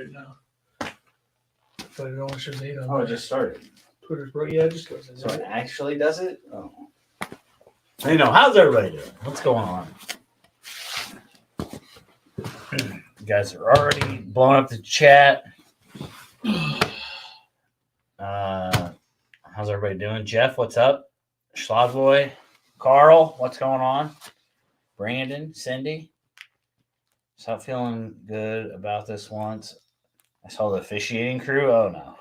right now. But it only shows 8 on Oh, it just started. Twitter's bro. Yeah, it just goes in. So it actually does it? Oh. You know, how's everybody doing? What's going on? You guys are already blowing up the chat. How's everybody doing? Jeff, what's up? Schlagboy, Carl, what's going on? Brandon, Cindy. Stop feeling good about this once. I saw the officiating crew. Oh, no.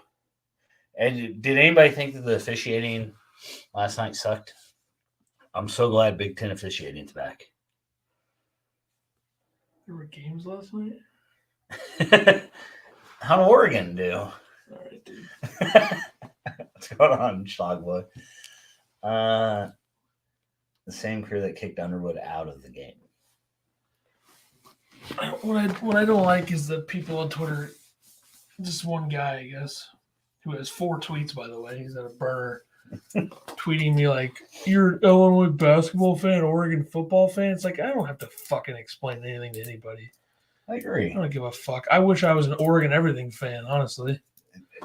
And did anybody think that the officiating last night sucked? I'm so glad Big Ten officiating's back. There were games last night? How'd Oregon do? All right, dude. What's going on, Schlagboy? The same crew that kicked Underwood out of the game. What I don't like is that people on Twitter, just one guy, I guess, who has 4 tweets, by the way. He's at a burner, tweeting me like, "You're an Illinois basketball fan, Oregon football fan." It's like, I don't have to fucking explain anything to anybody. I agree. I don't give a fuck. I wish I was an Oregon everything fan, honestly.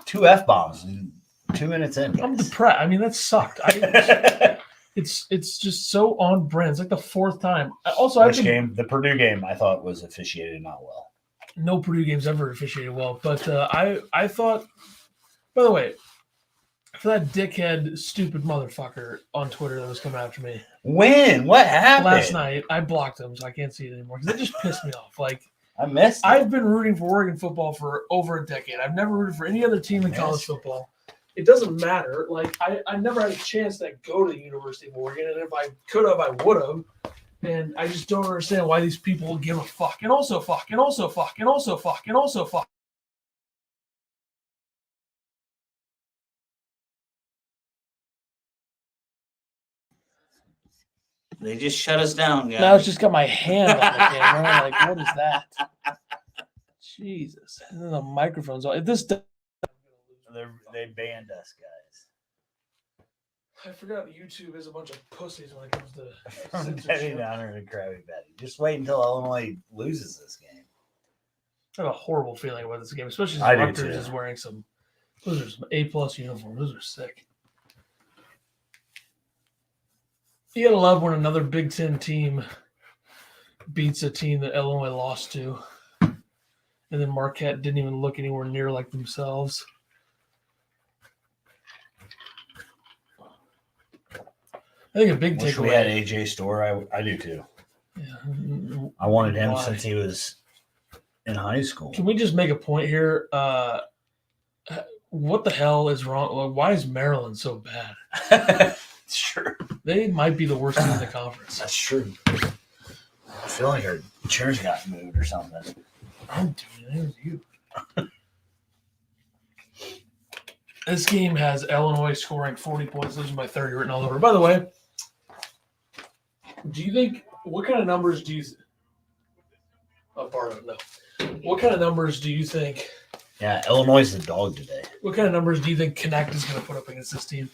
2 F-bombs in 2 minutes in. I'm depressed. I mean, that sucked. It's just so on brand. It's like the 4th time. Also, Which game? The Purdue game, I thought was officiated not well. No Purdue game's ever officiated well, but I thought. By the way, for that dickhead, stupid motherfucker on Twitter that was coming after me. When? What happened? Last night, I blocked him, so I can't see it anymore because it just pissed me off. Like, I missed it. I've been rooting for Oregon football for over a decade. I've never rooted for any other team in college football. It doesn't matter. Like, I never had a chance to go to the University of Oregon, and if I could have, I would have. And I just don't understand why these people give a fuck. And also fuck, and also fuck, and also fuck, and also fuck. They just shut us down, guys. Now it's just got my hand on the camera. Like, what is that? Jesus. And then the microphone's on. If this They banned us, guys. I forgot YouTube is a bunch of pussies when it comes to From Debbie censorship. Downer to Krabby Patty. Just wait until Illinois loses this game. I have a horrible feeling about this game, especially I since do Rutgers too. is wearing some. Those are some A+ uniforms. Those are sick. You gotta love when another Big Ten team beats a team that Illinois lost to, and then Marquette didn't even look anywhere near like themselves. I think a big Wish takeaway. we had AJ Store. I do too. Yeah. I wanted him Why? since he was in high school. Can we just make a point here? What the hell is wrong? Why is Maryland so bad? It's true. They might be the worst team in the conference. That's true. I feel like our chairs got moved or something. I'm doing it. It was you. This game has Illinois scoring 40 points, losing by 30 written all over. By the way, do you think what kind of numbers do you? Bardo, no. What kind of numbers do you think? Yeah, Illinois is the dog today. What kind of numbers do you think Connect is going to put up against this team?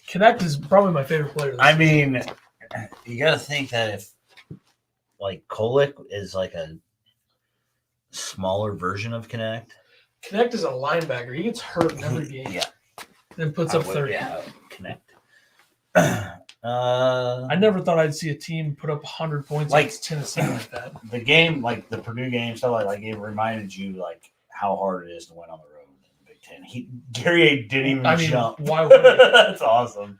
Connect is probably my favorite player. This season. mean, you got to think that if, like, Kolick is like a smaller version of Connect. Connect is a linebacker. He gets hurt in every game. Yeah. Then puts up 30. Yeah, Connect. I never thought I'd see a team put up 100 points Like- against Tennessee like that. The game, like the Purdue game, stuff like it reminded you like how hard it is to win on the road in the Big Ten. Gary A didn't even jump. Why would they? That's awesome.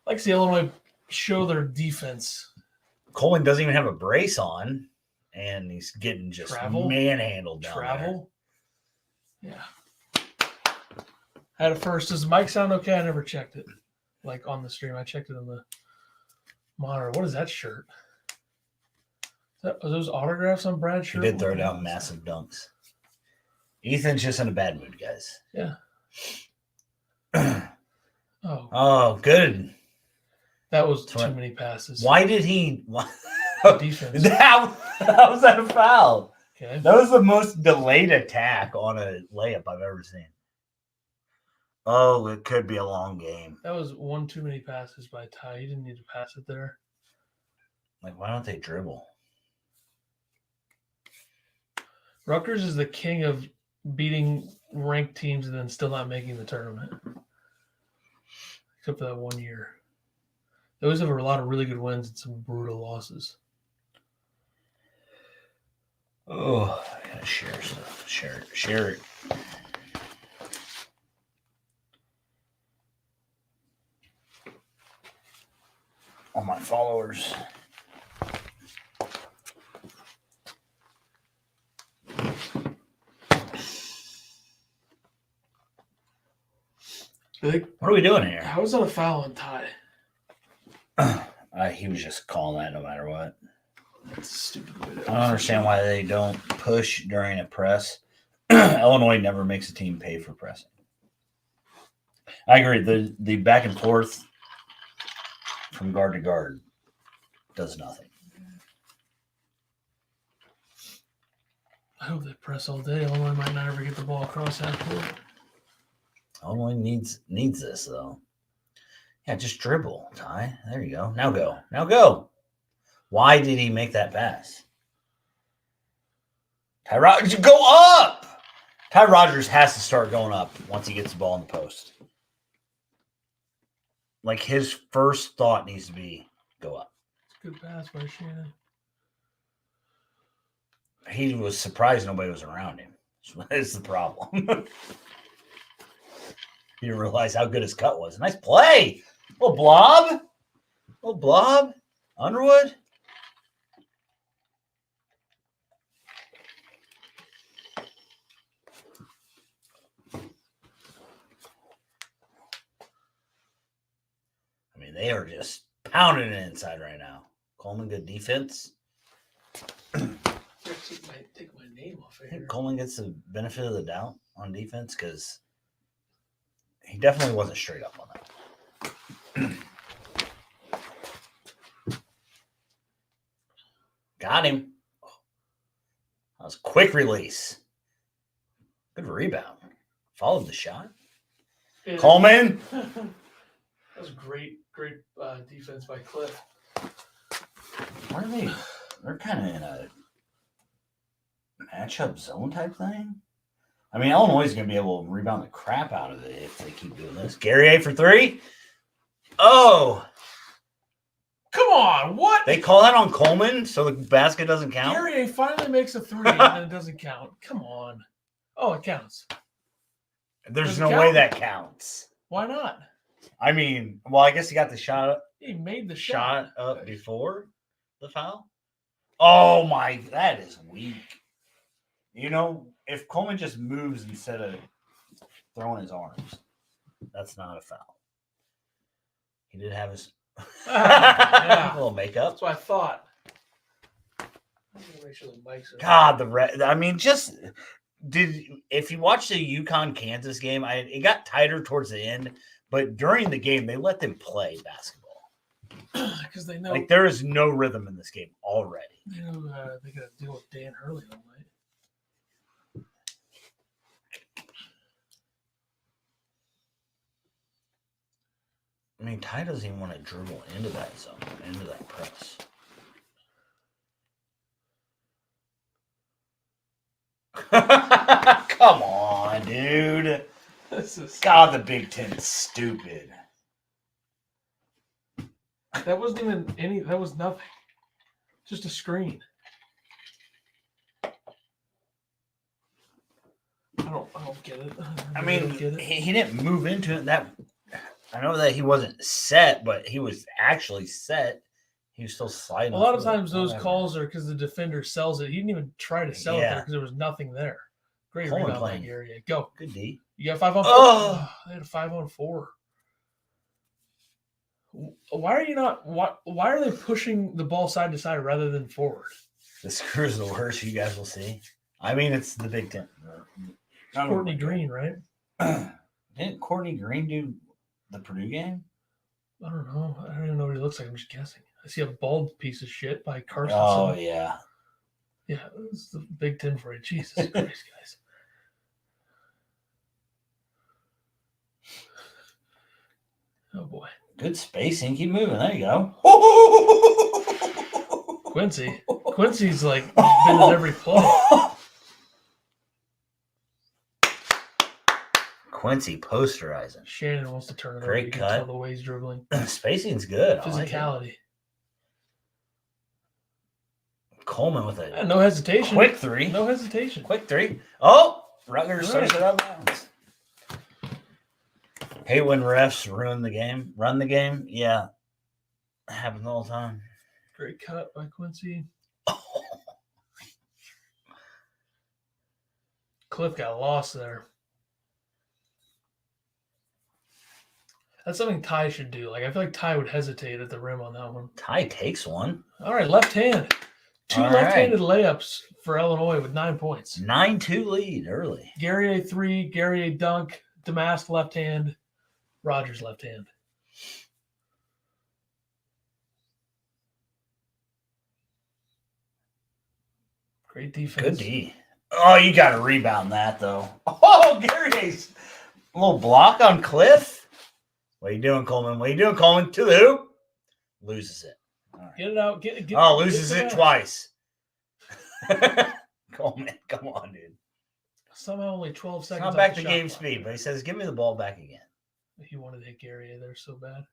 Like to see Illinois show their defense. Coleman doesn't even have a brace on, and he's getting just manhandled down Travel. Yeah. Had it first. Does the mic sound okay? I never checked it. Like on the stream. I checked it on the monitor. What is that shirt? Are those autographs on Brad's shirt? He did throw down massive dunks. Ethan's just in a bad mood, guys. Yeah. Oh, good. That was too many passes. Why did he? Defense. How was that a foul? Okay. That was the most delayed attack on a layup I've ever seen. Oh, it could be a long game. That was one too many passes by Ty. He didn't need to pass it there. Like, why don't they dribble? Rutgers is the king of beating ranked teams and then still not making the tournament. Except for that 1 year. They always have a lot of really good wins and some brutal losses. Oh, I gotta share stuff. Share it. All my followers. What are we doing here? How is that a foul on Ty? He was just calling that no matter what. That's a stupid way to I don't understand why they don't push during a press. Illinois never makes a team pay for pressing. I agree. The back and forth from guard to guard does nothing. I hope they press all day. Illinois might not ever get the ball across half court. Illinois needs this though. Yeah, just dribble, Ty. There you go. Now go. Now go. Why did he make that pass? Ty Rogers, go up. Ty Rogers has to start going up once he gets the ball in the post. Like his first thought needs to be go up. It's a good pass by Shannon. He was surprised nobody was around him. That's the problem. He didn't realize how good his cut was. Nice play. Little blob. Little blob. Underwood. I mean, they are just pounding it inside right now. Coleman, good defense. Take my name off of here. Coleman gets the benefit of the doubt on defense because he definitely wasn't straight up on that. Got him. That was a quick release. Good rebound. Followed the shot. Yeah. Coleman. That was great defense by Cliff. Why are they? They're kind of in a matchup zone type thing. I mean, Illinois is going to be able to rebound the crap out of it if they keep doing this. Guerrier for three. Oh. Come on, what? They call that on Coleman so the basket doesn't count? Guerrier finally makes a three and then it doesn't count. Come on. Oh, it counts. There's Does it no count? way that counts. Why not? I mean, well, I guess he got the shot He made the shot. up before the foul. Oh, my. That is weak. You know, if Coleman just moves instead of throwing his arms, that's not a foul. He did have his Yeah. a little makeup. That's what I thought. I'm gonna make sure the mics are. God, I mean, just if you watch the UConn Kansas game, it got tighter towards the end, but during the game they let them play basketball Because they know like there is no rhythm in this game already. they know they got to deal with Dan Hurley all night. I mean, Ty doesn't even want to dribble into that zone, into that press. Come on, dude. God, the Big Ten's stupid. That wasn't even any. That was nothing. Just a screen. I don't get it. I mean, don't get it. he didn't move into it. I know that he wasn't set, but he was actually set. He was still sliding. A lot of times those calls are because the defender sells it. He didn't even try to sell it there because there was nothing there. Great rebound by area. Go. Good D. You got 5 on 4. Oh, they had a 5 on 4. Why are you not? Why are they pushing the ball side to side rather than forward? The screw is the worst you guys will see. I mean, it's the Big Ten. It's Courtney Green, right? Didn't Courtney Green do the Purdue game? I don't know. I don't even know what he looks like. I'm just guessing. I see a bald piece of shit by Carson. Oh, yeah. Yeah, it's the Big Ten for you. Jesus Christ, guys. Oh, boy. Good spacing. Keep moving. There you go. Quincy's like been in every play. Quincy posterizing. Shannon wants to turn it Great over. You cut. can tell the way he's dribbling. Spacing's good. I like it. Physicality. Coleman with a No hesitation. quick three. No hesitation. Quick three. Oh, Rutgers All starts right. it up bounds. Hate when refs run the game. Yeah. It happens all the time. Great cut by Quincy. Cliff got lost there. That's something Ty should do. Like, I feel like Ty would hesitate at the rim on that one. Ty takes one. All right, left hand. Two All left-handed layups for Illinois with 9 points. 9-2 lead early. Gary A 3, Gary A dunk, Damask left hand, Rogers left hand. Great defense. Good D. Oh, you got to rebound that, though. Oh, Gary A's little block on Cliff. What are you doing, Coleman? What are you doing, Coleman? To the hoop. Loses it. All right. Get it out. Get Loses it back. twice. Coleman, come on, dude. Somehow only 12 It's seconds. not back to game speed, but he says, give me the ball back again. He wanted to hit Gary A there so bad.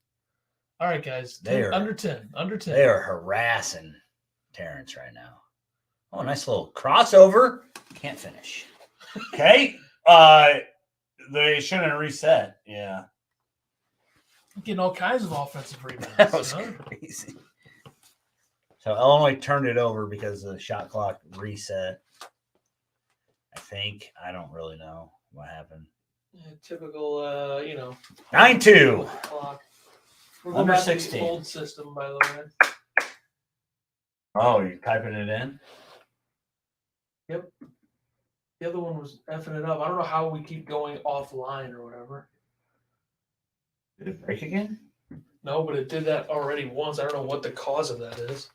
All right, guys. They are- under 10. Under 10. They are harassing Terrence right now. Oh, nice little crossover. Can't finish. Okay. They shouldn't have reset. Yeah. Getting all kinds of offensive rebounds. That was huh? crazy. So Illinois turned it over because the shot clock reset. I think. I don't really know what happened. Yeah, typical, 9-2. clock. We're Under going back to 16. the old system, by the way. Oh, you're typing it in? Yep. The other one was effing it up. I don't know how we keep going offline or whatever. Did it break again? No, but it did that already once. I don't know what the cause of that is.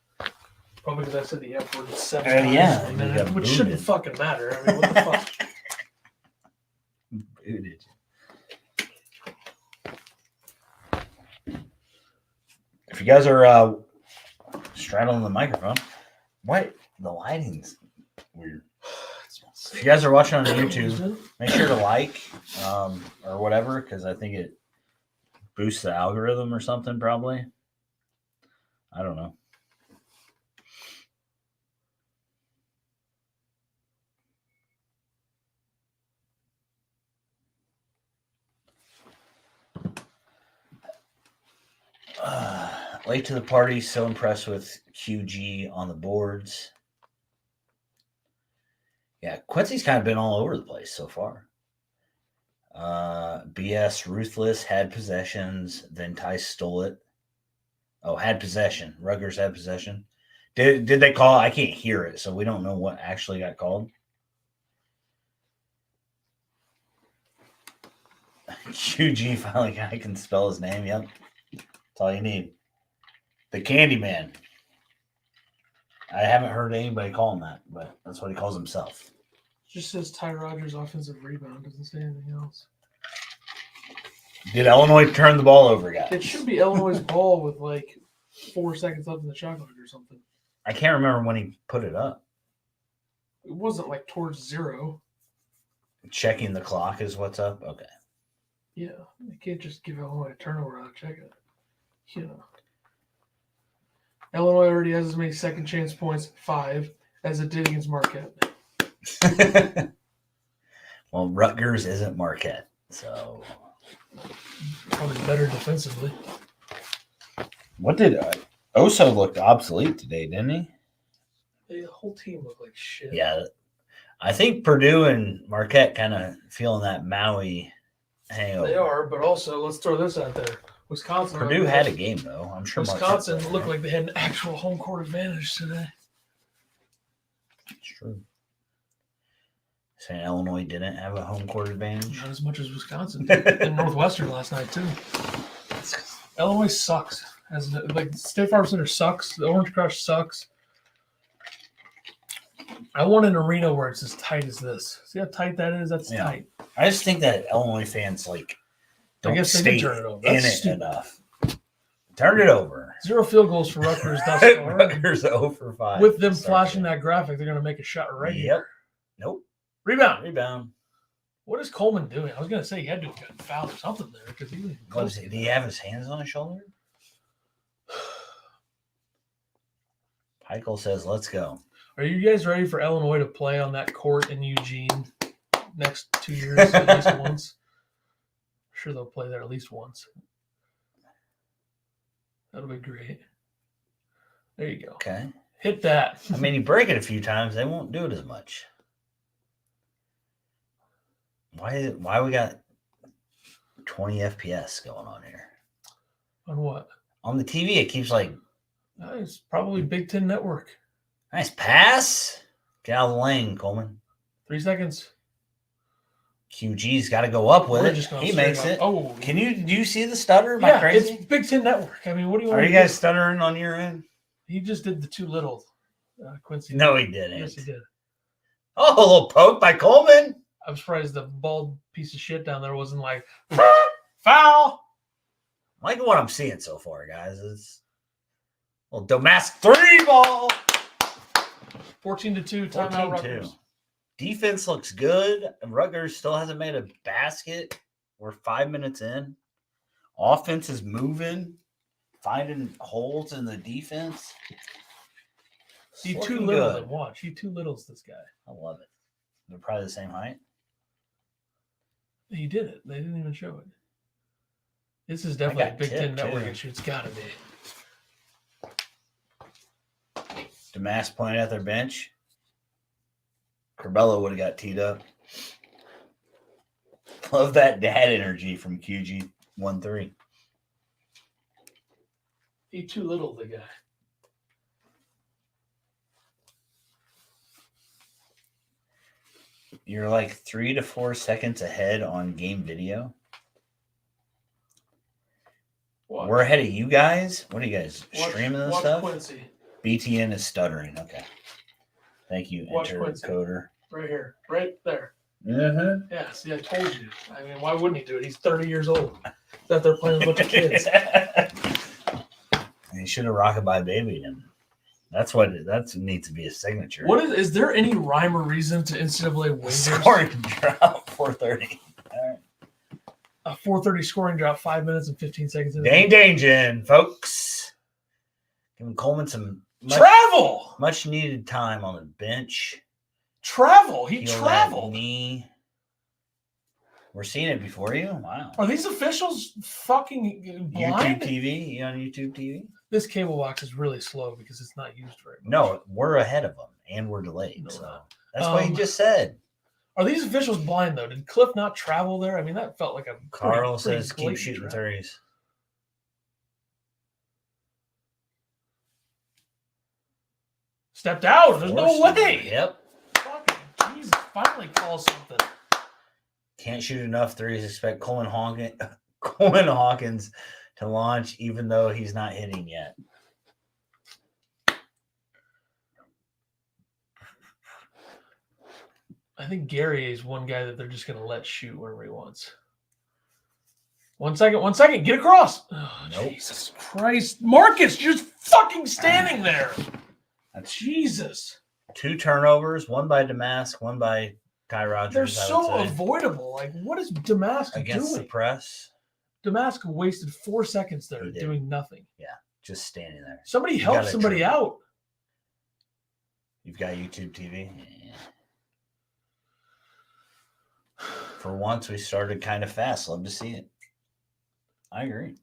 Probably because I said the F word 7 times yeah, in a you minute, got which shouldn't booted. fucking matter. I mean, what the fuck? Booted. If you guys are straddling the microphone, what? The lighting's weird. If you guys are watching on YouTube, make sure to like or whatever, because I think it boosts the algorithm or something, probably. I don't know. Late to the party, so impressed with QG on the boards. Yeah, Quincy's kind of been all over the place so far. BS Ruthless had possessions, then Ty stole it. Oh, had possession. Rutgers had possession. Did they call? I can't hear it, so we don't know what actually got called. QG finally guy can spell his name. Yep. That's all you need. The Candyman. I haven't heard anybody call him that, but that's what he calls himself. Just says Ty Rogers offensive rebound. Doesn't say anything else. Did Illinois turn the ball over, guys? It should be Illinois' ball with like 4 seconds left in the shot clock or something. I can't remember when he put it up. It wasn't like towards 0. Checking the clock is what's up? Okay. Yeah, you can't just give Illinois a turnover without checking it. You know. Illinois already has as many second chance points, 5, as it did against Marquette. Well, Rutgers isn't Marquette, so. Probably better defensively. What did Oso looked obsolete today, didn't he? The whole team looked like shit. Yeah. I think Purdue and Marquette kind of feeling that Maui hangover. They are, but also, let's throw this out there. Wisconsin. Purdue had a game, though. I'm sure Wisconsin Marquette looked like they had an actual home court advantage today. It's true. Saying Illinois didn't have a home court advantage. Not as much as Wisconsin did. And Northwestern last night, too. Illinois sucks. State Farm Center sucks. The Orange Crush sucks. I want an arena where it's as tight as this. See how tight that is? That's tight. I just think that Illinois fans don't guess they stay did turn it over. in That's it stupid. enough. Turn it over. 0 field goals for Rutgers thus far. Rutgers 0 for 5. With them flashing that graphic, they're going to make a shot right here. Nope. Rebound. Rebound. What is Coleman doing? I was going to say he had to have gotten fouled or something there because he was close. Did he have his hands on his shoulder? Heichel says, let's go. Are you guys ready for Illinois to play on that court in Eugene next 2 years at least once? I'm sure they'll play there at least once. That'll be great. There you go. Okay. Hit that. I mean, you break it a few times, they won't do it as much. Why we got 20 FPS going on here? On what? On the TV, it keeps like... It's probably Big Ten Network. Nice pass. Get out of the lane, Coleman. 3 seconds. QG's got to go up with We're it. just gonna He straight makes up. it. Oh, Do you see the stutter? Am I crazy? It's Big Ten Network. I mean, what do you want Are to you do? guys stuttering on your end? He just did the too little. Quincy. No, he didn't. Yes, he did. Oh, a little poke by Coleman. I'm surprised the bald piece of shit down there wasn't like, foul. I like what I'm seeing so far, guys. It's a little Domask 3 ball. 14-2, timeout 14-2. Rutgers. Defense looks good. Rutgers still hasn't made a basket. We're 5 minutes in. Offense is moving, finding holes in the defense. He It's too looking little good. to watch. He too little's this guy. I love it. They're probably the same height. He did it. They didn't even show it. This is definitely a got Big Ten tipped, Network too. issue. It's got to be. Domask playing at their bench. Corbella would have got teed up. Love that dad energy from QG13. He too little, the guy. You're like 3 to 4 seconds ahead on game video. Watch. We're ahead of you guys. What are you guys Watch- streaming this watch stuff? Quincy BTN is stuttering. Okay. Thank you, Watch enter Quincy. coder. right here, right there. Mm-hmm. Yeah, see, I told you. I mean, why wouldn't he do it? He's 30 years old. That they're playing with a bunch of kids. He should have rockabye babied him. That's what needs to be a signature. What is there any rhyme or reason to NCAA waivers? Scoring drop 430. All right. A 4:30 scoring drop, 5 minutes and 15 seconds. Dangin, folks. Giving Coleman some Travel. much needed time on the bench. Travel. He Heal that traveled. knee. We're seeing it before you. Wow. Are these officials fucking blind? YouTube TV. You on YouTube TV? This cable box is really slow because it's not used very much. No, we're ahead of them and we're delayed. No, So we're not. that's what he just said. Are these officials blind though? Did Cliff not travel there? I mean, that felt like a Carl pretty says keep blatant shooting travel. threes. Stepped out. There's no Forced it. way. Yep. Fucking Jesus! Finally call something. Can't shoot enough threes. Expect Coleman Hawkins to launch, even though he's not hitting yet. I think Gary is one guy that they're just going to let shoot wherever he wants. 1 second. Get across. Oh, Nope. Jesus Christ. Marcus, you're just fucking standing there. That's Jesus. 2 turnovers, one by Damask, one by Ty Rogers. They're I so would say, avoidable. Like, what is Damask against the doing? press. Damask wasted 4 seconds there He did. doing nothing. Just standing there. Somebody You help gotta somebody try. out. You've got YouTube TV. Yeah. For once, we started kind of fast. Love to see it. I agree.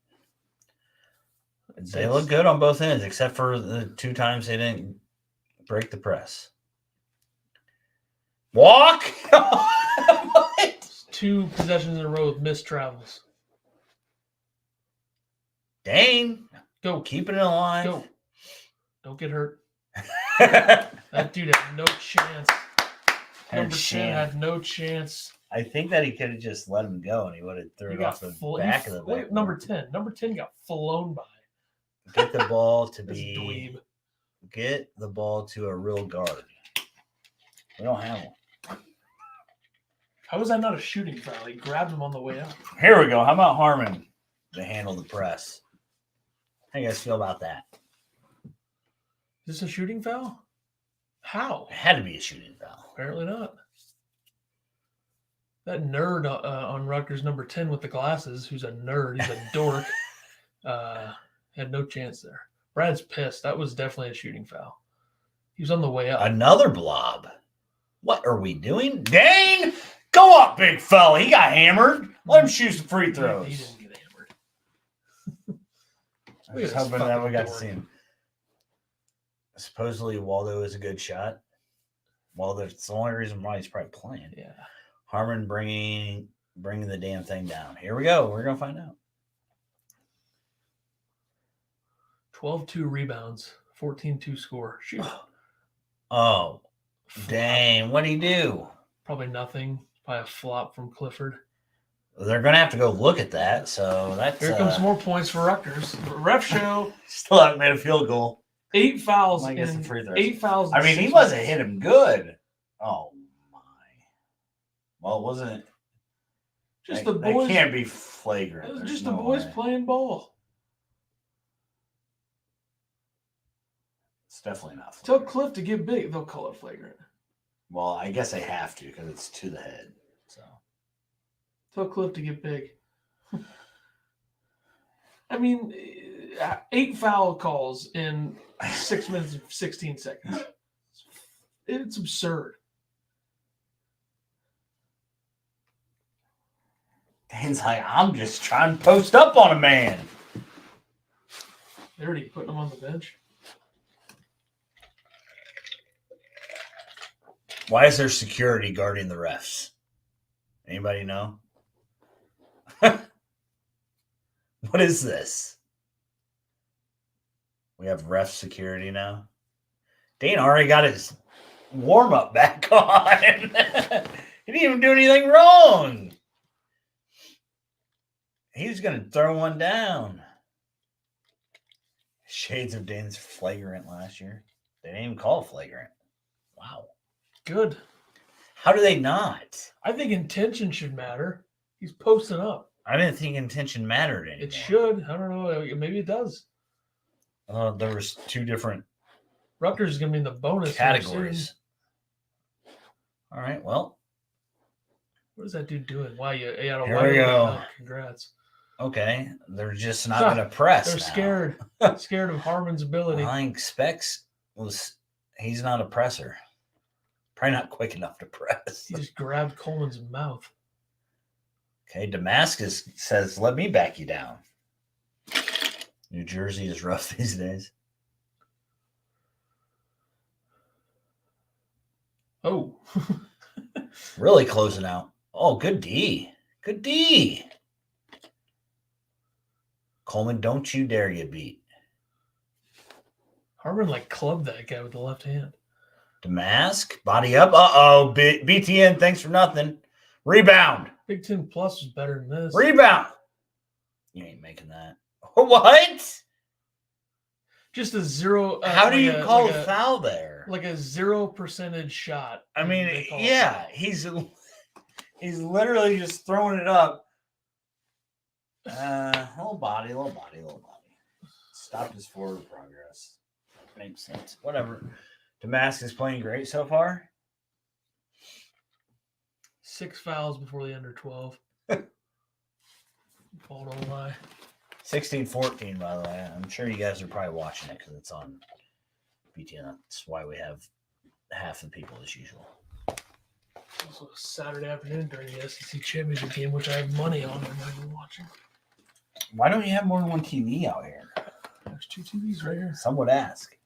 They look good on both ends, except for the 2 times they didn't break the press. Walk! What? 2 possessions in a row with missed travels. Dane, Go. keeping it alive. Go. Don't get hurt. That dude had no chance. Number 10 had no chance. I think that he could have just let him go and he would have threw He it got off the full, back of the wait, back. number 10. Number 10 got flown by. Get the ball to This be dweeb. get the ball to a real guard. We don't have one. How was that not a shooting foul? He grabbed him on the way out. Here we go. How about Harmon to handle the press? How you guys feel about that? Is this a shooting foul? How? It had to be a shooting foul. Apparently not. That nerd on Rutgers number 10 with the glasses, who's a nerd, he's a dork, had no chance there. Brad's pissed. That was definitely a shooting foul. He was on the way up. Another blob. What are we doing? Dane, go up, big fella. He got hammered. Let him shoot some free throws. He didn't get hammered. I was hoping that we got to see him. Supposedly Waldo is a good shot. Well, that's the only reason why he's probably playing. Yeah. Harmon bringing the damn thing down. Here we go. We're going to find out. 12-2 rebounds, 14-2 score. Shoot. Oh, dang. What'd he do? Probably nothing. Probably a flop from Clifford. They're going to have to go look at that. So that's. Here comes more points for Rutgers. Ref show. Still haven't made a field goal. 8 fouls. I guess the free throws. 8 fouls. I mean, he must have hit him good. Oh, my. Well, it wasn't. Just that, the boys. That can't be flagrant. It was There's just no the boys way. playing ball. It's definitely not Tell flagrant. Cliff to get big. They'll call it flagrant. Well, I guess they have to because it's to the head. So Tell Cliff to get big. I mean, 8 foul calls in 6 minutes and 16 seconds. It's absurd. Dane's like, I'm just trying to post up on a man. They're already putting him on the bench. Why is there security guarding the refs? Anybody know? What is this? We have ref security now. Dane already got his warm-up back on. He didn't even do anything wrong. He was going to throw one down. Shades of Dane's flagrant last year. They didn't even call it flagrant. Wow. Good. How do they not? I think intention should matter. He's posting up. I didn't think intention mattered anymore. It should. I don't know. Maybe it does. There was 2 different Rutgers is going to be in the bonus categories. All right, well. What is that dude doing? Why you? Yeah, Here we go. Congrats. Okay, they're just not going to press. They're now. scared of Harmon's ability. I think Specs he's not a presser. Probably not quick enough to press. He just grabbed Coleman's mouth. Okay, Damascus says, let me back you down. New Jersey is rough these days. Oh. Really closing out. Oh, good D. Good D. Coleman, don't you dare get beat. Harmon clubbed that guy with the left hand. Damask, body up. Uh-oh. BTN, thanks for nothing. Rebound. Big Ten Plus was better than this. Rebound. You ain't making that. What? Just a 0. How do you call a foul there? Like a 0% shot. I mean, yeah, he's literally just throwing it up. Little body. Stopped his forward progress. Makes sense. Whatever. Damask is playing great so far. 6 fouls before the under 12. Ball don't lie. 16-14, by the way. I'm sure you guys are probably watching it because it's on BTN. That's why we have half the people as usual. Also, Saturday afternoon during the SEC Championship game, which I have money on. I'm not even watching. Why don't you have more than one TV out here? There's 2 TVs right here. Some would ask.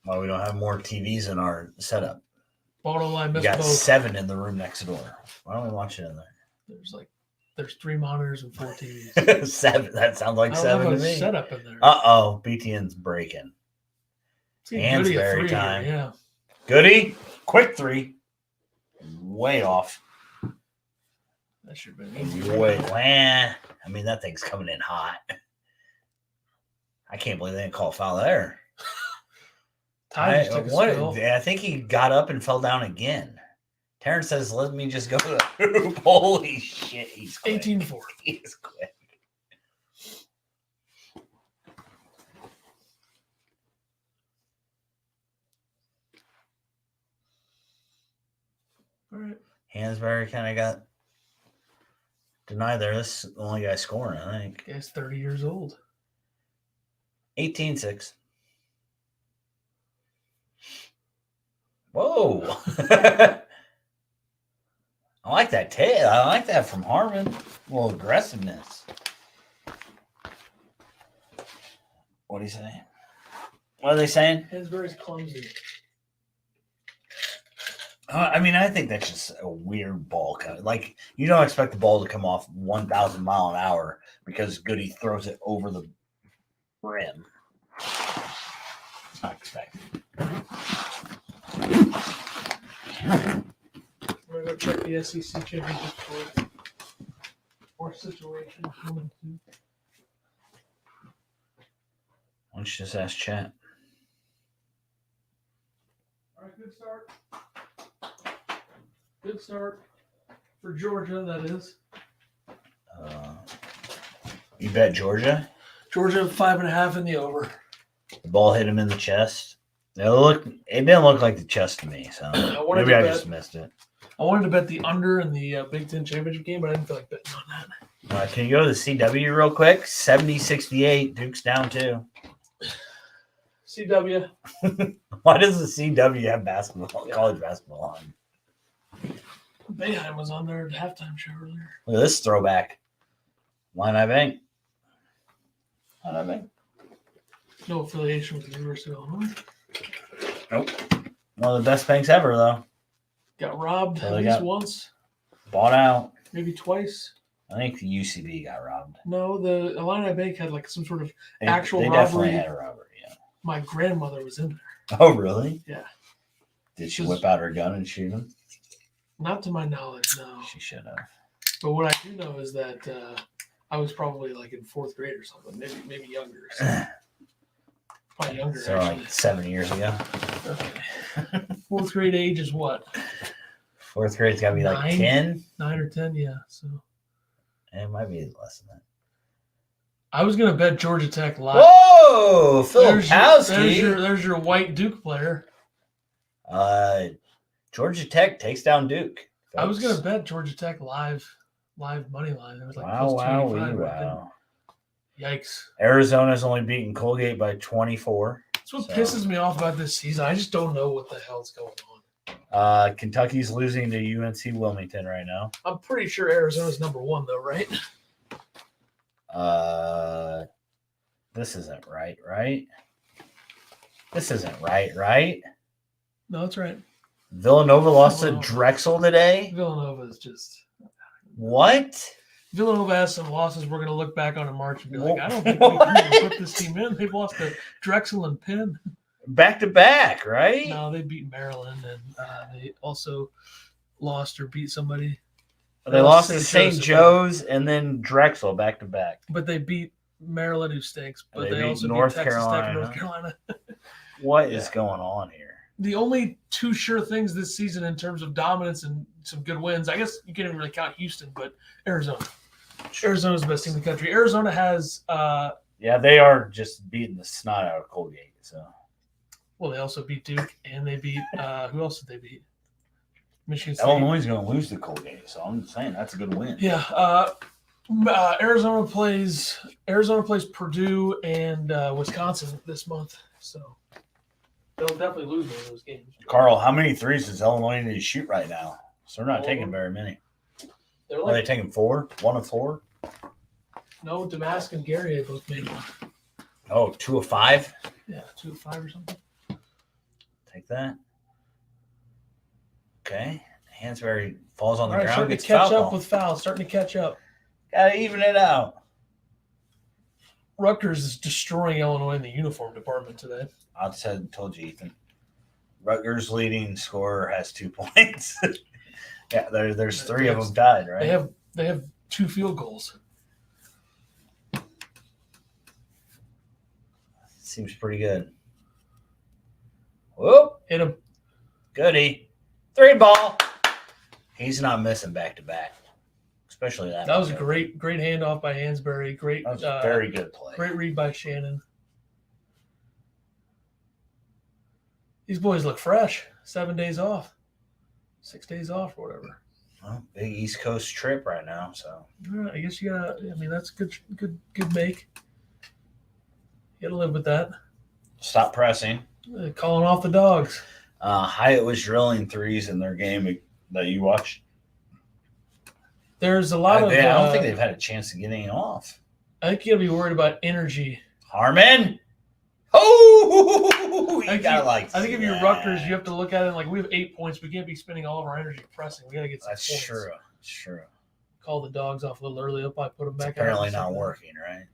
Why we don't have more TVs in our setup. Bottom line, We missed got both. 7 in the room next door. Why don't we watch it in there? There's 3 monitors and 4 TVs. 7. That sounds like I don't 7 have to a me. setup in there. Uh-oh. BTN's breaking. Let's get Goody a Hansberry 3 time. here, yeah. Goody. Quick 3. Way off. That should have been easy. I mean, that thing's coming in hot. I can't believe they didn't call a foul there. Ty just took a spill. I think he got up and fell down again. Terrence says, let me just go to the hoop. Holy shit, he's quick. 18-4. He's quick. All right. Hansberry kind of got denied there. This is the only guy scoring, I think. Guy's 30 years old. 18-6. Whoa. I like that tail. I like that from Harmon. A little aggressiveness. What do you say? What are they saying? Hansberry's clumsy. I mean, I think that's just a weird ball cut. Like, you don't expect the ball to come off 1,000 mile an hour because Goody throws it over the rim. It's not expected. I'm going to go check the SEC championship or situation. Why don't you just ask chat? All right, good start. Good start for Georgia, that is. You bet Georgia? Georgia 5.5 in the over. The ball hit him in the chest. It didn't look like the chest to me, so maybe I just missed it. I wanted to bet the under in the Big Ten championship game, but I didn't feel like betting on that. Can you go to the CW real quick? 70-68. Duke's down 2. CW. Why does the CW have basketball, college basketball on? Boeheim was on there at the halftime show earlier. Look at this throwback. Illini Bank. No affiliation with the University of Illinois. Nope. One of the best banks ever, though. Got robbed at least once. Bought out. Maybe twice. I think the UCB got robbed. No, the Illini Bank had like some sort of actual they robbery. Definitely had a robbery, yeah. My grandmother was in there. Oh, really? Yeah. Did she whip out her gun and shoot him? Not to my knowledge, no. She should have. But what I do know is that I was probably like in 4th grade or something, maybe younger. So. Probably younger. So actually. Like 7 years ago. Okay. 4th grade age is what? 4th grade's got to be like 10? 9 or 10, yeah. So it might be less than that. I was going to bet Georgia Tech live. Whoa! Filipowski. There's your white Duke player. Georgia Tech takes down Duke. Folks. I was going to bet Georgia Tech live money line. There was like wow. Yikes. Arizona's only beaten Colgate by 24. That's what pisses me off about this season. I just don't know what the hell's going on. Kentucky's losing to UNC Wilmington right now. I'm pretty sure Arizona's number 1, though, right? This isn't right? This isn't right? No, that's right. Villanova lost to Drexel today? Villanova is just... What? Villanova has some losses we're going to look back on in March and be like, I don't think we can even put this team in. They've lost to Drexel and Penn. Back to back, right? No, they beat Maryland, and they also lost or beat somebody. They lost to St. Joe's and then Drexel back to back. But they beat Maryland, who stinks. But they also North beat Texas Carolina. Tech and North Carolina. What is going on here? The only 2 sure things this season in terms of dominance and some good wins, I guess you can't even really count Houston, but Arizona. Arizona's the best team in the country. Arizona has they are just beating the snot out of Colgate. So, well, they also beat Duke, and they beat who else did they beat? Michigan State. Illinois is going to lose to Colgate, so I'm saying that's a good win. Yeah, Arizona plays Purdue and Wisconsin this month, so they'll definitely lose one of those games. Carl, how many threes does Illinois need to shoot right now? So they're not taking very many. Are they taking 4? 1 of 4? No, Damask and Gary both made one. Oh, 2 of 5? Yeah, 2 of 5 or something. Take that. Okay. Hansberry falls on the ground. Starting to catch up with fouls. Starting to catch up. Gotta even it out. Rutgers is destroying Illinois in the uniform department today. I told you, Ethan. Rutgers' leading scorer has 2 points. Yeah, there's 3 of them tied, right? They have 2 field goals. Seems pretty good. Whoop. Hit him. Goody. 3 ball. He's not missing back to back. Especially that. That was a great handoff by Hansberry. Great. That was a very good play. Great read by Shannon. These boys look fresh. 7 days off. 6 days off or whatever. Well, big East Coast trip right now, so I guess you got. I mean, that's good make. You got to live with that. stop pressing. Calling off the dogs. Hyatt was drilling threes in their game that you watched. There's a lot of. I don't think they've had a chance to get any off. I think you got to be worried about energy. Harmon. Oh, you gotta like. I think if you're Rutgers, you have to look at it like we have 8 points. We can't be spending all of our energy pressing. We got to get some That's points. true. That's true. Call the dogs off a little early. Up, I put them back. Apparently not working, right?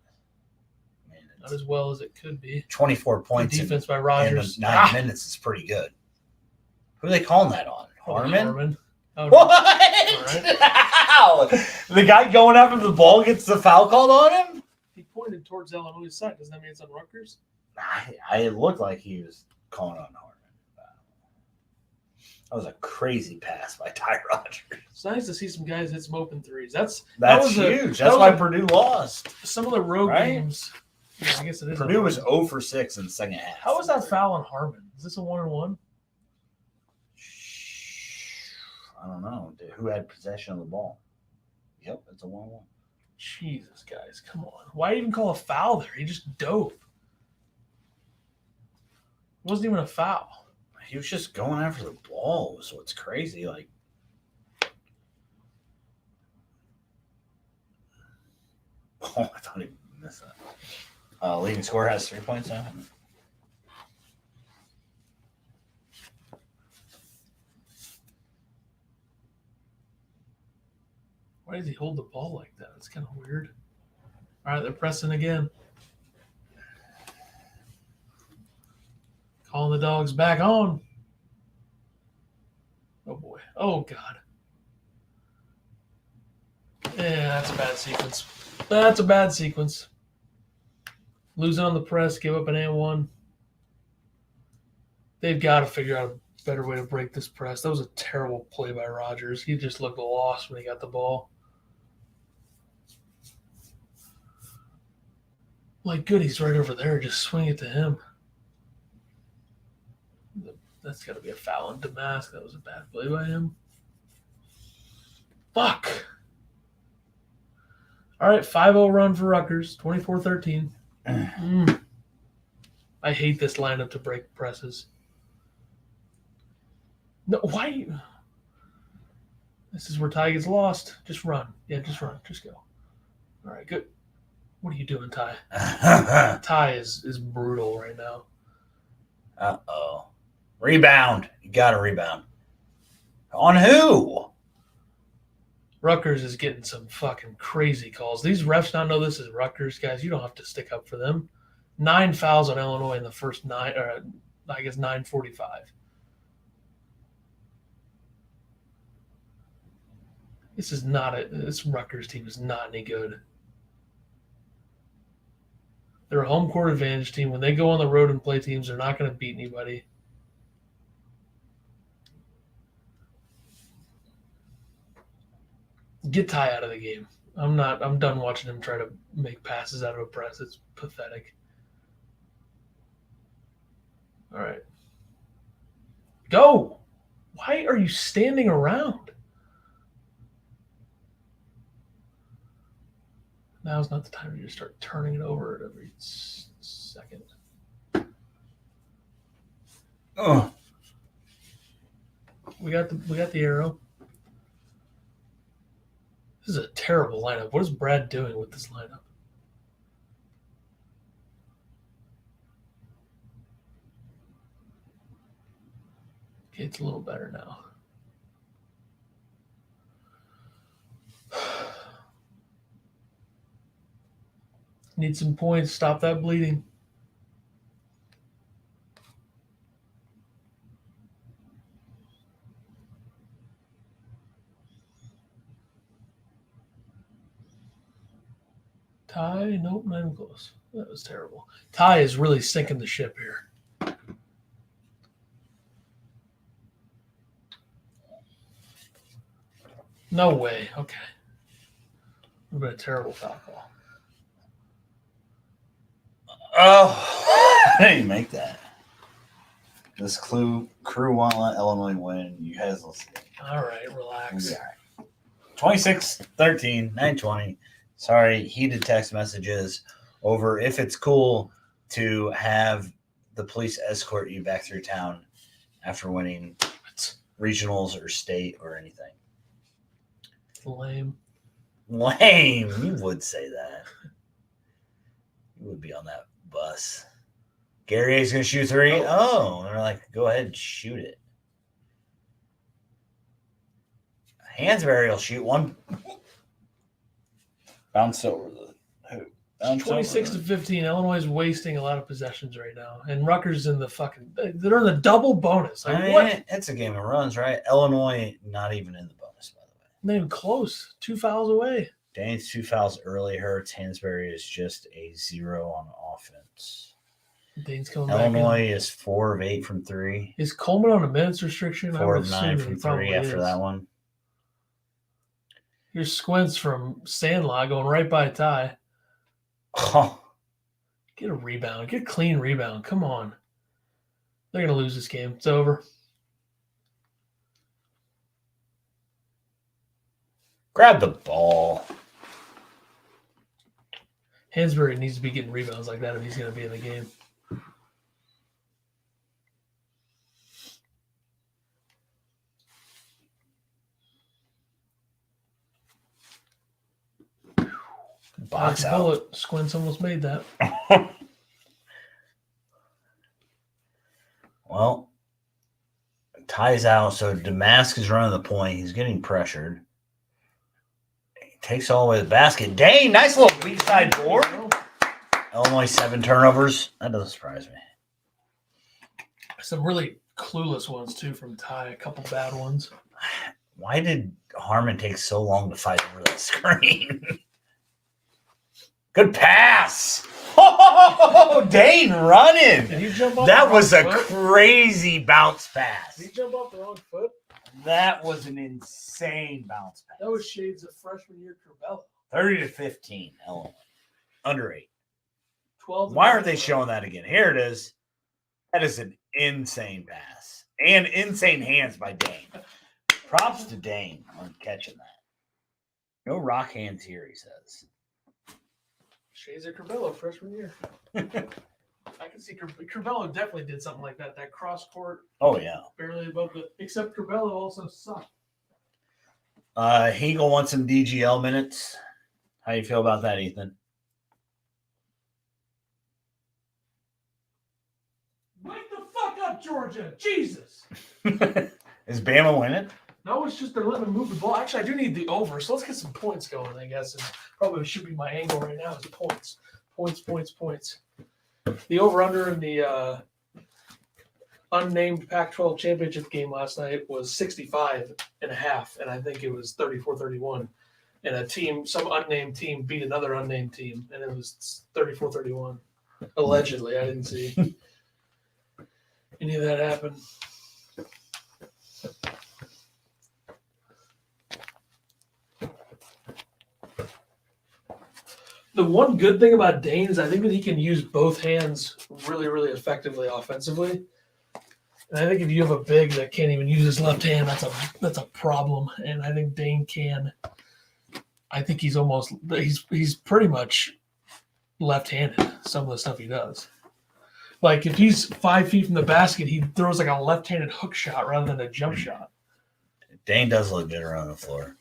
I mean, not as well as it could be. 24 points. Defense by Rogers. In 9 minutes is pretty good. Who are they calling that on? Harmon? Oh, what? Right. How? The guy going after the ball gets the foul called on him? He pointed towards Illinois' side. Doesn't that mean it's on Rutgers? It looked like he was calling on Harmon. That was a crazy pass by Ty Rogers. It's nice to see some guys hit some open threes. That's huge. That's why Purdue lost. Some of the road games. Yeah, I guess it is. Purdue was 0 for 6 in the second half. How was that foul on Harmon? Is this a 1-on-1? I don't know. Who had possession of the ball? Yep, it's a 1-1. Jesus, guys, come on. Why even call a foul there? He just dove. It wasn't even a foul. He was just going after the ball, so it's crazy. Like, oh, I thought he missed that. Leading scorer has 3 points now. Why does he hold the ball like that? It's kind of weird. All right, they're pressing again. Calling the dogs back on. Oh, boy. Oh, God. Yeah, that's a bad sequence. That's a bad sequence. Losing on the press, give up an and-1. They've got to figure out a better way to break this press. That was a terrible play by Rogers. He just looked lost when he got the ball. Like, good, he's right over there. Just swing it to him. That's got to be a foul on Damask. That was a bad play by him. Fuck. All right, 5-0 run for Rutgers, 24-13. I hate this lineup to break presses. No, why? This is where Ty gets lost. Just run. Yeah, just run. Just go. All right, good. What are you doing, Ty? Ty is brutal right now. Uh-oh. Rebound. You got to rebound. On who? Rutgers is getting some fucking crazy calls. These refs now know this is Rutgers, guys. You don't have to stick up for them. 9 fouls on Illinois in the first 9:45. This Rutgers team is not any good. They're a home court advantage team. When they go on the road and play teams, they're not going to beat anybody. Get Ty out of the game. I'm done watching him try to make passes out of a press. It's pathetic. All right. Go. Why are you standing around? Now's not the time to just start turning it over at every second. Oh. We got the arrow. This is a terrible lineup. What is Brad doing with this lineup? Okay, it's a little better now. Need some points. Stop that bleeding. Ty, nope, not even close. That was terrible. Ty is really sinking the ship here. No way. Okay. Would have been a terrible foul call. Oh, I didn't make that. This crew won't let Illinois win. You guys will see. All right, relax. We'll be all right. 26-13, 9:20. Sorry, heated text messages over if it's cool to have the police escort you back through town after winning regionals or state or anything. Lame. Lame. You would say that. You would be on that bus. Gary A's going to shoot 3. Oh, they're like, go ahead and shoot it. Hansberry will shoot 1. Bounce over the hoop. 26-15. Illinois is wasting a lot of possessions right now, and Rutgers in the fucking. They're in the double bonus. Like, what? It's a game of runs, right? Illinois not even in the bonus, by the way. Not even close. 2 fouls away. Dane's 2 fouls early hurts. Hansberry is just a 0 on offense. Dane's coming Illinois back is 4 of 8 from 3. Is Coleman on a minutes restriction? 4 of 9 from 3 after that one. Here's Squints from Sandlot going right by Ty. Oh. Get a rebound. Get a clean rebound. Come on. They're going to lose this game. It's over. Grab the ball. Hansberry needs to be getting rebounds like that if he's going to be in the game. Box out. Bullet. Squints almost made that. Well, Ty's out, so Damask is running the point. He's getting pressured. He takes all the way to the basket. Dang, nice little weak side board. Illinois 7 turnovers. That doesn't surprise me. Some really clueless ones, too, from Ty. A couple bad ones. Why did Harmon take so long to fight over that screen? Good pass. Oh, Dane running. Did he jump off That the was a wrong foot? crazy bounce pass. Did he jump off the wrong foot? That was an insane bounce pass. That was shades of freshman year Corbella. 30-15, Illinois. Under 8. 12. Why aren't they showing that again? Here it is. That is an insane pass. And insane hands by Dane. Props to Dane on catching that. No rock hands here, he says. Shades of Corbella freshman year. I can see Corbella definitely did something like that. That cross court. Oh, yeah. Barely above the. Except Corbella also sucked. Hegel wants some DGL minutes. How you feel about that, Ethan? Wake the fuck up, Georgia! Jesus! Is Bama winning? No, it's just they're letting them move the ball. Actually, I do need the over, so let's get some points going, I guess. And probably should be my angle right now is points. Points. The over-under in the unnamed Pac-12 championship game last night was 65.5, and I think it was 34-31. And some unnamed team beat another unnamed team, and it was 34-31. Allegedly, I didn't see any of that happen. The one good thing about Dane is I think that he can use both hands really, really effectively offensively. And I think if you have a big that can't even use his left hand, that's a problem. And I think Dane can. I think he's pretty much left-handed, some of the stuff he does. Like if he's 5 feet from the basket, he throws like a left-handed hook shot rather than a jump shot. Dane does look good around the floor.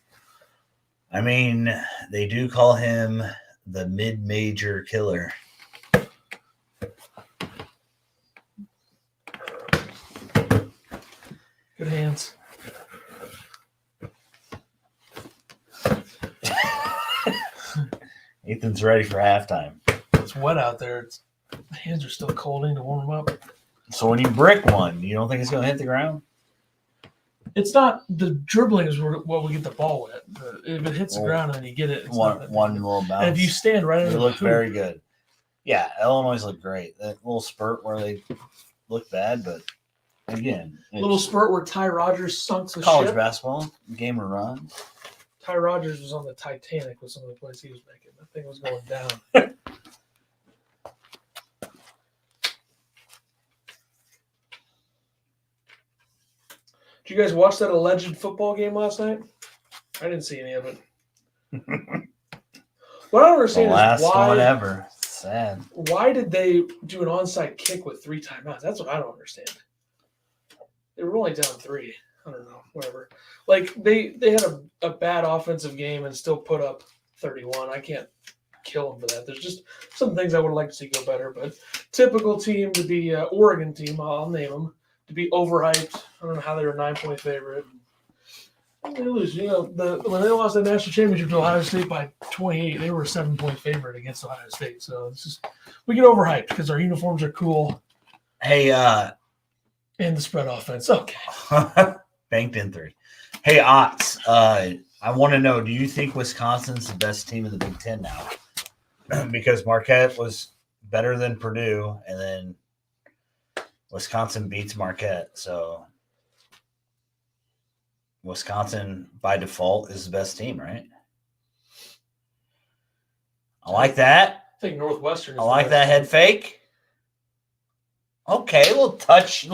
I mean, they do call him the mid-major killer. Good hands. Ethan's ready for halftime. It's wet out there. The hands are still cold. I need to warm them up. So when you brick one, you don't think it's going to hit the ground? It's not the dribbling is what we get the ball wet. If it hits the ground and then you get it, it's one not little bounce. And if you stand right under they the look hoop, very good. Yeah, Illinois look great. That little spurt where they look bad, but again, little spurt where Ty Rogers sunk the college ship. basketball game of run. Ty Rogers was on the Titanic with some of the plays he was making. That thing was going down. Did you guys watch that alleged football game last night? I didn't see any of it. What I don't The understand last is why. one ever. Sad. Why did they do an onside kick with 3 timeouts? That's what I don't understand. They were only down 3. I don't know, whatever. Like they had a bad offensive game and still put up 31. I can't kill them for that. There's just some things I would like to see go better. But typical team to be Oregon team, I'll name them, to be overhyped. I don't know how they were a 9-point favorite. They lose. You know, when they lost the national championship to Ohio State by 28, they were a 7-point favorite against Ohio State. So it's just we get overhyped because our uniforms are cool. Hey, And the spread offense. Okay. banked in 3. Hey, Otts, I want to know, do you think Wisconsin's the best team in the Big Ten now? Because Marquette was better than Purdue, and then Wisconsin beats Marquette. So Wisconsin, by default, is the best team, right? I like that. I think Northwestern is I like that head fake. Okay, a little touch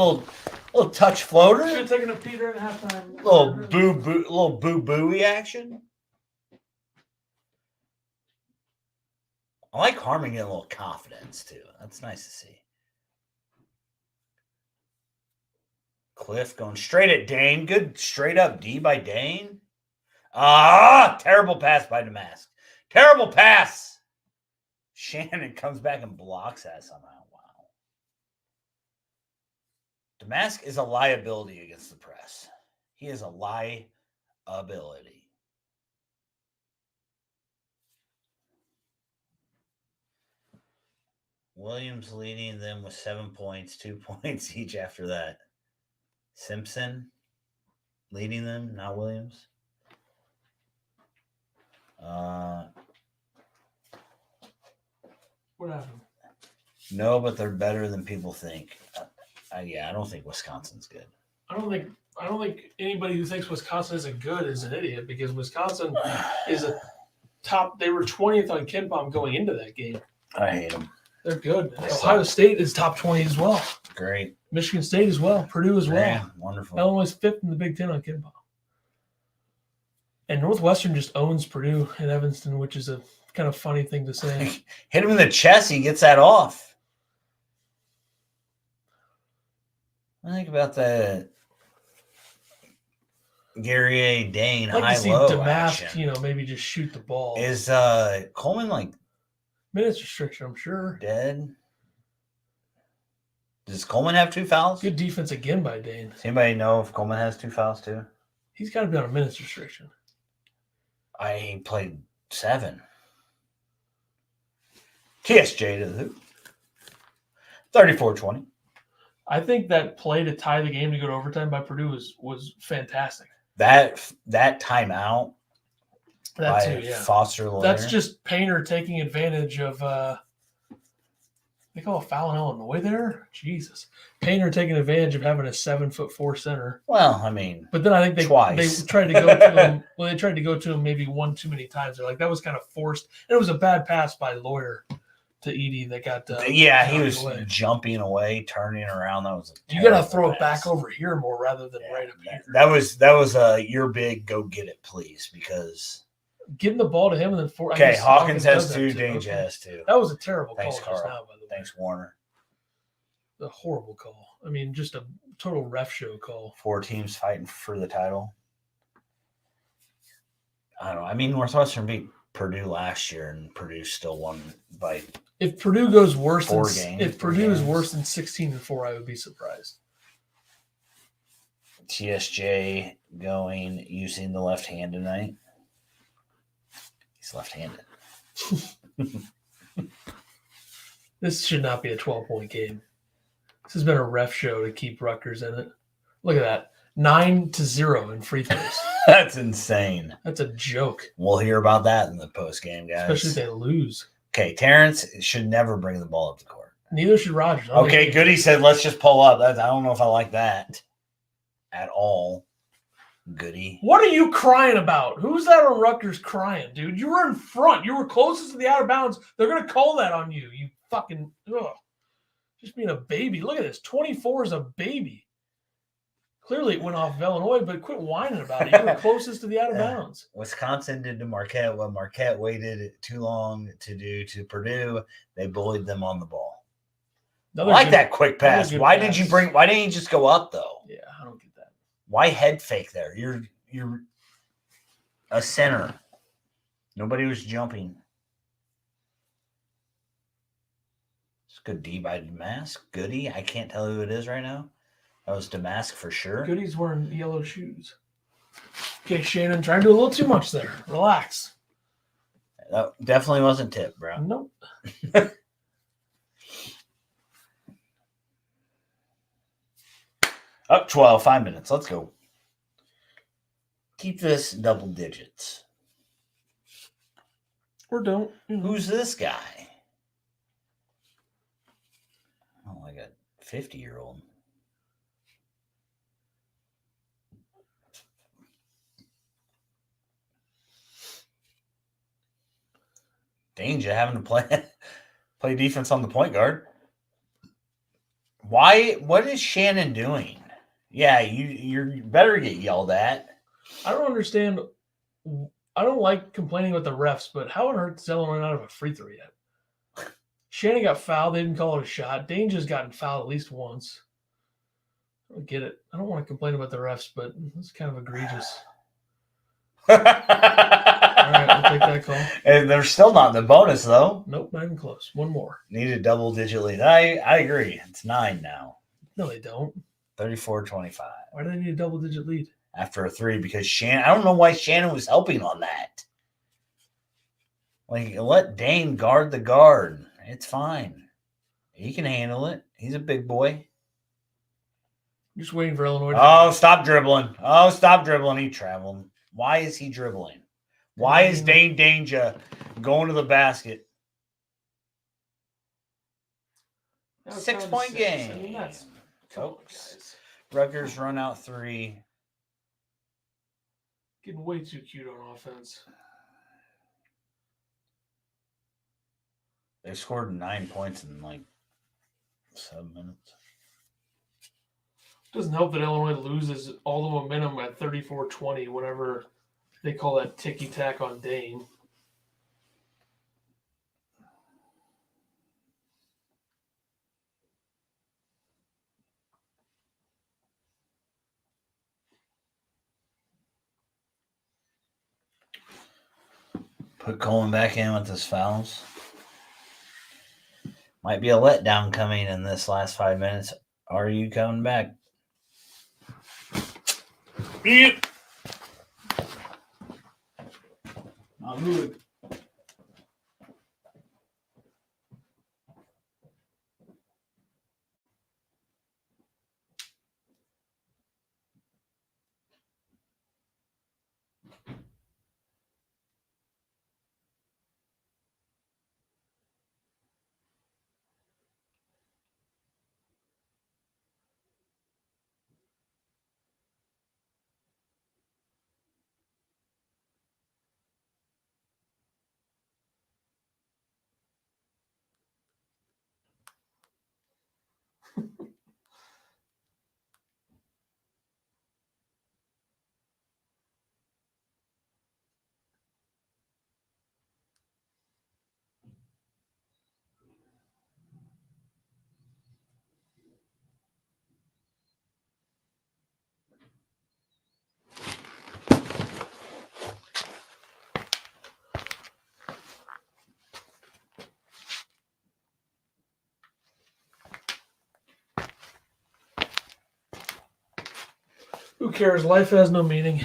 floater. Should have taken a Peter at halftime. Little boo booey action. I like Harmon getting a little confidence too. That's nice to see. Cliff going straight at Dane. Good straight up D by Dane. Terrible pass by Damask. Terrible pass. Shannon comes back and blocks that somehow. Wow. Damask is a liability against the press. He is a liability. Williams leading them with 7 points, 2 points each after that. Simpson leading them, not Williams. What happened? No, but they're better than people think. I don't think Wisconsin's good. I don't think anybody who thinks Wisconsin isn't good is an idiot because Wisconsin is a top. They were 20th on KenPom going into that game. I hate them. They're good. Ohio State is top 20 as well. Great. Michigan State as well. Purdue as well. Yeah, wonderful. Illinois is 5th in the Big Ten on KenPom. And Northwestern just owns Purdue and Evanston, which is a kind of funny thing to say. Hit him in the chest, he gets that off. I think about the Gary A. Dane I'd like to see high-low Damask, action. maybe just shoot the ball. Is Coleman like Minutes restriction, I'm sure. dead? Does Coleman have 2 fouls? Good defense again by Dane. Does anybody know if Coleman has 2 fouls too? He's got to be on a minutes restriction. I played 7. TSJ to the hoop. 34-20. I think that play to tie the game to go to overtime by Purdue was fantastic. That timeout That by too, yeah. Foster Lair. That's just Painter taking advantage of they call a foul in Illinois there? Jesus. Painter taking advantage of having a 7'4" center. Well, I mean, But then I think they tried to go to him. Well, they tried to go to him maybe one too many times. They're like, that was kind of forced. And it was a bad pass by Lawyer to Edie that got he was away. jumping away, turning around. That was You got to throw it back over here more rather than right up here. That was you're big, go get it, please, because Getting the ball to him and then okay, Hawkins has does 2, that Dange too. has 2. That was a terrible Thanks, call just Carl. now, by the way. Thanks, Warner. A horrible call. I mean, just a total ref show call. 4 teams fighting for the title. I don't know. I mean, Northwestern beat Purdue last year, and Purdue still won by. If Purdue goes worse 4 than games, if 4 Purdue is games. worse than 16-4, I would be surprised. TSJ going using the left hand tonight. He's left-handed. This should not be a 12-point game. This has been a ref show to keep Rutgers in it. Look at that. 9-0 in free throws. That's insane. That's a joke. We'll hear about that in the post game, guys. Especially if they lose. Okay, Terrence should never bring the ball up the court. Neither should Rogers. Okay, Goody said, let's just pull up. I don't know if I like that at all. Goody. What are you crying about? Who's that on Rutgers crying, dude? You were in front. You were closest to the outer bounds. They're going to call that on you. You fucking – just being a baby. Look at this. 24 is a baby. Clearly, it went off of Illinois, but quit whining about it. You were closest to the out of bounds. Wisconsin did to Marquette what Marquette waited too long to do to Purdue. They bullied them on the ball. I like that quick pass. Why didn't you just go up though? Yeah, I don't get that. Why head fake there? You're a center. Nobody was jumping. It's good D by Damask. Goody. I can't tell who it is right now. That was Damask for sure. Goody's wearing yellow shoes. Okay, Shannon, trying to do a little too much there. Relax. That definitely wasn't tip, bro. Nope. Up 12, 5 minutes. Let's go. Keep this double digits. Or don't. Who's this guy? Oh, like a 50-year-old. Danger having to play defense on the point guard. Why? What is Shannon doing? Yeah, you better get yelled at. I don't understand. I don't like complaining with the refs, but how on earth does Illinois not have a free throw yet? Shannon got fouled. They didn't call it a shot. Danger's gotten fouled at least once. I don't get it. I don't want to complain about the refs, but it's kind of egregious. All right, we'll take that call. And they're still not in the bonus, though. Nope, not even close. One more. Need a double-digit lead. I agree. It's 9 now. No, they don't. 34-25. Why do they need a double-digit lead? After a 3, because Shannon, I don't know why Shannon was helping on that. Like, let Dane guard the guard. It's fine. He can handle it. He's a big boy. Just waiting for Illinois to stop dribbling. Oh, stop dribbling. He traveled. Why is he dribbling? Why is Dane Danger going to the basket? 6-point game. I mean, that's folks. Rutgers run out 3. Getting way too cute on offense. They scored 9 points in like 7 minutes. Doesn't help that Illinois loses all the momentum at 34-20 whenever they call that ticky-tack on Dane. Put Coleman back in with his fouls. Might be a letdown coming in this last 5 minutes. Are you coming back? Beep. Not good. Who cares? Life has no meaning.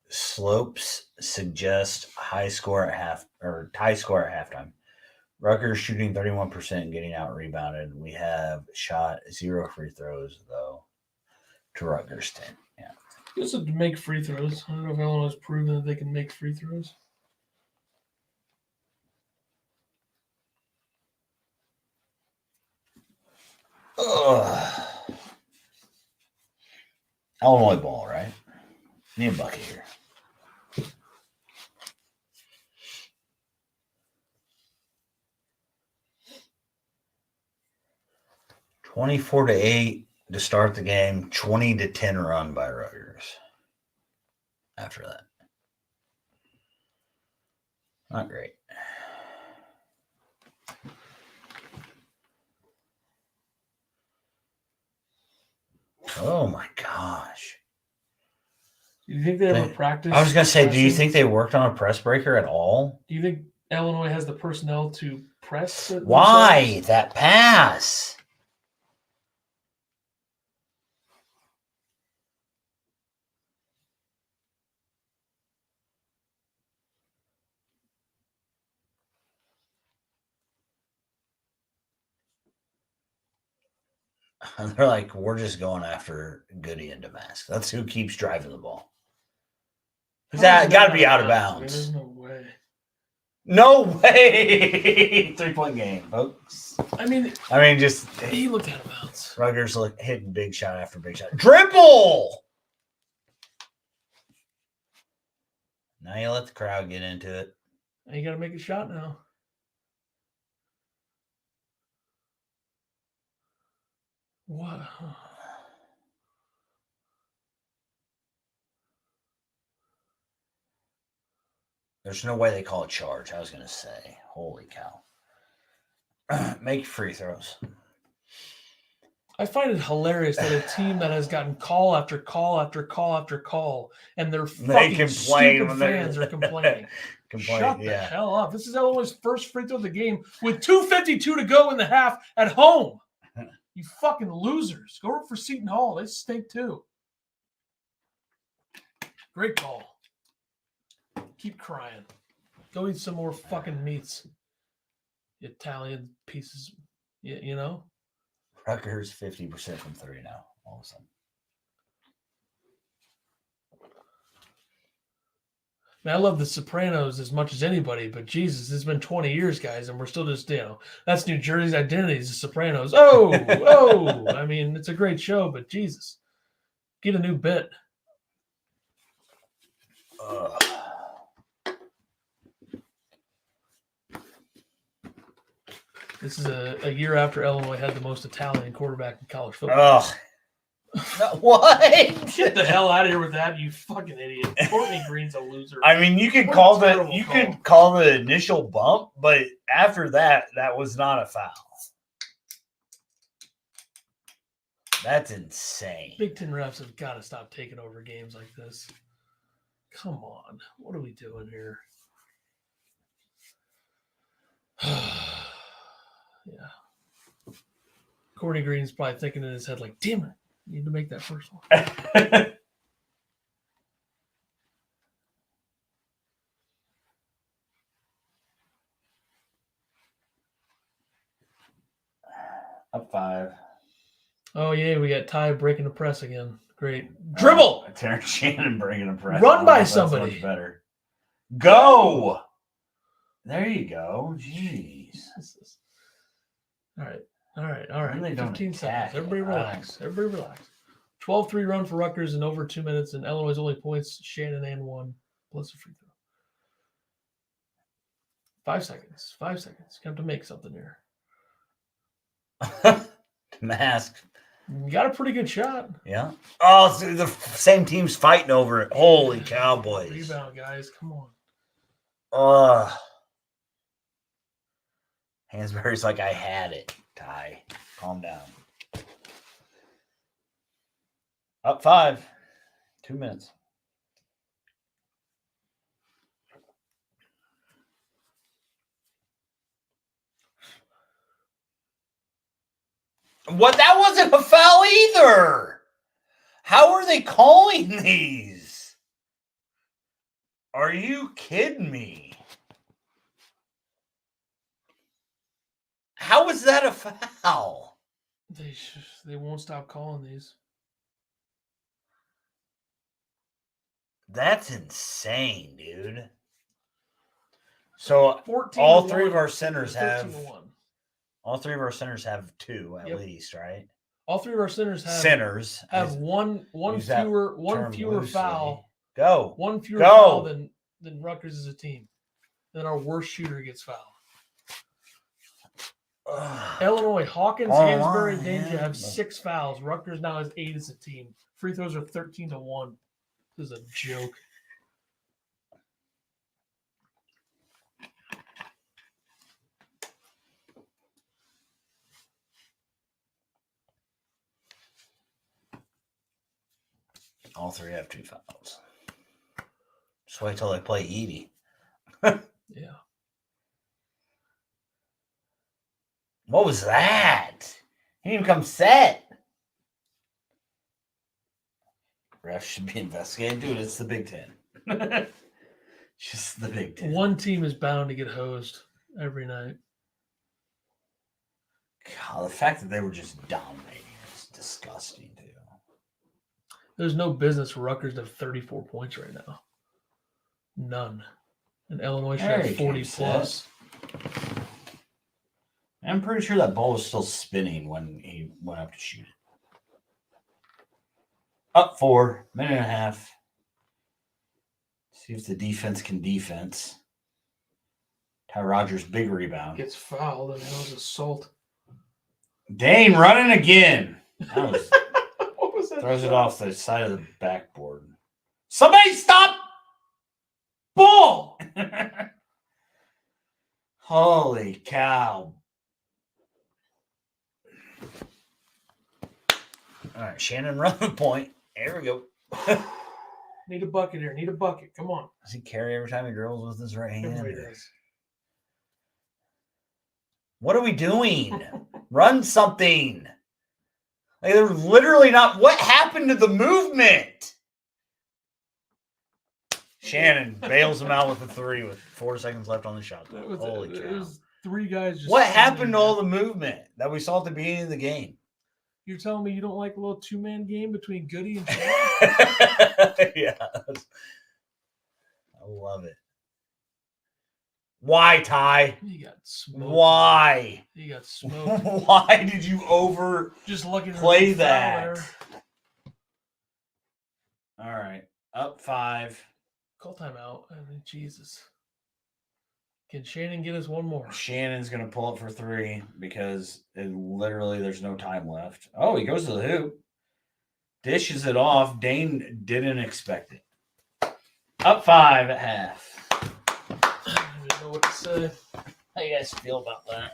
Slopes suggest high score at tie score at halftime. Rutgers shooting 31%, getting out rebounded. We have shot 0 free throws though to Rutgers 10. Yeah. Just to make free throws. I don't know if Illinois has proven that they can make free throws. Illinois ball, right? Need a bucket here. (24-8) to start the game. 20-10 run by Rutgers. After that, not great. Oh my gosh! Do you think they ever practice? I was gonna say, do you think they worked on a press breaker at all? Do you think Illinois has the personnel to press? Why that pass? They're like, we're just going after Goody and Damask. That's who keeps driving the ball. Who's that? Got to be out of bounds. There's no way. No way. 3-point game, folks. I mean, just he looked out of bounds. Rutgers hitting big shot after big shot. Dribble. Now you let the crowd get into it. Now you got to make a shot now. What? There's no way they call a charge. I was going to say, holy cow. Make free throws. I find it hilarious that a team that has gotten call after call after call after call, and their fucking stupid fans are complaining. Shut the hell up. This is Illinois' first free throw of the game with 2:52 to go in the half at home. You fucking losers. Go work for Seton Hall. They stink too. Great call. Keep crying. Go eat some more fucking meats. You Italian pieces. You know? Rutgers 50% from 3 now, all of a sudden. Man, I love The Sopranos as much as anybody, but Jesus, it's been 20 years, guys, and we're still just, that's New Jersey's identity, is The Sopranos. Oh, I mean, it's a great show, but Jesus, get a new bit. This is a year after Illinois had the most Italian quarterback in college football. What? Get the hell out of here with that, you fucking idiot. Courtney Green's a loser. I mean, you could call the initial bump, but after that was not a foul. That's insane. Big Ten refs have got to stop taking over games like this. Come on. What are we doing here? Yeah. Courtney Green's probably thinking in his head, like, damn it. Need to make that first one. Up 5. Oh, yeah, we got Ty breaking the press again. Great. Dribble! Terrence Shannon breaking a press. Run by somebody. Much better. Go! There you go. Jeez. All right. Really 15 seconds. Everybody relax. 12-3 run for Rutgers in over 2 minutes, and Illinois' only points, Shannon and 1, plus a free throw. 5 seconds. You have to make something here. Mask. You got a pretty good shot. Yeah. Oh, so the same team's fighting over it. Holy Cowboys. Rebound, guys. Come on. Hansberry's like, I had it. Ty, calm down. Up 5. 2 minutes. What? That wasn't a foul either. How are they calling these? Are you kidding me? How is that a foul? They won't stop calling these. That's insane, dude. So all three of our centers have 2 at least, right? All three of our centers have one use that fewer term loosely. foul. Go. One fewer Go. foul than Rutgers as a team. Then our worst shooter gets fouled. Illinois, Hawkins, Hansberry, and Danger have 6 fouls. Rutgers now has 8 as a team. Free throws are 13-1. This is a joke. All three have 2 fouls. Just wait till they play Edie. Yeah. What was that? He didn't even come set. Refs should be investigating. Dude, it's the Big Ten. Just the Big Ten. One team is bound to get hosed every night. God, the fact that they were just dominating is disgusting, too. There's no business for Rutgers to have 34 points right now. None. And Illinois should have 40 plus. I'm pretty sure that ball was still spinning when he went up to shoot it. Up 4, minute and a half. See if the defense can defense. Ty Rogers, big rebound. Gets fouled and it was assault. Dane running again. That was, what was that? Throws it off the side of the backboard. Somebody stop! Ball! Holy cow. All right, Shannon run the point. There we go. Need a bucket here. Need a bucket. Come on. Does he carry every time he dribbles with his right hand? What are we doing? Run something. Like they're literally not. What happened to the movement? Shannon bails him out with a 3 with 4 seconds left on the shot clock. Holy cow. It was 3 guys just. What happened to all the movement that we saw at the beginning of the game? You're telling me you don't like a little 2-man game between Goody and Shannon? Yeah. I love it. Why, Ty? He got smoked. Why? He got smoked. Why did you just looking play that? All right. Up 5. Call timeout. I mean, Jesus. Can Shannon get us one more? Shannon's going to pull up for 3 because there's no time left. Oh, he goes to the hoop. Dishes it off. Dane didn't expect it. Up 5 at half. I don't know what to say. How you guys feel about that?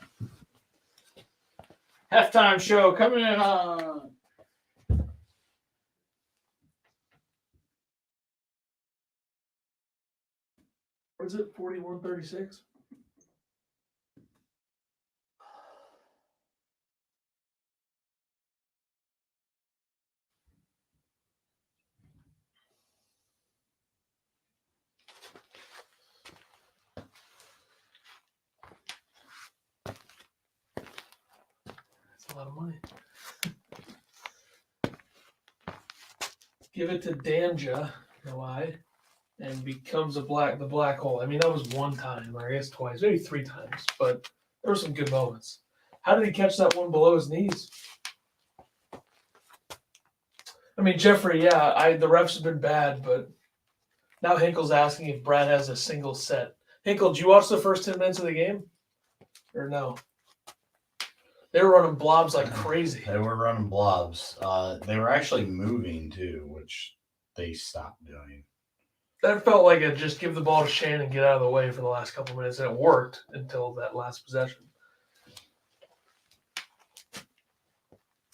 Halftime show coming in on. What is it? 41-36? That's a lot of money. Give it to Danja, you know why? And becomes the black hole. I mean, that was one time, or I guess twice, maybe 3 times, but there were some good moments. How did he catch that one below his knees? I mean, Jeffrey, yeah, the refs have been bad, but now Hinkle's asking if Brad has a single set. Hinkle, did you watch the first 10 minutes of the game? Or no? They were running blobs like crazy. They were running blobs. They were actually moving, too, which they stopped doing. That felt like a just give the ball to Shannon and get out of the way for the last couple minutes, and it worked until that last possession.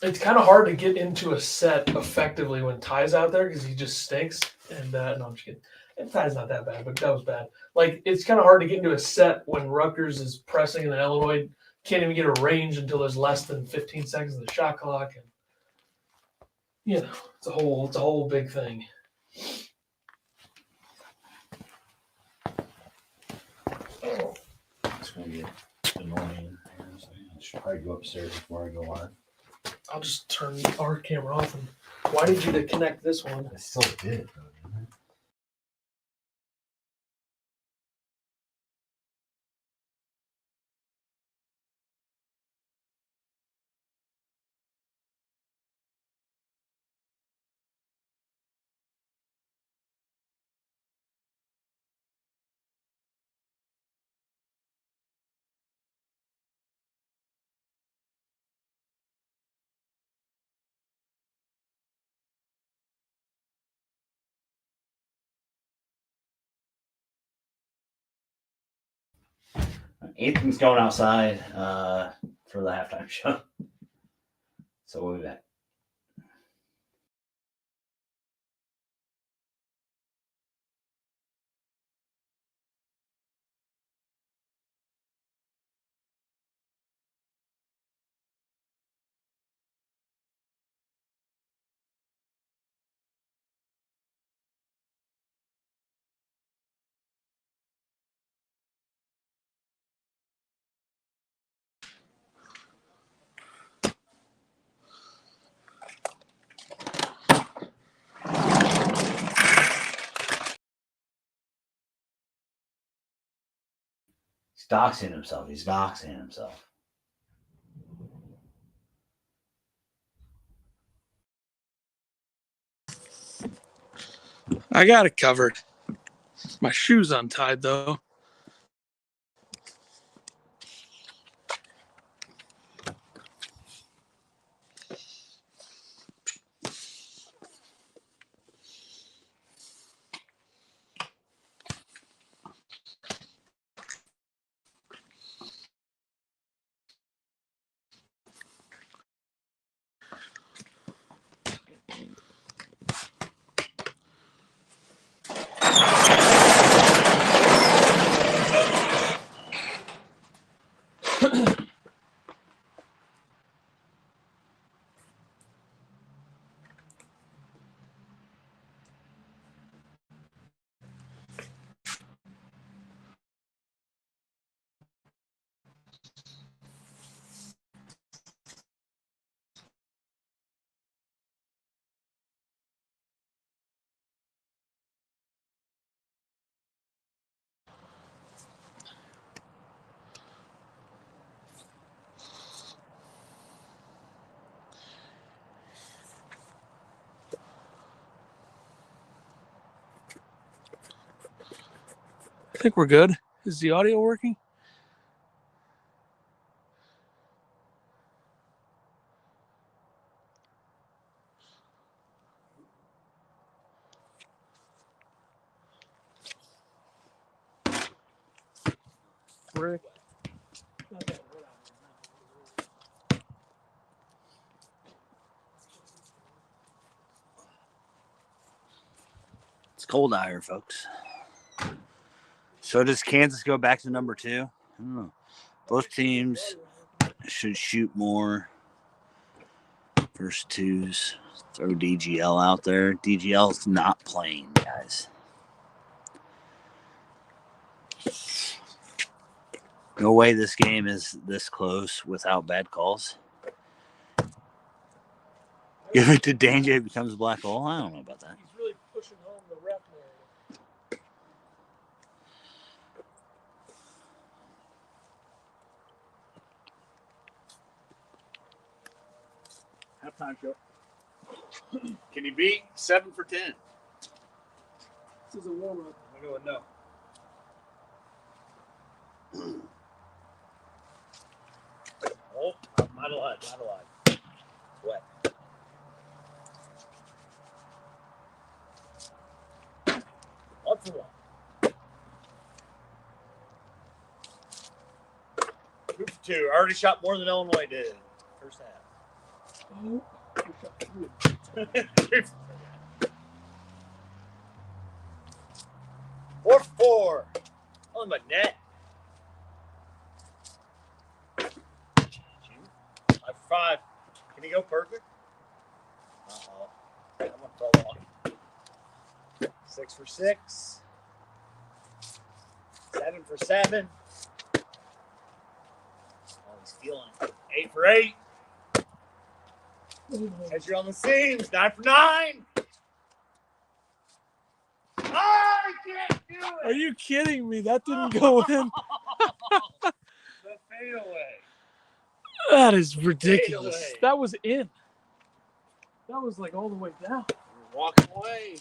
It's kind of hard to get into a set effectively when Ty's out there because he just stinks. And no, I'm just kidding. And Ty's not that bad, but that was bad. Like, it's kind of hard to get into a set when Rutgers is pressing and Illinois can't even get a range until there's less than 15 seconds of the shot clock. And, you know, it's a whole big thing. It's going to get annoying. I should probably go upstairs before I go live. I'll just turn our camera off. And why did you connect this one? I still did. Ethan's going outside for the halftime show. So we'll be back. He's doxing himself. He's doxing himself. I got it covered. My shoe's untied, though. I think we're good. Is the audio working? Rick. It's cold out here, folks. So does Kansas go back to number 2? I don't know. Both teams should shoot more. First twos. Throw DGL out there. DGL's not playing, guys. No way this game is this close without bad calls. Give it to Danger, it becomes a black hole. I don't know about that. He's really pushing home the ref narrative. Halftime show. Can you beat 7 for 10? This is a warm-up. I'm going no. Oh, not alive, not alive. Wet. One for one. 2 for 2. I already shot more than Illinois did. First half. Oh, 4 for 4. On my net. 5 for 5. Can he go perfect? Uh-oh. I'm going to fall off. 6 for 6. 7 for 7. Oh, he's feeling it. 8 for 8. As you're on the seams. 9 for 9. Oh, I can't do it. are you kidding me? That didn't go in. The fadeaway. That is ridiculous. Fadeaway. That was in. That was like all the way down. You're walking away.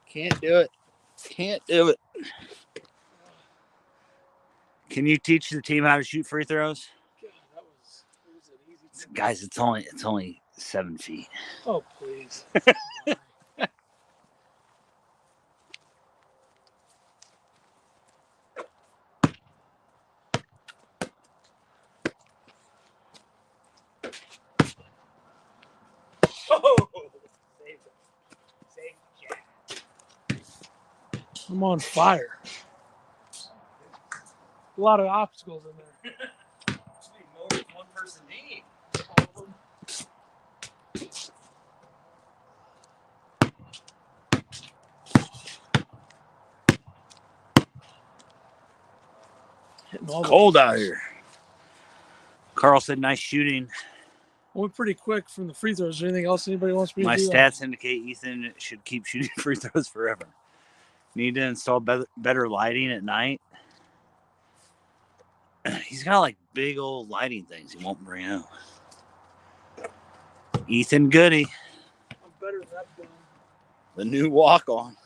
Can't do it. Can't do it. Can you teach the team how to shoot free throws? God, that was an easy thing. Guys, it's only 7 feet. Oh, please. I'm on fire. A lot of obstacles in there. More than one person need. Hitting all the Cold out here. Carl said nice shooting. went pretty quick from the free throws. Is there anything else anybody wants me My to do? stats indicate Ethan should keep shooting free throws forever. Need to install better lighting at night. He's got like big old lighting things he won't bring out. Ethan Goody, I'm better than that gun. the new walk-on.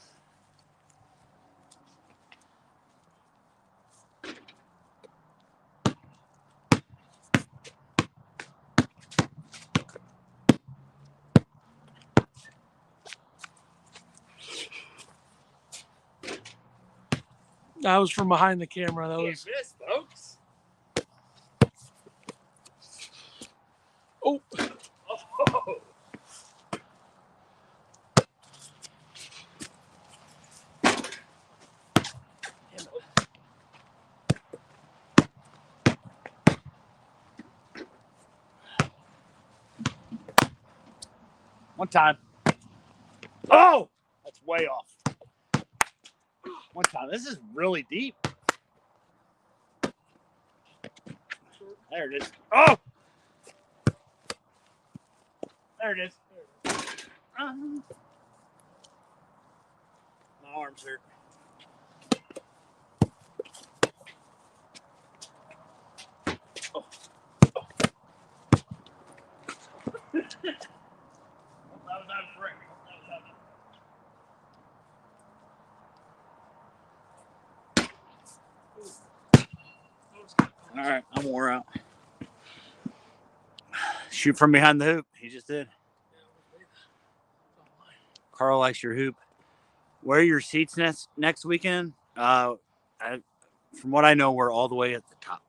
That was from behind the camera. That was. Miss, folks. Oh, Oh. One time. Oh, that's way off. One time. This is really deep. There it is. Oh! There it is. My arms hurt. Oh. Oh. That was out of frame. All right, I'm wore out. Shoot from behind the hoop. He just did. Carl likes your hoop. Where are your seats next weekend? From what I know, we're all the way at the top.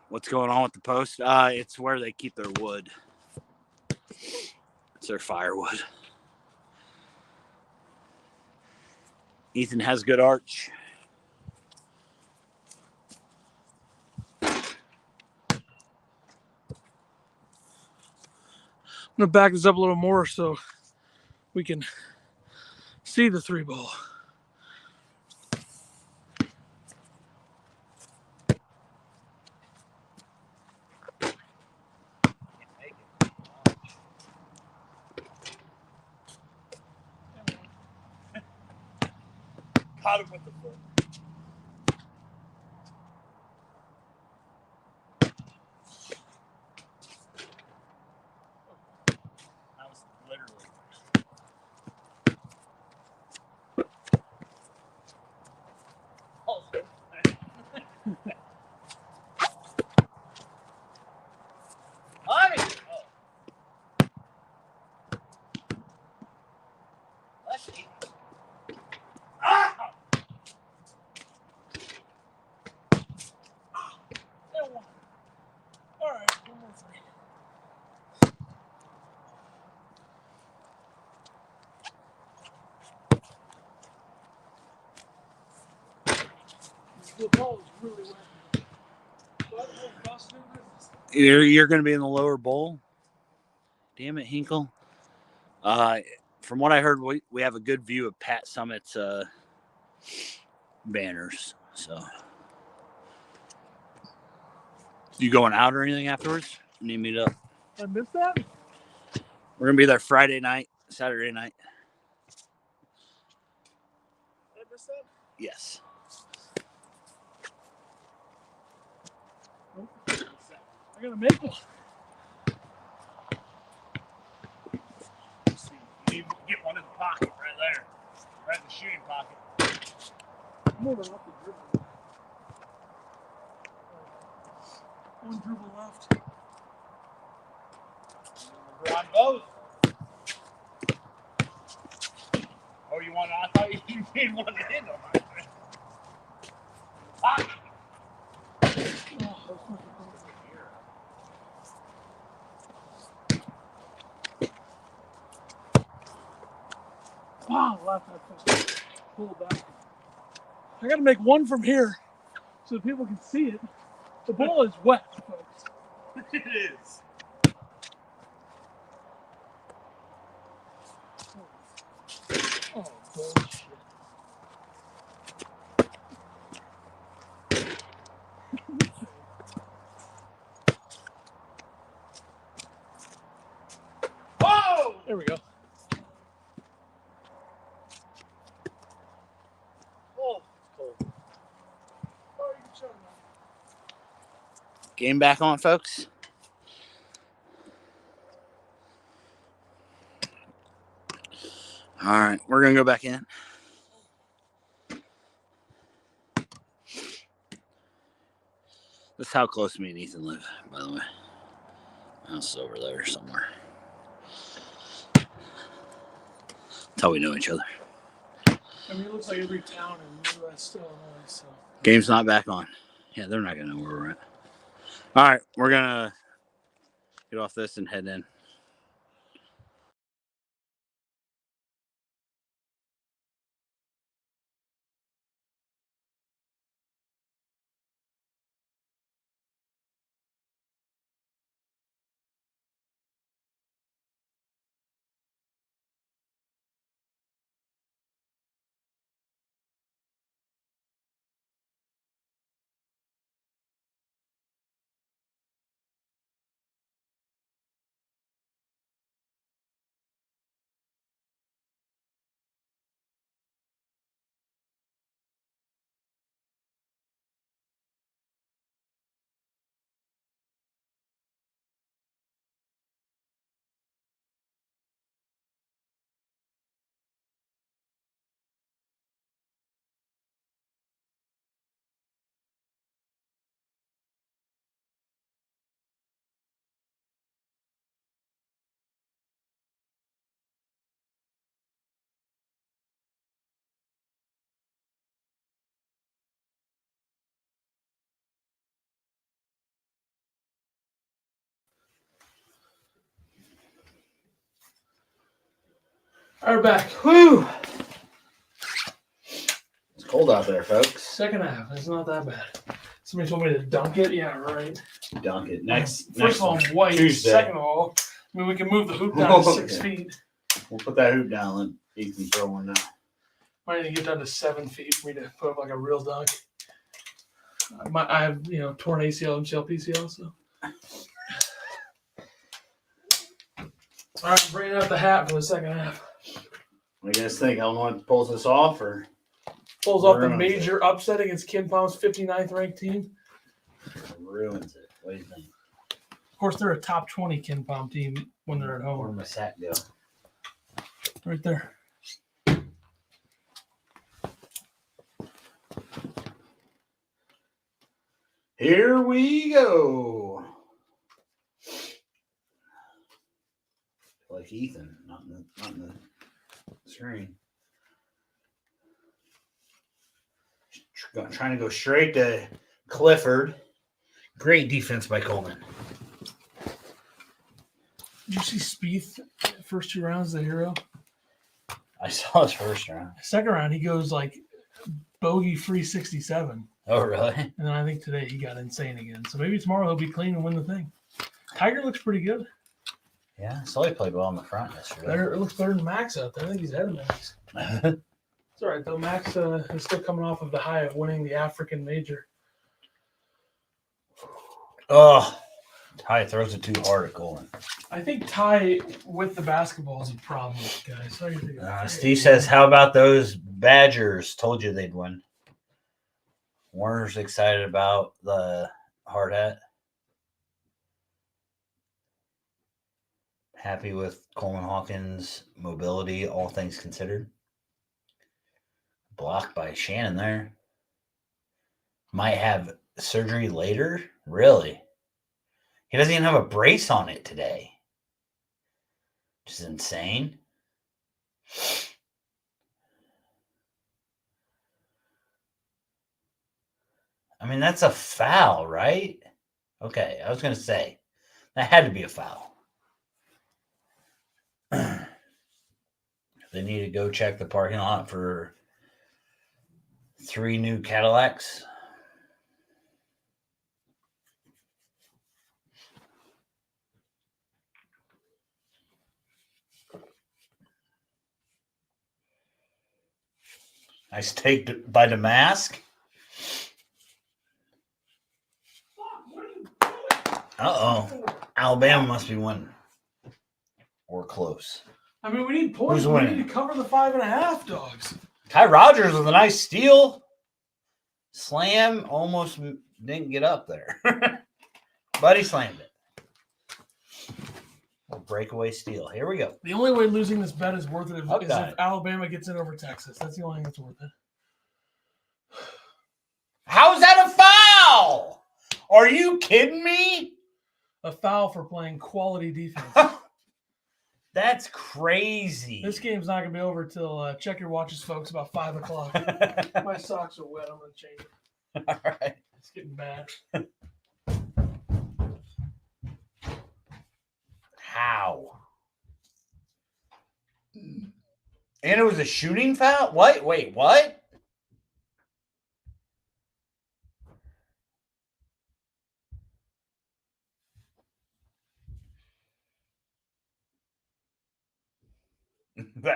What's going on with the post? It's where they keep their wood. It's their firewood. Ethan has good arch. I'm gonna back this up a little more so we can see the three ball. Caught him with the foot. That was literally. Oh. Hi. Oh. Lefty. Ah! All right, one more three. The ball is really wet. You're going to be in the lower bowl. Damn it, Hinkle. From what I heard, we have a good view of Pat Summit's banners. So, you going out or anything afterwards? You need to meet up. I missed that? We're going to be there Friday night, Saturday night. I missed that? Yes. I gotta make one. You need to get one in the pocket right there. Right in the shooting pocket. I'm moving off the dribble. One dribble left. Rod goes. Oh, you want? I thought you need one to hit on my pocket. Oh, left. Pull it back. I got to make one from here so that people can see it. The ball is wet, folks. It is. Oh, bullshit. Whoa! There we go. Oh, it's cold. Oh, you can show them. Game back on, folks. All right, we're going to go back in. This is how close me and Ethan live, by the way. House is over there somewhere. That's how we know each other. I mean, it looks like every town in Midwest Illinois, so. Game's not back on. Yeah, they're not going to know where we're at. All right, we're going to get off this and head in. All right, back. Woo! It's cold out there, folks. Second half. It's not that bad. Somebody told me to dunk it. Yeah, right. Dunk it. Next First of all, I'm white. Tuesday. Second of all, I mean, we can move the hoop down to 6 Okay. feet. We'll put that hoop down and Ethan throw one now. Might need to get down to 7 feet for me to put up like a real dunk. I have, torn ACL, MCL, PCL, so. All right, I'm bringing out the hat for the second half. What do you guys think? Illinois pulls this off, or Pulls off the Ruins it. major upset against Ken Palm's 59th ranked team. ruins it? What do you think? Of course, they're a top 20 Ken Palm team when they're at Where'd home. my sack go? Right there. Here we go. Like Ethan, not in the screen. Trying to go straight to Clifford. Great defense by Coleman. Did you see Spieth first 2 rounds, the hero? I saw his first round. Second round, he goes like bogey free 67. Oh, really? And then I think today he got insane again. So maybe tomorrow he'll be clean and win the thing. Tiger looks pretty good. Yeah, I saw he played well on the front yesterday. It looks better than Max out there. I think he's ahead of Max. It's all right, though. Max is still coming off of the high of winning the African major. Oh, Ty throws it too hard at Coleman. I think Ty with the basketball is a problem, guys. How do you think? Steve says, how about those Badgers? Told you they'd win. Warner's excited about the hard hat. Happy with Coleman Hawkins' mobility, all things considered. Blocked by Shannon there. Might have surgery later? Really? He doesn't even have a brace on it today. Which is insane. I mean, that's a foul, right? Okay, I was going to say, that had to be a foul. They need to go check the parking lot for 3 new Cadillacs. Nice take by Damask. Uh-oh. Alabama must be winning. Or close. I mean, we need points. Who's We winning? need to cover the 5.5, dogs. Ty Rogers with a nice steal. Slam almost didn't get up there. But he slammed it. A breakaway steal. Here we go. The only way losing this bet is worth it is if it. Alabama gets in over Texas. That's the only thing that's worth it. How's that a foul? Are you kidding me? A foul for playing quality defense. That's crazy. This game's not going to be over till check your watches, folks, about 5 o'clock. My socks are wet. I'm going to change it. All right. It's getting bad. How? And it was a shooting foul? What? Wait, what?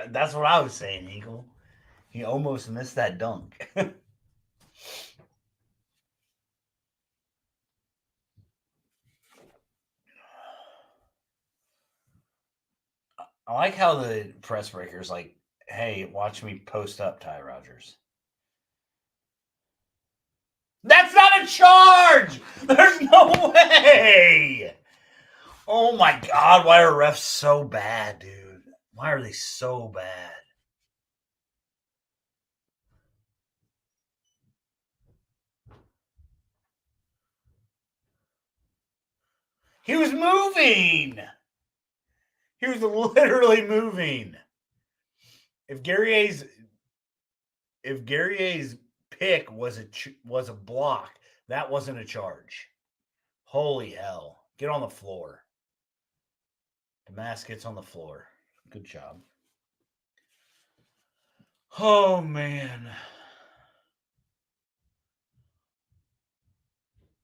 That's what I was saying, Eagle. He almost missed that dunk. I like how the press breaker's like, hey, watch me post up Ty Rogers. That's not a charge! There's no way! Oh my God, why are refs so bad, dude? Why are they so bad? He was moving! He was literally moving. If Guerrier's pick was a block, that wasn't a charge. Holy hell. Get on the floor. Damask gets on the floor. Good job. Oh, man.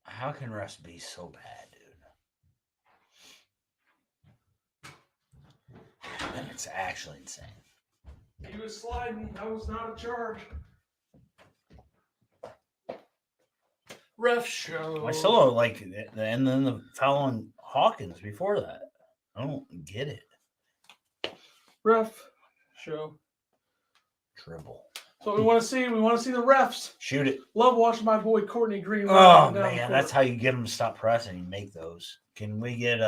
How can refs be so bad, dude? It's actually insane. He was sliding. That was not a charge. Ref show. I still don't like it. And then the foul on Hawkins before that. I don't get it. Ref show. Dribble. So we want to see. We want to see the refs. Shoot it. Love watching my boy Courtney Green. Oh man, that's how you get them to stop pressing. You make those. Can we get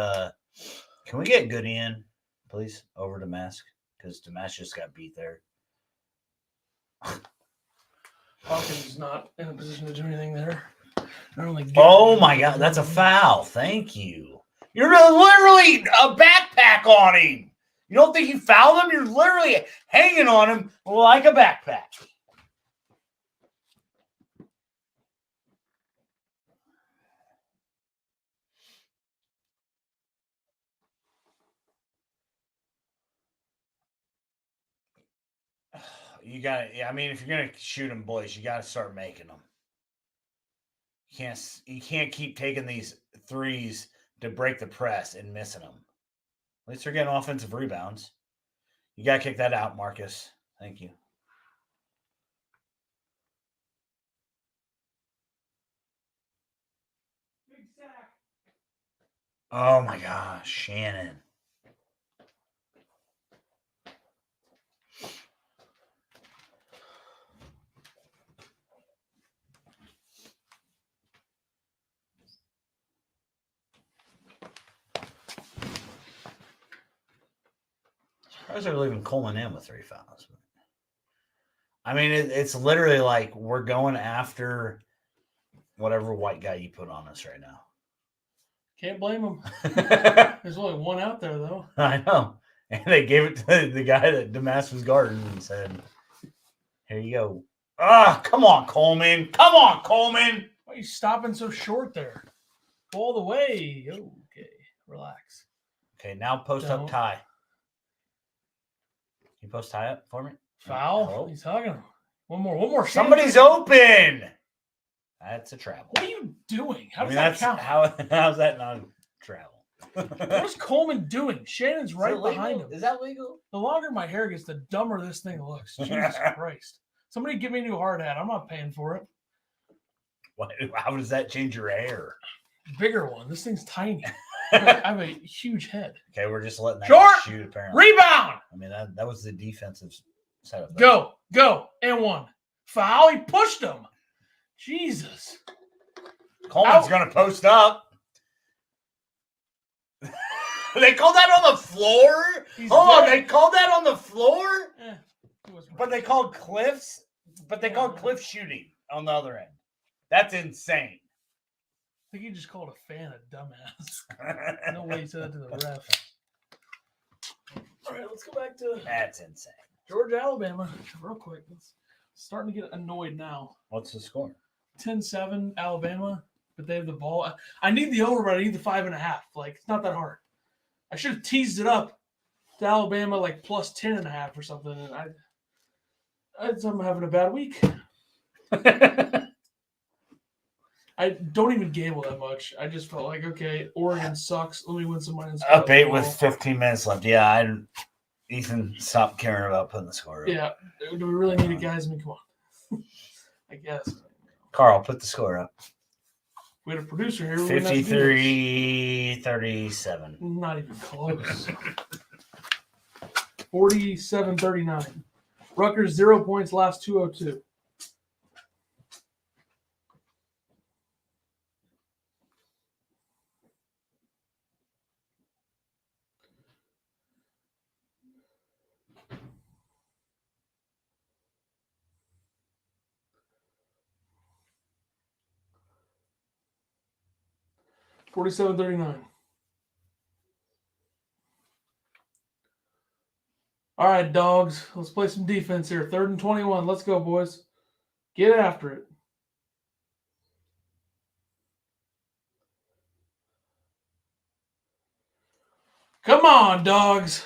Goodin, please, over Damask? Because Damask just got beat there. Hawkins is not in a position to do anything there. Oh my God, that's a foul. Thank you. You're literally a backpack on him. You don't think you fouled him? You're literally hanging on him like a backpack. You got to, I mean, if you're going to shoot them, boys, you got to start making them. You can't keep taking these threes to break the press and missing them. At least they're getting offensive rebounds. You got to kick that out, Marcus. Thank you. Big sack. Oh my gosh, Shannon. Surprised they're leaving Coleman in with 3 fouls. I mean, it's literally like we're going after whatever white guy you put on us right now. Can't blame him. There's only one out there, though. I know. And they gave it to the guy that Damask was guarding and said, here you go. Ah, come on, Coleman. Come on, Coleman. Why are you stopping so short there? Go all the way. Okay, relax. Okay, now post up Ty. you post tie up for me? Foul. Hello? He's hugging him. One more. Somebody's open. That's a travel. What are you doing? How I does mean, that count? How's that not travel? What is Coleman doing? Shannon's right behind him. Is that legal? The longer my hair gets, the dumber this thing looks. Jesus Christ. Somebody give me a new hard hat. I'm not paying for it. What, how does that change your hair? Bigger one. This thing's tiny. I have a huge head. Okay, we're just letting that Short! shoot, apparently. Rebound! I mean, that was the defensive setup. Go. And one. Foul. He pushed him. Jesus. Coleman's going to post up. They called that on the floor? Hold on, they called that on the floor? But they called Cliff's. But they called Cliff shooting on the other end. That's insane. I think you just called a fan a dumbass. No way you said that to the ref. All right, let's go back to That's insane. Georgia, Alabama. Real quick. It's starting to get annoyed now. What's the score? 10-7 Alabama, but they have the ball. I need the over, but I need the 5.5. Like, it's not that hard. I should have teased it up to Alabama like plus 10.5 or something. And I'm having a bad week. I don't even gamble that much. I just felt like, okay, Oregon sucks. Let me win some money. Up 8 with 15 minutes left. Yeah, Ethan stopped caring about putting the score up. Yeah. Do we really need it, guys? I mean, come on. I guess. Carl, put the score up. We had a producer here. 53-37. Not even close. 47-39. Rutgers 0 points, last 202. $47-39. All right, dogs. Let's play some defense here. 3rd and 21. Let's go, boys. Get after it. Come on, dogs.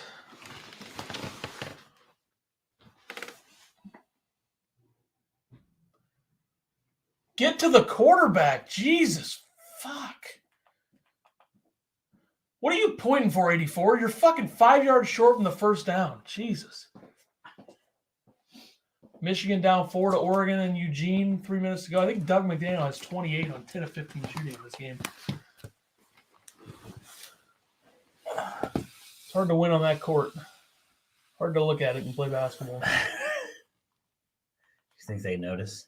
Get to the quarterback. Jesus. Fuck. What are you pointing for, 84? You're fucking 5 yards short from the first down. Jesus. Michigan down 4 to Oregon and Eugene 3 minutes to go. I think Doug McDaniel has 28 on 10 of 15 shooting in this game. It's hard to win on that court. Hard to look at it and play basketball. You think they notice?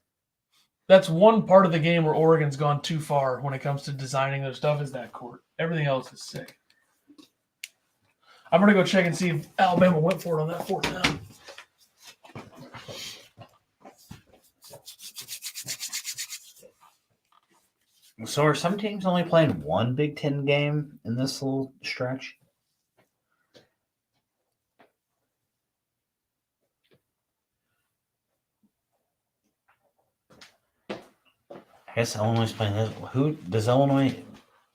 That's one part of the game where Oregon's gone too far when it comes to designing their stuff is that court. Everything else is sick. I'm going to go check and see if Alabama went for it on that 4th down. So are some teams only playing one Big Ten game in this little stretch? I guess Illinois playing this. Who does Illinois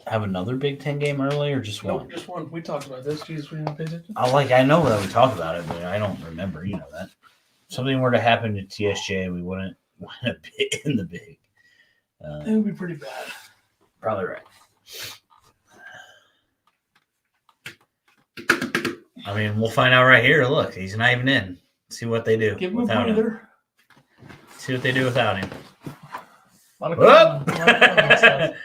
have another Big Ten game early or just one? Nope, just one. We talked about this. Jesus, we didn't pay attention. I know that we talked about it, but I don't remember. You know that. If something were to happen to TSJ, we wouldn't win a bit in the big. It would be pretty bad. Probably right. I mean, we'll find out right here. Look, he's not even in. See what they do. Give him a without him. breather. See what they do without him. A lot of Whoop! stuff.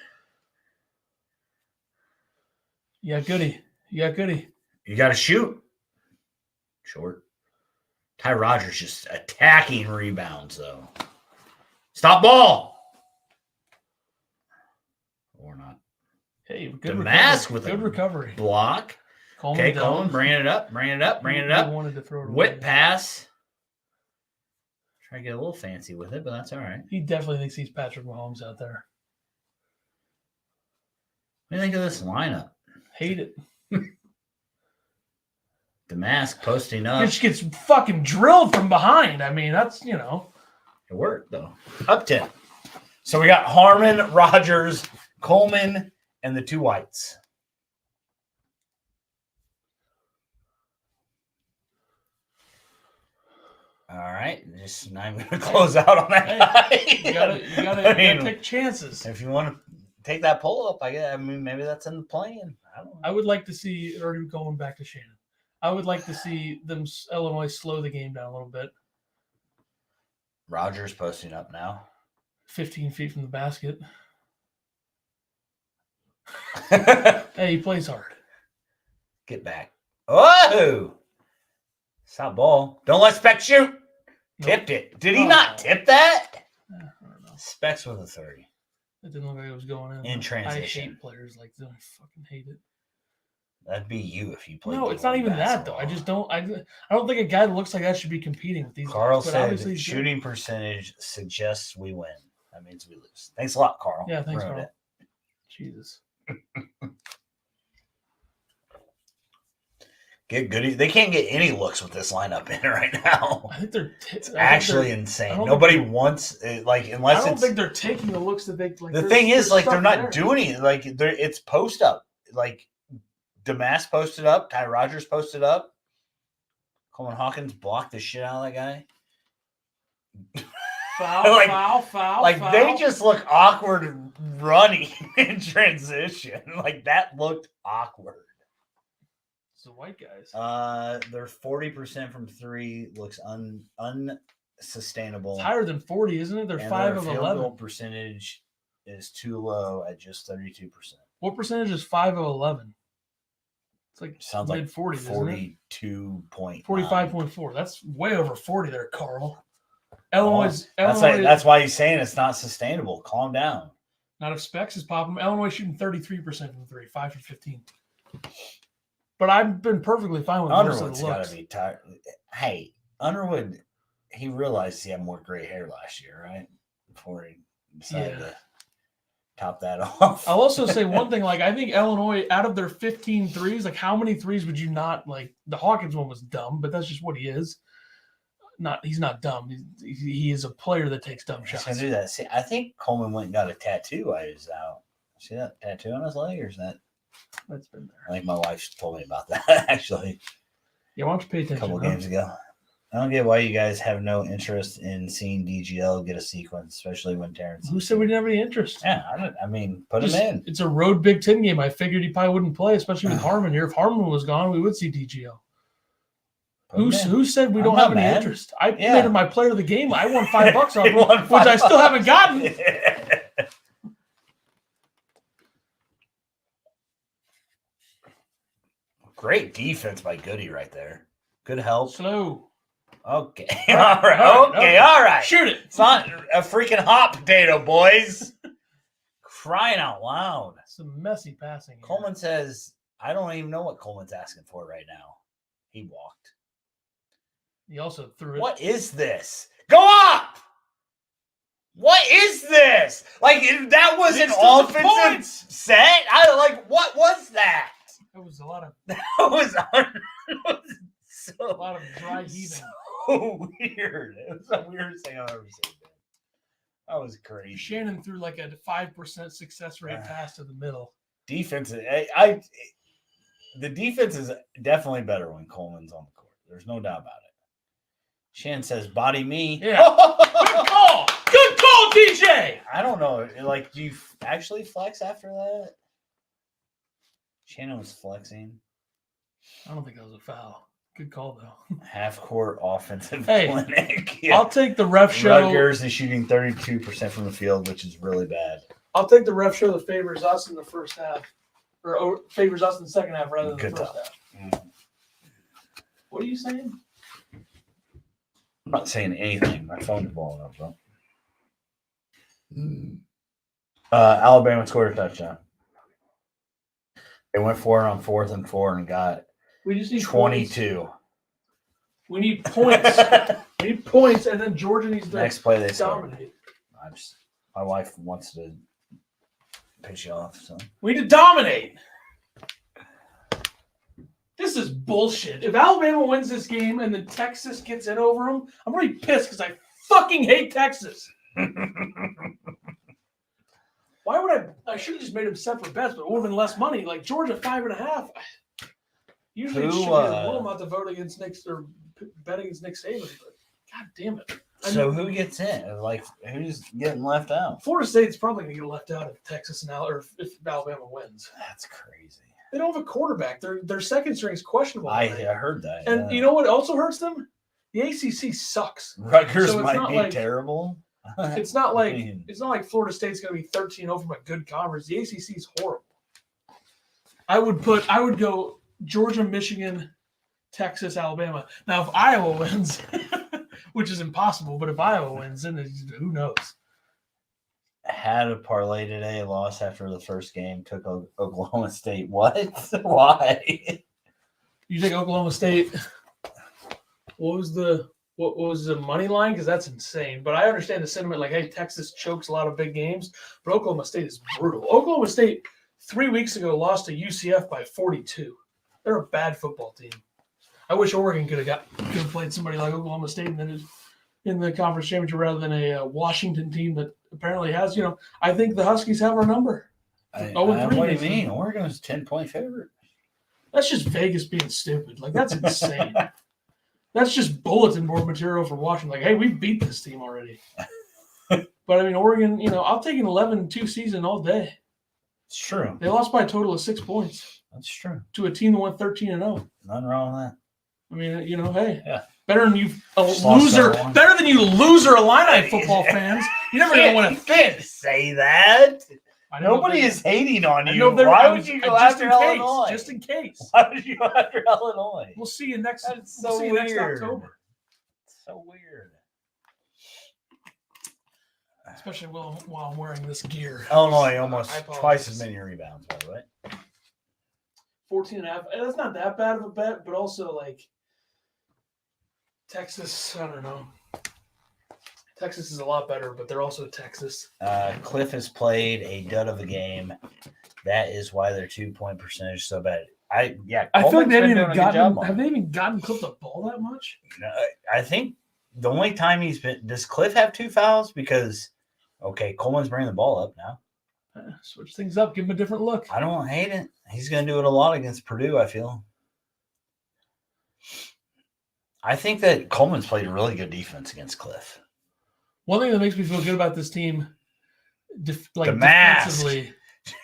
Yeah, goody. You got to shoot. Short. Ty Rogers just attacking rebounds, though. Stop ball. Or not. Hey, good mask recovery. with good a recovery. Block. Coleman down. Coleman, bring it up. He wanted to throw it Whip away. pass. Try to get a little fancy with it, but that's all right. He definitely thinks he's Patrick Mahomes out there. What do you think of this lineup? Hate it. Damask posting up. It just gets fucking drilled from behind. I mean, that's, It worked, though. Up 10. So we got Harmon, Rogers, Coleman, and the two whites. All right, just not even gonna close out on that. You gotta take chances. If you want to take that pull up, I mean, maybe that's in the plan. I don't know. I would like to see, or going back to Shannon, I would like to see Illinois slow the game down a little bit. Rutgers posting up now. 15 feet from the basket. Hey, he plays hard. Get back. Oh! Stop ball. Don't let Specs shoot. Nope. Tipped it. Did he not tip that? I don't know. Specs with a 30. It didn't look like it was going in. In transition. I hate players like that. I fucking hate it. That'd be you if you played. No, it's not even that though. I just don't. I don't think a guy that looks like that should be competing with these. Carl guys, said shooting percentage suggests we win. That means we lose. Thanks a lot, Carl. Yeah, thanks, Carl. Jesus. Get Goody. They can't get any looks with this lineup in right now. I think they're actually insane. Nobody wants like unless I don't think they're taking the looks that they like. The thing is, like, they're not doing it. Like, it's post up. Like, Damas posted up. Ty Rogers posted up. Coleman Hawkins blocked the shit out of that guy. Foul. Like, they just look awkward running in transition. Like, that looked awkward. It's the white guys. They're 40% from three. Looks unsustainable. It's higher than 40, isn't it? They're 5 of 11. Field percentage is too low at just 32%. What percentage is 5 of 11? It's like sounds mid like 40s, 42.9. 45.4. That's way over 40 there, Carl. Illinois. That's why he's saying it's not sustainable. Calm down. Not if Specs is popping. Illinois shooting 33% from 3, 5 for 15. But I've been perfectly fine with Underwood's most of the got looks. to be tired. Hey, Underwood, he realized he had more gray hair last year, right? Before he decided to top that off. I'll also say one thing. Like, I think Illinois, out of their 15 threes, like, how many threes would you not like? The Hawkins one was dumb, but that's just what he is. He's not dumb. He is a player that takes dumb shots. I do that. See, I think Coleman went and got a tattoo while he was out. See that tattoo on his leg, or is that? That's been there. I think my wife told me about that actually. Yeah, why don't you pay attention? A couple games ago. I don't get why you guys have no interest in seeing DGL get a sequence, especially when Terrence. Who said we didn't have any interest? Yeah, I mean, put him in. It's a road Big Ten game. I figured he probably wouldn't play, especially with Harmon here. If Harmon was gone, we would see DGL. Who said we don't have any interest? I made him my player of the game. I won $5 off him, which I still haven't gotten. Great defense by Goody right there. Good help. Slow. Okay. All right. Shoot it. It's not a freaking hot potato, boys. Crying out loud. Some messy passing. Here. Coleman says, I don't even know what Coleman's asking for right now. He walked. He also threw it. What is this? Go up! What is this? Like, that was an offensive set? What was that? That was a lot of. That was a lot of dry heaving. So weird. It was the weirdest thing I've ever seen. That was crazy. Shannon threw like a 5% success rate pass to the middle. Defense. The defense is definitely better when Coleman's on the court. There's no doubt about it. Shannon says, "Body me." Yeah. Good call. Good call, DJ. I don't know. Like, do you actually flex after that? Shannon was flexing. I don't think that was a foul. Good call, though. Half court offensive clinic. Yeah. I'll take the ref show. Rutgers is shooting 32% from the field, which is really bad. I'll take the ref show that favors us in the first half, or favors us in the second half rather than the first half. Mm-hmm. What are you saying? I'm not saying anything. My phone's blowing up, bro. Alabama scored a touchdown. They went for it on 4th and 4 and got we just need 22. Points. We need points. We need points, and then Georgia needs to next play they dominate. My wife wants to piss you off, so we need to dominate. This is bullshit. If Alabama wins this game and then Texas gets in over them, I'm really pissed because I fucking hate Texas. Why would I should have just made them separate bets, but it would have been less money. Like Georgia 5.5. Usually it should be a little amount to vote against Nick or bet against Nick Saban. But God damn it. So who gets in? Like, who's getting left out? Florida State's probably going to get left out if Texas and if Alabama wins. That's crazy. They don't have a quarterback. Their second string is questionable. I heard that. And you know what also hurts them? The ACC sucks. Rutgers So it's might not be like- terrible. It's not like mean- it's not like Florida State's going to be 13-0 from a good conference. The ACC is horrible. I would go Georgia, Michigan, Texas, Alabama. Now, if Iowa wins, which is impossible, but if Iowa wins, then who knows? Had a parlay today, lost after the first game, took Oklahoma State. What? Why? You take Oklahoma State. What was the money line? Because that's insane. But I understand the sentiment. Like, hey, Texas chokes a lot of big games, but Oklahoma State is brutal. Oklahoma State 3 weeks ago lost to UCF by 42. They're a bad football team. I wish Oregon could have played somebody like Oklahoma State in the conference championship rather than a Washington team that apparently has. I think the Huskies have our number. What do you mean? Oregon's 10-point favorite. That's just Vegas being stupid. Like, that's insane. That's just bulletin board material for Washington. Like, hey, we beat this team already. But I mean, Oregon. I'll take an 11-2 season all day. It's true. They lost by a total of 6 points That's true. to a team that went 13-0. Nothing wrong with that. I mean, hey, Yeah. better than you lost that one. Better than you loser Illini football fans. You never gonna win a can't say that. I know Nobody is hating on I you. know they're- Why I would was- you go just after in case, Illinois? Just in case. Why would you go after Illinois? We'll see you next. That's we'll so see you next weird. October. So weird. Especially while I'm wearing this gear. Illinois I almost apologize. twice as many rebounds, by the way. 14.5. And that's not that bad of a bet, but also like Texas. I don't know. Texas is a lot better, but they're also Texas. Cliff has played a dud of a game. That is why their 2-point percentage is so bad. I feel like Coleman's they been haven't doing even gotten. Have they even gotten Cliff the ball that much? I think the only time he's been. Does Cliff have 2 fouls? Because Coleman's bringing the ball up now. Switch things up. Give him a different look. I don't hate it. He's going to do it a lot against Purdue, I feel. I think that Coleman's played a really good defense against Cliff. One thing that makes me feel good about this team, The mask. defensively.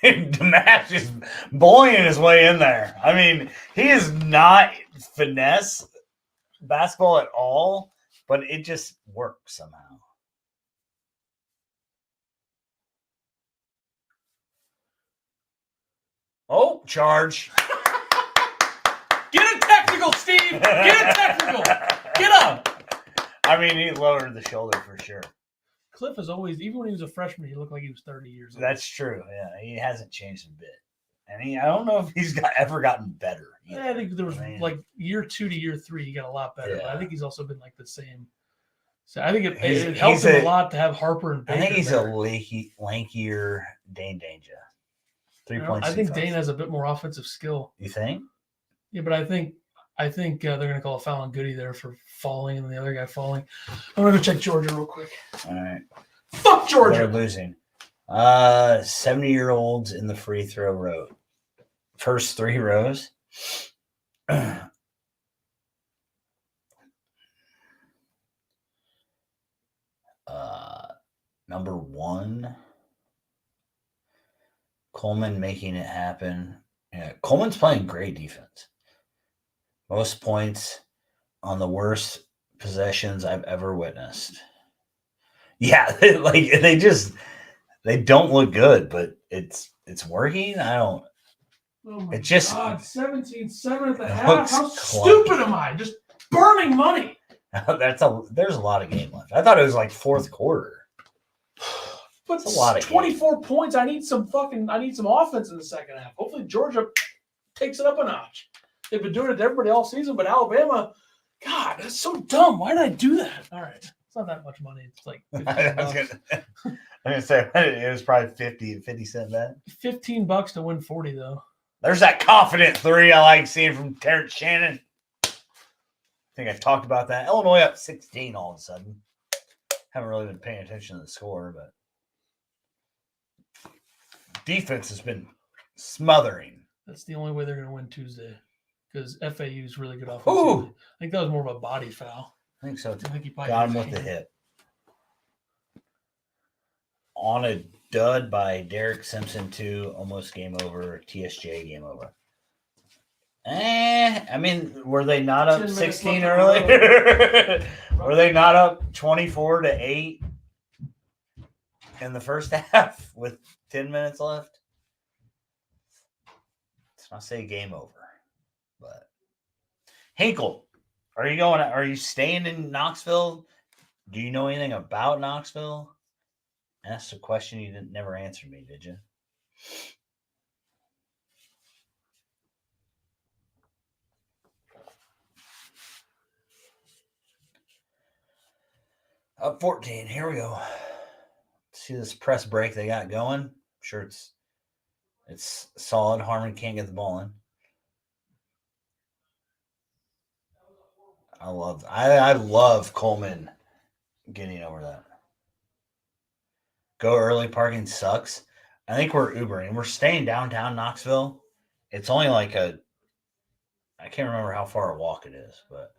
The match is bullying his way in there. I mean, he is not finesse basketball at all, but it just works somehow. Oh, charge. Get a technical, Steve. Get a technical. Get up. I mean, he lowered the shoulder for sure. Cliff has always, even when he was a freshman, he looked like he was 30 years old. That's true. Yeah, he hasn't changed a bit. And I don't know if he's ever gotten better. Yeah, I think there was like year 2 to year 3, he got a lot better. But I Yeah. think he's also been like the same. So I think it He's helped him a- a lot to have Harper and Baker. I think he's there. a lankier Dane Danger. 3 You know, points. I think 2 Dane fouls. has a bit more offensive skill. You think? Yeah, but I think they're going to call a foul on Goody there for falling and the other guy falling. I'm going to go check Georgia real quick. All right. Fuck Georgia. They're losing. 70-year-olds in the free throw row. First 3 rows. Number 1. Coleman making it happen. Yeah, Coleman's playing great defense. Most points on the worst possessions I've ever witnessed. Yeah, they don't look good, but it's working. Oh my It just- God, 17-7 at the It half. looks How clunky. stupid am I? Just burning money. There's a lot of game left. I thought it was like fourth quarter. But It's a lot of 24 points. I need some offense in the second half. Hopefully Georgia takes it up a notch. They've been doing it to everybody all season, but Alabama, God, that's so dumb. Why did I do that? All right. It's not that much money. It's like I was gonna say it was probably 50 cent bet. $15 to win 40 though. There's that confident 3 I like seeing from Terrence Shannon. I think I've talked about that. Illinois up 16 all of a sudden. Haven't really been paying attention to the score, but defense has been smothering. That's the only way they're going to win Tuesday because FAU is really good Ooh. offensively. I think that was more of a body foul. I think so too. I think he probably Got him hit with the his hip. On a dud by Derek Simpson, too. Almost game over. TSJ game over. I mean, were they not 10 up minutes 16 left early? Were they not up 24-8 in the first half with 10 minutes left? Let's not say game over. But Hinkle, are you going? Are you staying in Knoxville? Do you know anything about Knoxville? That's a question you didn't never answer me, did you? Up 14. Here we go. See this press break they got going. I'm sure it's solid. Harmon can't get the ball in. I love Coleman getting over that. Go early parking sucks. I think we're Ubering. We're staying downtown Knoxville. It's only like I can't remember how far a walk it is, but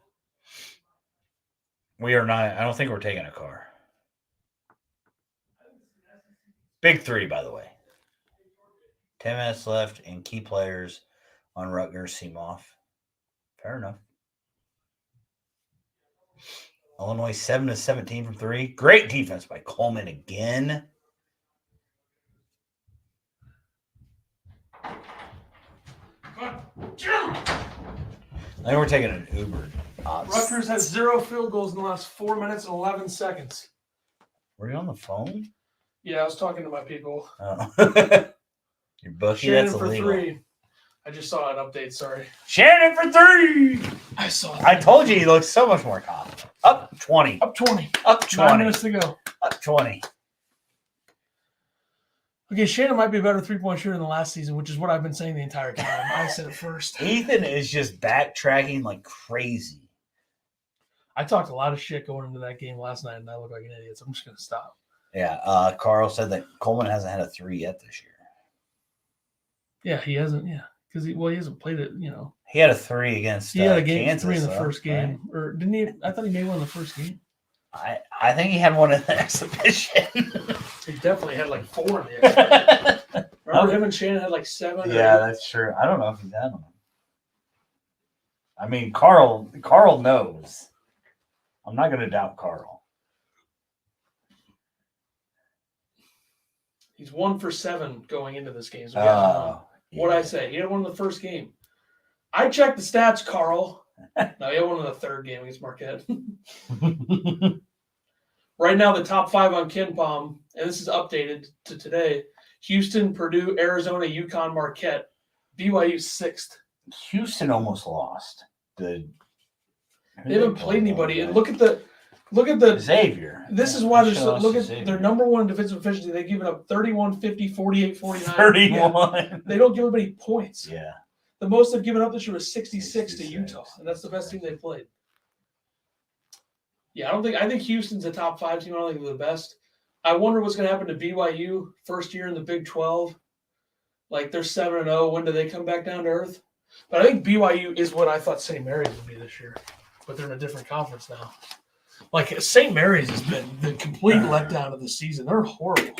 we are not. I don't think we're taking a car. Big 3, by the way. 10 minutes left and key players on Rutgers seem off. Fair enough. Illinois 7-17 from 3. Great defense by Coleman again. I think we're taking an Uber. Rutgers has 0 field goals in the last 4 minutes and 11 seconds. Were you on the phone? Yeah, I was talking to my people. Oh. Your bookie, Shannon that's for illegal. 3. I just saw an update. Sorry. Shannon for 3. I saw. I told you he looks so much more confident. Up 20. Up 20. Up 9 20. minutes to go. Up 20. Okay, Shannon might be a better 3-point shooter than the last season, which is what I've been saying the entire time. I said it first. Ethan is just backtracking like crazy. I talked a lot of shit going into that game last night, and I look like an idiot, so I'm just going to stop. Yeah, Carl said that Coleman hasn't had a 3 yet this year. Yeah, he hasn't. Yeah, because he hasn't played it. He had a 3 against He had a game Kansas, 3 in the though, first game, right? or didn't he? I thought he made one in the first game. I think he had one in the exhibition. He definitely had like 4 in the exhibition. Remember him and Shannon had like 7? Yeah, that's true. I don't know if he's had one. I mean, Carl knows. I'm not going to doubt Carl. He's 1 for 7 going into this game. So he hasn't won. What'd I say? He had one in the first game. I checked the stats, Carl. No, he had one in the third game against Marquette. Right now, the top 5 on KenPom, and this is updated to today: Houston, Purdue, Arizona, UConn, Marquette, BYU 6th. Houston almost lost. They haven't played anybody, and look at the Xavier. This is why look at their number 1 defensive efficiency. They've given up 31, 50, 48, 49. 31. Yeah. They don't give anybody points. Yeah. The most they've given up this year was 66 to Utah, and that's the best team they've played. Yeah, I think Houston's a top 5 team. I don't think they're the best. I wonder what's going to happen to BYU first year in the Big 12. Like, they're 7-0. When do they come back down to earth? But I think BYU is what I thought St. Mary's would be this year, but they're in a different conference now. Like, St. Mary's has been the complete letdown of the season. They're horrible.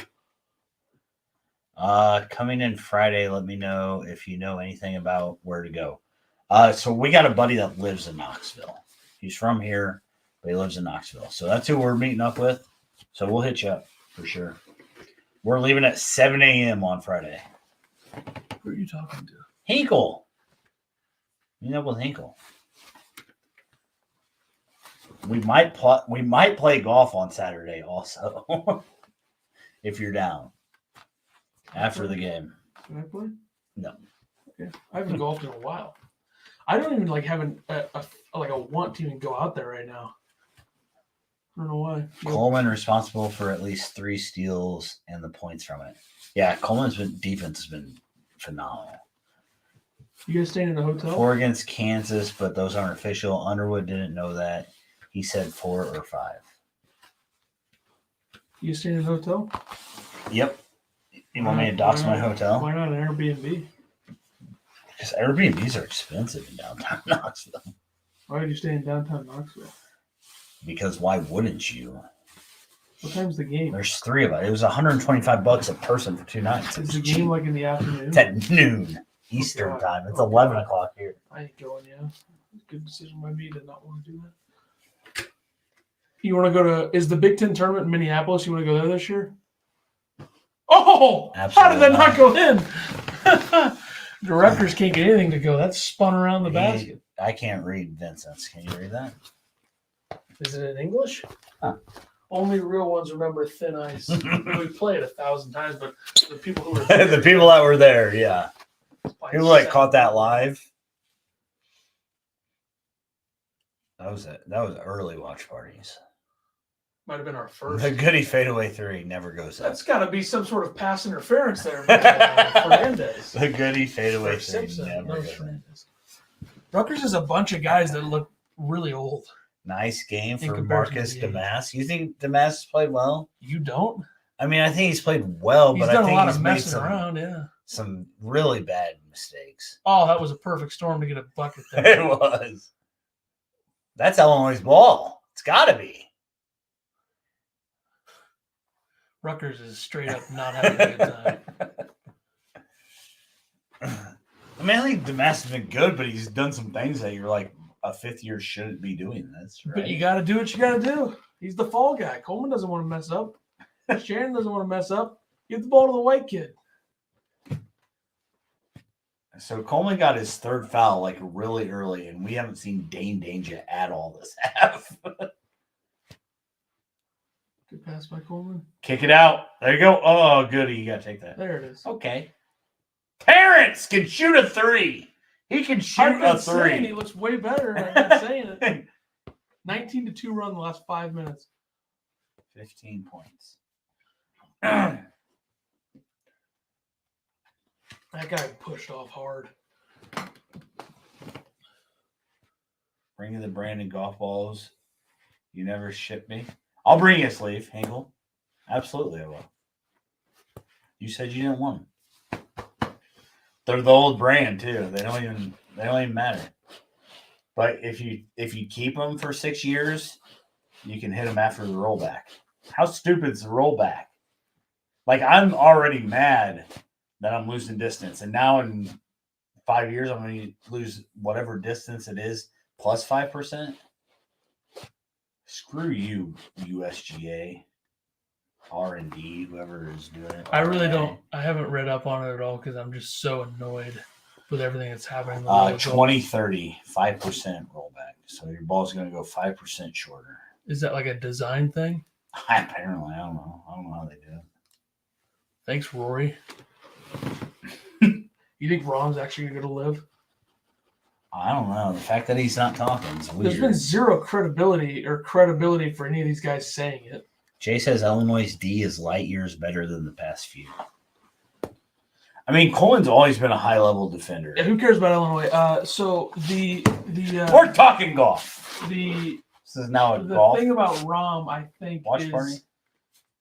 Coming in Friday, let me know if you know anything about where to go. So we got a buddy that lives in Knoxville. He's from here, but he lives in Knoxville. So that's who we're meeting up with. So we'll hit you up for sure. We're leaving at 7 a.m. on Friday. Who are you talking to? Hinkle. Meet up with Hinkle. We might play golf on Saturday also. If you're down. After the game. Can I play? No. Okay. I haven't golfed in a while. I don't even have a want to even go out there right now. I don't know why. Coleman responsible for at least 3 steals and the points from it. Yeah, Coleman's defense has been phenomenal. You guys staying in a hotel? 4 against Kansas, but those aren't official. Underwood didn't know that. He said 4 or 5. You staying in a hotel? Yep. You want me to dox my hotel? Why not an Airbnb? Because Airbnbs are expensive in downtown Knoxville. Why would you stay in downtown Knoxville? because why wouldn't you? What time's the game? There's 3 of us. It was $125 a person for 2 nights. Is the game like in the afternoon? It's at noon Eastern time. It's 11 o'clock here. I ain't going, yeah. Good decision by me to not want to do that. You want to go to, is the Big Ten tournament in Minneapolis? You want to go there this year? Oh! Absolutely How did that not go in? The Rutgers can't get anything to go. That's spun around the basket. I can't read Vincent's. Can you read that? Is it in English? Huh. Only real ones remember Thin Ice. We play it 1,000 times, but the people who were there, The people that were there, yeah. People like caught that live. That was early watch parties. Might have been our first. The Goody Fadeaway 3 never goes up. That's got to be some sort of pass interference there by Fernandez. The Goody Fadeaway Or 3 Simpson. never No, goes up. Fernandez. Rutgers is a bunch of guys that look really old. Nice game In for comparison Marcus to the Damas. You think Damas played well? You don't? I mean, I think he's played well, He's but done I think a lot he's of made messing around, yeah. some really bad mistakes. Oh, that was a perfect storm to get a bucket there. It was. That's Illinois' ball. It's got to be. Rutgers is straight up not having a good time. I mean, I think Damas has been good, but he's done some things that you're like, a fifth year shouldn't be doing this. Right? But you got to do what you got to do. He's the fall guy. Coleman doesn't want to mess up. Sharon doesn't want to mess up. Give the ball to the white kid. So Coleman got his 3rd foul like really early, and we haven't seen Dane Danger at all this half. Good pass by Coleman. Kick it out. There you go. Oh, goody. You got to take that. There it is. Okay. Terrence can shoot a 3. He can shoot I've a been saying 3. he looks way better. I've been saying it. 19-2 run in the last 5 minutes. 15 points. That guy pushed off hard. Bring you the Brandon golf balls. You never ship me. I'll bring you a sleeve, Hinkle. Absolutely, I will. You said you didn't want them. They're the old brand too. They don't even matter. But if you keep them for 6 years, you can hit them after the rollback. How stupid's the rollback? Like, I'm already mad that I'm losing distance, and now in 5 years I'm going to lose whatever distance it is plus 5%. Screw you, USGA, R&D, whoever is doing it. I really don't. I haven't read up on it at all because I'm just so annoyed with everything that's happening. In the world. 2030, 5% rollback. So your ball's going to go 5% shorter. Is that like a design thing? Apparently, I don't know. I don't know how they do it. Thanks, Rory. You think Rom's actually going to live? I don't know. The fact that he's not talking is weird. There's been zero credibility for any of these guys saying it. Jay says Illinois' D is light years better than the past few. I mean, Coleman's always been a high-level defender. Yeah, who cares about Illinois? So We're talking golf. This is now a the golf thing about Rom, I think, watch is party.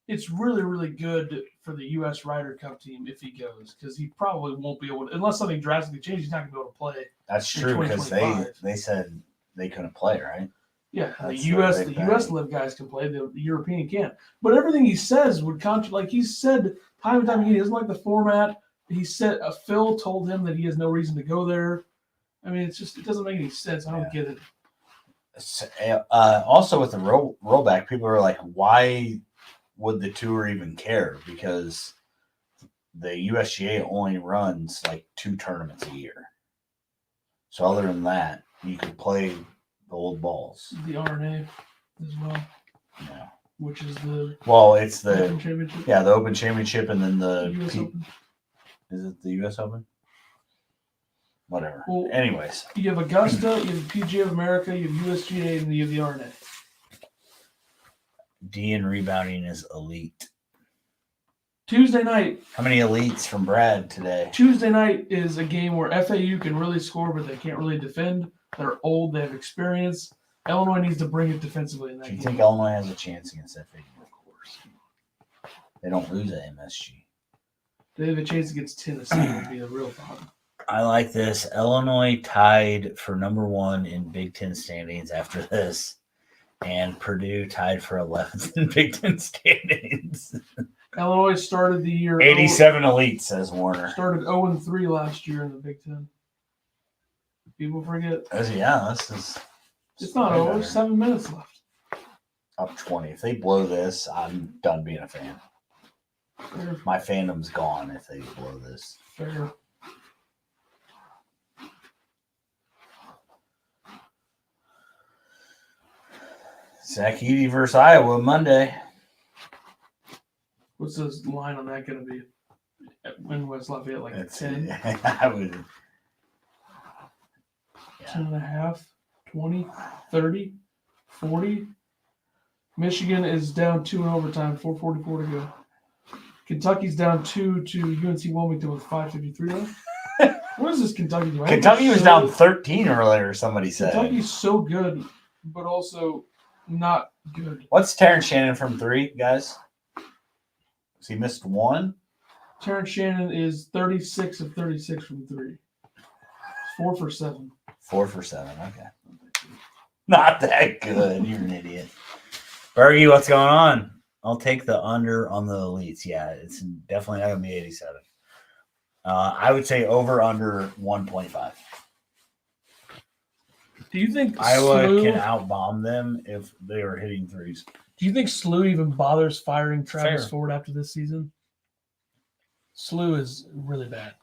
It's really, really good for the U.S. Ryder Cup team if he goes, because he probably won't be able to, unless something drastically changes, he's not going to be able to play. That's true, because they said they couldn't play, right? Yeah, the That's U.S. live guys can play, the European can't. But everything he says would like he's said time and time again, he doesn't like the format. He said Phil told him that he has no reason to go there. I mean, it doesn't make any sense. I don't get it. Also, with the rollback, people are like, why would the tour even care? Because the USGA only runs like 2 tournaments a year. So other than that, you could play the old balls. The RNA as well. Yeah. Which is the it's the Open Championship. Yeah, the Open Championship, and then the US Open. Is it the US Open? Whatever. Well, anyways, you have Augusta, you have PGA of America, you have USGA, and you have the RNA. D in rebounding is elite. Tuesday night. How many elites from Brad today? Tuesday night is a game where FAU can really score, but they can't really defend. They're old. They have experience. Illinois needs to bring it defensively in that Do you game. think Illinois has a chance against FAU? Of course. They don't lose at MSG. They have a chance against Tennessee would be the real problem. I like this. Illinois tied for number 1 in Big Ten standings after this. And Purdue tied for 11th in Big Ten standings. Illinois started the year 87 elite, says Warner. Started 0-3 last year in the Big Ten. People forget. Yeah, this is. It's not over. Better. 7 minutes left. Up 20. If they blow this, I'm done being a fan. Fair. My fandom's gone if they blow this. Fair. Zach Edey versus Iowa Monday. What's this line on that going to be? In West Lafayette, like 10? I would. 10.5, 20, 30, 40. Michigan is down 2 in overtime, 4:44 to go. Kentucky's down 2 to UNC Wilmington with 5:53 left. What is this Kentucky doing? Kentucky was down 13 earlier, somebody said. Kentucky's so good, but also not good. What's Terrence Shannon from 3, guys? Has he missed 1? Terrence Shannon is 36 of 36 from 3. 4 for 7. 4 for 7. Okay. Not that good. You're an idiot. Bergie, what's going on? I'll take the under on the elites. Yeah, it's definitely not going to be 87. I would say over under 1.5. Do you think Iowa SLU can outbomb them if they are hitting threes? Do you think SLU even bothers firing Travis Fair. Ford after this season? SLU is really bad.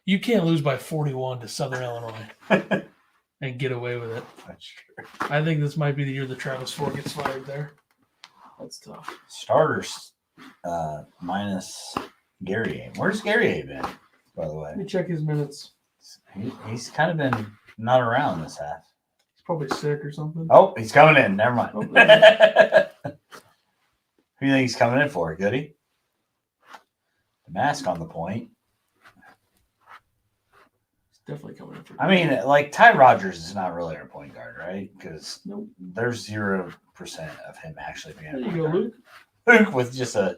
You can't lose by 41 to Southern Illinois and get away with it. That's true. I think this might be the year that Travis Ford gets fired there. That's tough. Starters minus Gary. Where's Gary been, by the way? Let me check his minutes. He's kind of been not around this half. He's probably sick or something. Oh, he's coming in. Never mind. Oh, Who do you think he's coming in for? Goody? The mask on the point. He's definitely coming in for. I mean, like Ty Rogers is not really our point guard, right? Because Nope. there's 0% of him actually being. There a you point go, guard. Luke. Luke with just a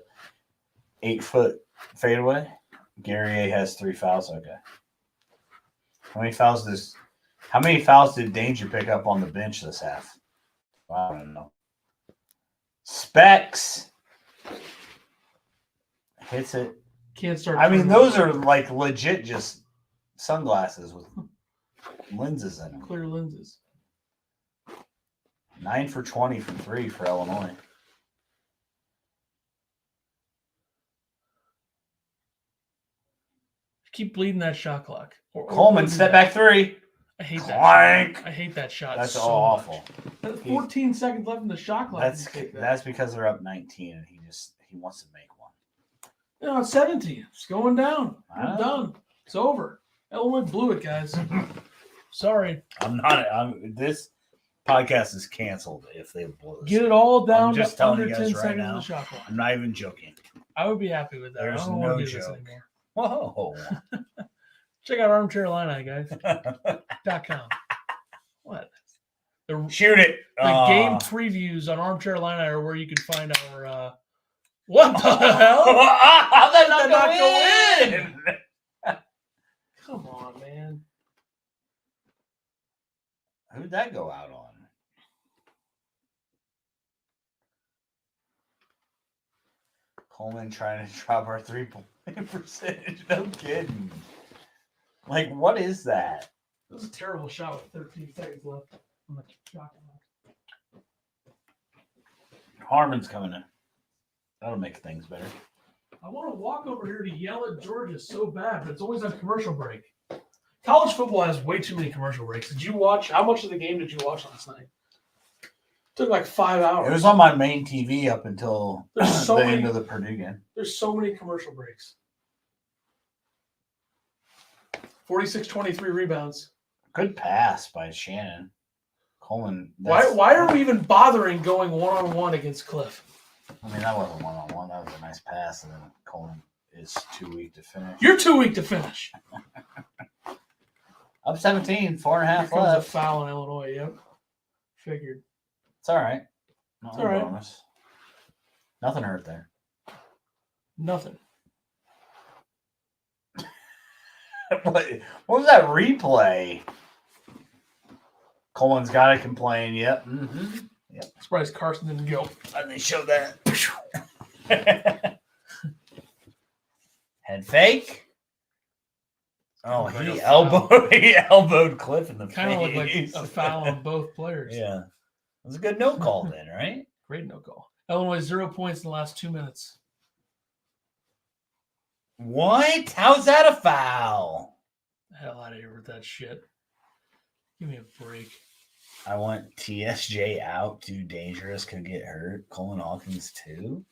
8-foot fadeaway. Gary A has 3 fouls. Okay. How many fouls did Danger pick up on the bench this half? I don't know. Specs hits it. Can't start. I mean, turning those over. are like legit just sunglasses with lenses in them. clear lenses. 9 for 20 from 3 for Illinois. Keep bleeding that shot clock. Coleman, bleeding step that. back 3. I hate that. Clank. Shot. I hate that shot. That's so awful. much. 14 seconds left in the shot clock. That's because they're up 19 and he wants to make one. No, it's 17. It's going down. I We're know. done. It's over. Illinois blew it, guys. Sorry. This podcast is canceled if they blow this. Get it all down just to telling under you 10 guys right seconds now. in the shot clock. I'm not even joking. I would be happy with that. There's I don't no want to do this joke. anymore. Whoa. Check out armchairillini, guys. .com. What? The Shoot it. game previews on Armchair Illini are where you can find our what the hell? How'd that not not go go in? Come on, man. Who'd that go out on? Coleman trying to drop our 3-point percentage. No kidding. Like, what is that? That was a terrible shot with 13 seconds left on the shot clock. Harmon's coming in. That'll make things better. I want to walk over here to yell at Georgia so bad, but it's always on commercial break. College football has way too many commercial breaks. Did you watch? How much of the game did you watch last night? Took like 5 hours. It was on my main TV up until There's so the many- end of the Purdue game. There's so many commercial breaks. 46-23 rebounds. Good pass by Shannon. Coleman. Why are we even bothering going one-on-one against Cliff? I mean, that wasn't one-on-one. That was a nice pass, and then Coleman is too weak to finish. You're too weak to finish. Up 17, 4.5 Here comes a left. foul in Illinois. Yep. Figured. It's all right. No It's all right. bonus. Nothing hurt there. Nothing. What was that replay? Coleman's got to complain. Yep. Mm-hmm. Surprised Carson didn't go. And they showed that. Head fake. Oh, he elbowed Cliff in the Kind of looked like face. a foul on both players. Yeah. It was a good no call then, right? Great no call. Illinois 0 points in the last 2 minutes. What? How's that a foul? Hell out of here with that shit. Give me a break. I want TSJ out. Too dangerous. Could get hurt. Coleman Hawkins too.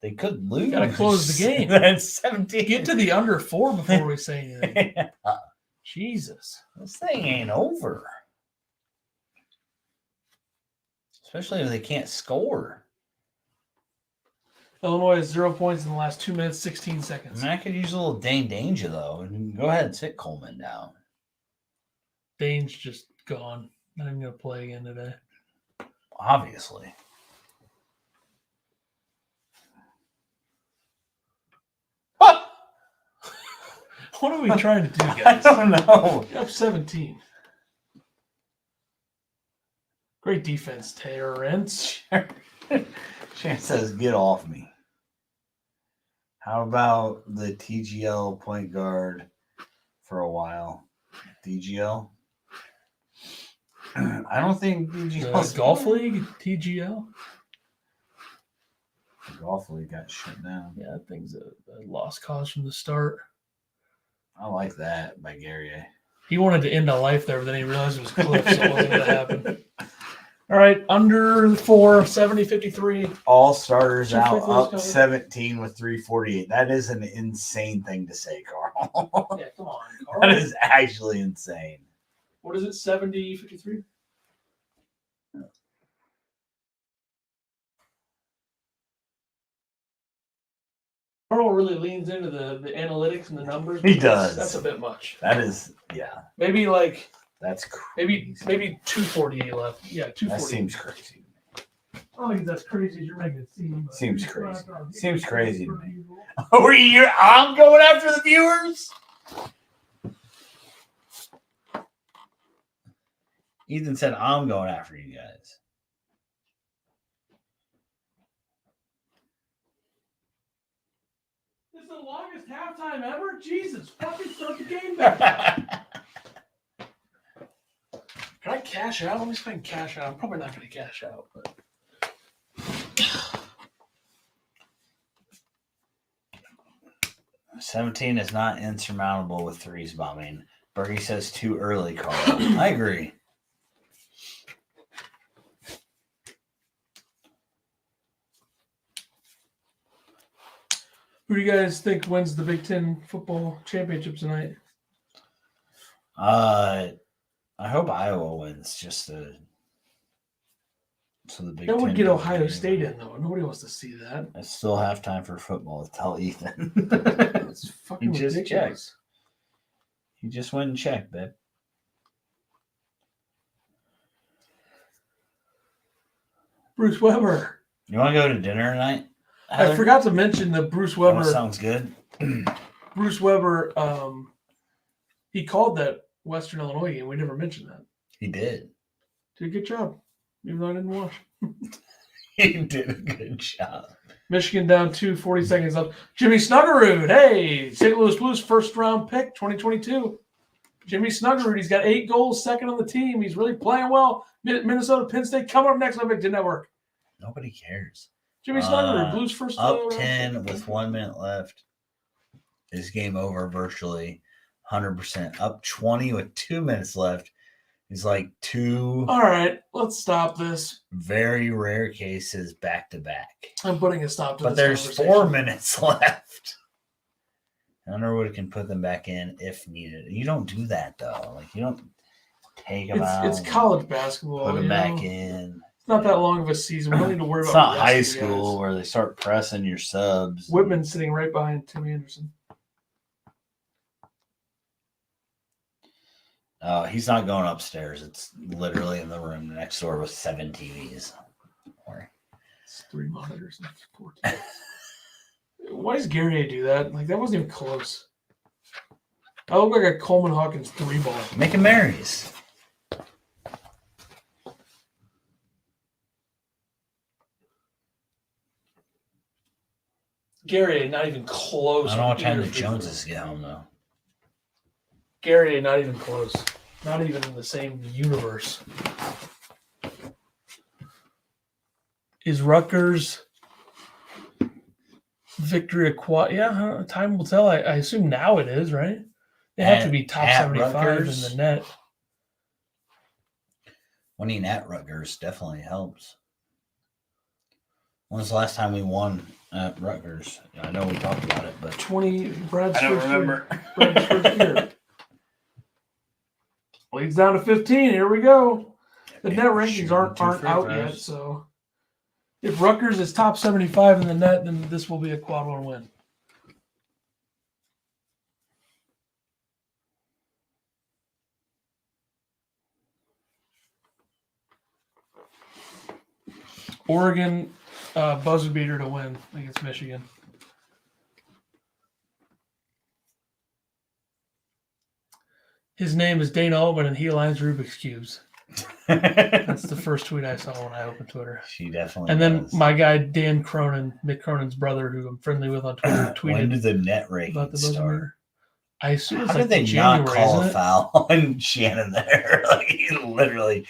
They could lose. Gotta close the game. That's 17. Get to the under 4 before we say anything. Jesus. This thing ain't over. Especially if they can't score. Illinois has 0 points in the last 2 minutes, 16 seconds. I mean, I could use a little danger though. And go ahead and sit Coleman down. Dane's just gone. Not even going to play again today. Obviously. What are we trying to do, I guys? don't know. You're up 17. Great defense, Terrence. Chance says, get off me. How about the TGL point guard for a while? DGL? I don't think DGL. Golf League? TGL? The Golf League got shut down. Yeah, that thing's a lost cause from the start. I like that by Gary. He wanted to end a life there, but then he realized it was Cliff, so it wasn't going to happen. All right, under 4, 70-53. All starters Two out free throws up coming. 17 with 3:48. That is an insane thing to say, Carl. Yeah, come on, Carl. That is actually insane. What is it, 70-53? Carl really leans into the analytics and the numbers. He but does. That's a bit much. That is, yeah, Maybe like that's crazy. maybe 248 left. Yeah, 240. That seems crazy. I don't think that's crazy as you're making it seem. But Seems crazy. Seems crazy to me. Oh, I'm going after the viewers? Ethan said, I'm going after you guys. This is the longest halftime ever? Jesus, fucking start the game back. Can I cash out? Let me see if I can cash out. I'm probably not going to cash out, but 17 is not insurmountable with threes bombing. Bergie says too early, Carl. I agree. who do you guys think wins the Big Ten football championship tonight? I hope Iowa wins just to so the Big That Ten would get can Ohio win. State in, though. Nobody wants to see that. I still have time for football. Tell Ethan. It's fucking He just ridiculous. He just went and checked, babe. Bruce Weber. You want to go to dinner tonight? I forgot to mention that Bruce Weber. Sounds good. Bruce Weber, he called that Western Illinois game. We never mentioned that. He did. Did a good job, even though I didn't watch. He did a good job. Michigan down 2, 40 seconds left. Jimmy Snuggerud. Hey, St. Louis Blues first round pick, 2022. Jimmy Snuggerud. He's got 8 goals, second on the team. He's really playing well. Minnesota, Penn State coming up next. I think did not work. Nobody cares. Jimmy Snuggerud, Blues first Up round 10 with 1 minute left. Is game over virtually 100%. Up 20 with 2 minutes left. He's like 2 All right, let's stop this. very rare cases back to back. I'm putting a stop to But this there's conversation. 4 minutes left. Underwood can put them back in if needed. You don't do that though. Like you don't take them out. It's college basketball. Put them you back know? in. It's not that long of a season. We don't need to worry It's about not high resting school guys. where they start pressing your subs. Whitman sitting right behind Tim Anderson. He's not going upstairs. It's literally in the room next door with 7 TVs. It's 3 monitors and 4 TVs. Why does Gary do that? Like that wasn't even close. I look like a Coleman Hawkins 3 ball. Making Marys. Gary, not even close. I don't know what on time either the free throw. Joneses get home though. Gary, not even close. Not even in the same universe. Is Rutgers victory a quad? Yeah, time will tell. I assume now it is, right? They have to be top At 75 Rutgers? in the net. Winning at Rutgers definitely helps. When was the last time we won at Rutgers? I know we talked about it, but 20 Brad's I don't first remember. year. Brad's first year. Leads down to 15. Here we go. The net rankings aren't out yet, so if Rutgers is top 75 in the net, then this will be a quad one win. Oregon buzzer beater to win against Michigan. His name is Dana Altman, and he aligns Rubik's Cubes. That's the first tweet I saw when I opened Twitter. She definitely And then does. my guy, Dan Cronin, Mick Cronin's brother, who I'm friendly with on Twitter, When tweeted did the net about ranking the buzzer start? beater. I assume it's How like did they January, not call a isn't it? foul on Shannon there? Like, he literally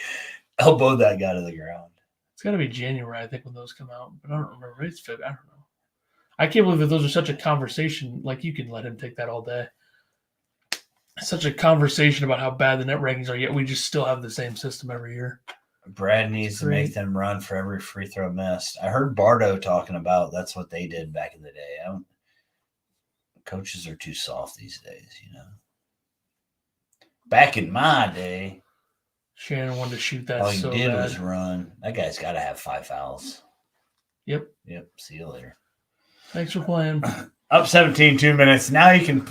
elbowed that guy to the ground. It's got to be January, I think, when those come out. But I don't remember. It's February. I don't know. I can't believe that those are such a conversation. Like, you can let him take that all day. Such a conversation about how bad the net rankings are, yet we just still have the same system every year. Brad needs to make them run for every free throw missed. I heard Bardo talking about that's what they did back in the day. Coaches are too soft these days, you know. Back in my day, Shannon wanted to shoot that all he so did bad. was run. That guy's got to have 5 fouls. Yep. See you later. Thanks for playing. Up 17, 2 minutes. Now you can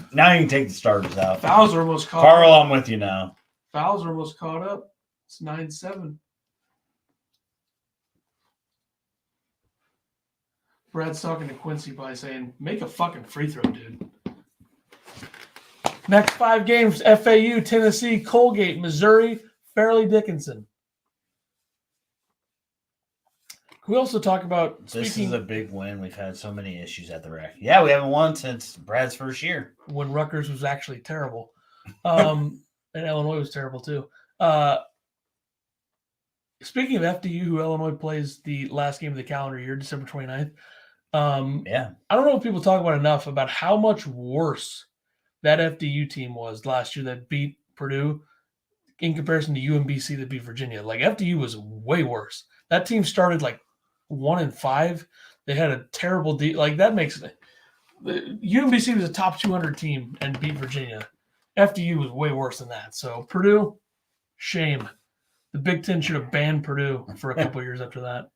take the starters out. Fouls are almost caught Carl, up. I'm with you now. Fouls are almost caught up. It's 9-7. Brad's talking to Quincy by saying, make a fucking free throw, dude. Next 5 games, FAU, Tennessee, Colgate, Missouri, Fairleigh Dickinson. Can we also talk about This is a big win. We've had so many issues at the rec. Yeah, we haven't won since Brad's first year. When Rutgers was actually terrible. And Illinois was terrible too. Speaking of FDU, who Illinois plays the last game of the calendar year, December 29th. Yeah. I don't know if people talk about enough about how much worse that FDU team was last year that beat Purdue in comparison to UMBC that beat Virginia. Like, FDU was way worse. That team started like 1-5. They had a terrible that makes UMBC was a top 200 team and beat Virginia. FDU was way worse than that. So Purdue, shame. The Big Ten should have banned Purdue for a couple years after that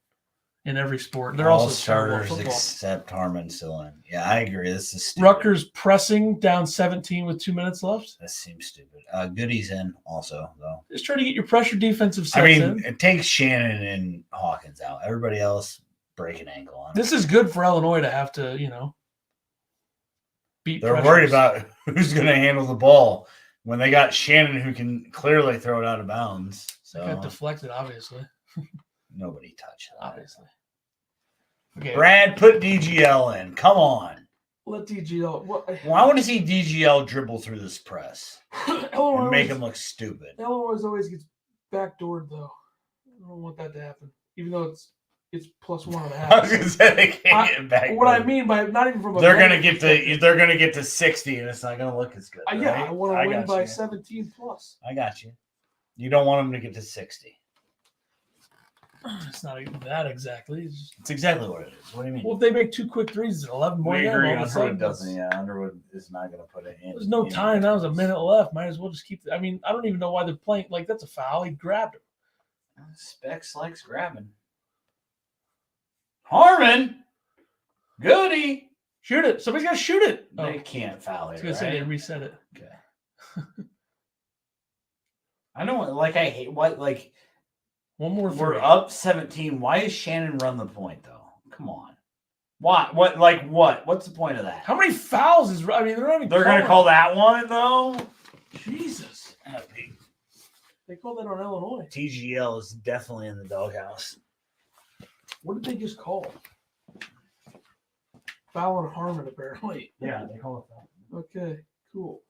in every sport. They're all also starters terrible at football. except Harmon still in. Yeah, I agree. This is stupid. Rutgers pressing down 17 with 2 minutes left. This seems stupid. Goody's in also, though. Just try to get your pressure defensive sets I mean, in. it takes Shannon and Hawkins out. Everybody else break an ankle on. This is good for Illinois to have to, beat. They're pressures. worried about who's going to handle the ball when they got Shannon who can clearly throw it out of bounds. So Got deflected, obviously. nobody touched that. Obviously. Okay. Brad, put DGL in. Come on. Let DGL. Well, I want to see DGL dribble through this press and make him look stupid. Illinois always gets backdoored, though. I don't want that to happen, even though it's +1.5. I was gonna say they can't get back. What I mean by not even from a they're gonna get to 60 and it's not gonna look as good. Yeah, right? I want to win got by you. 17+. I got you. You don't want them to get to 60. It's not even that exactly. It's exactly what it is. What do you mean? Well, if they make 2 quick threes, it's 11 more. We down, agree. all of a sudden, Underwood doesn't. Yeah, Underwood is not going to put it in. There's no time. That was a minute left. Might as well just keep. I mean, I don't even know why they're playing. Like, that's a foul. He grabbed him. Specs likes grabbing. Harmon, Goody, shoot it. Somebody's got to shoot it. They can't foul I was it. gonna say they reset it. Okay. I know. Like, I hate what. Like, one more. We're up 17. Why is Shannon run the point though? Come on. Why? What? Like what? What's the point of that? How many fouls is? I mean, they're not even. They're going to call that one though. Jesus. They called that on Illinois. TGL is definitely in the doghouse. What did they just call? Foul and Harmon, apparently. Yeah, they call it that. Okay, cool.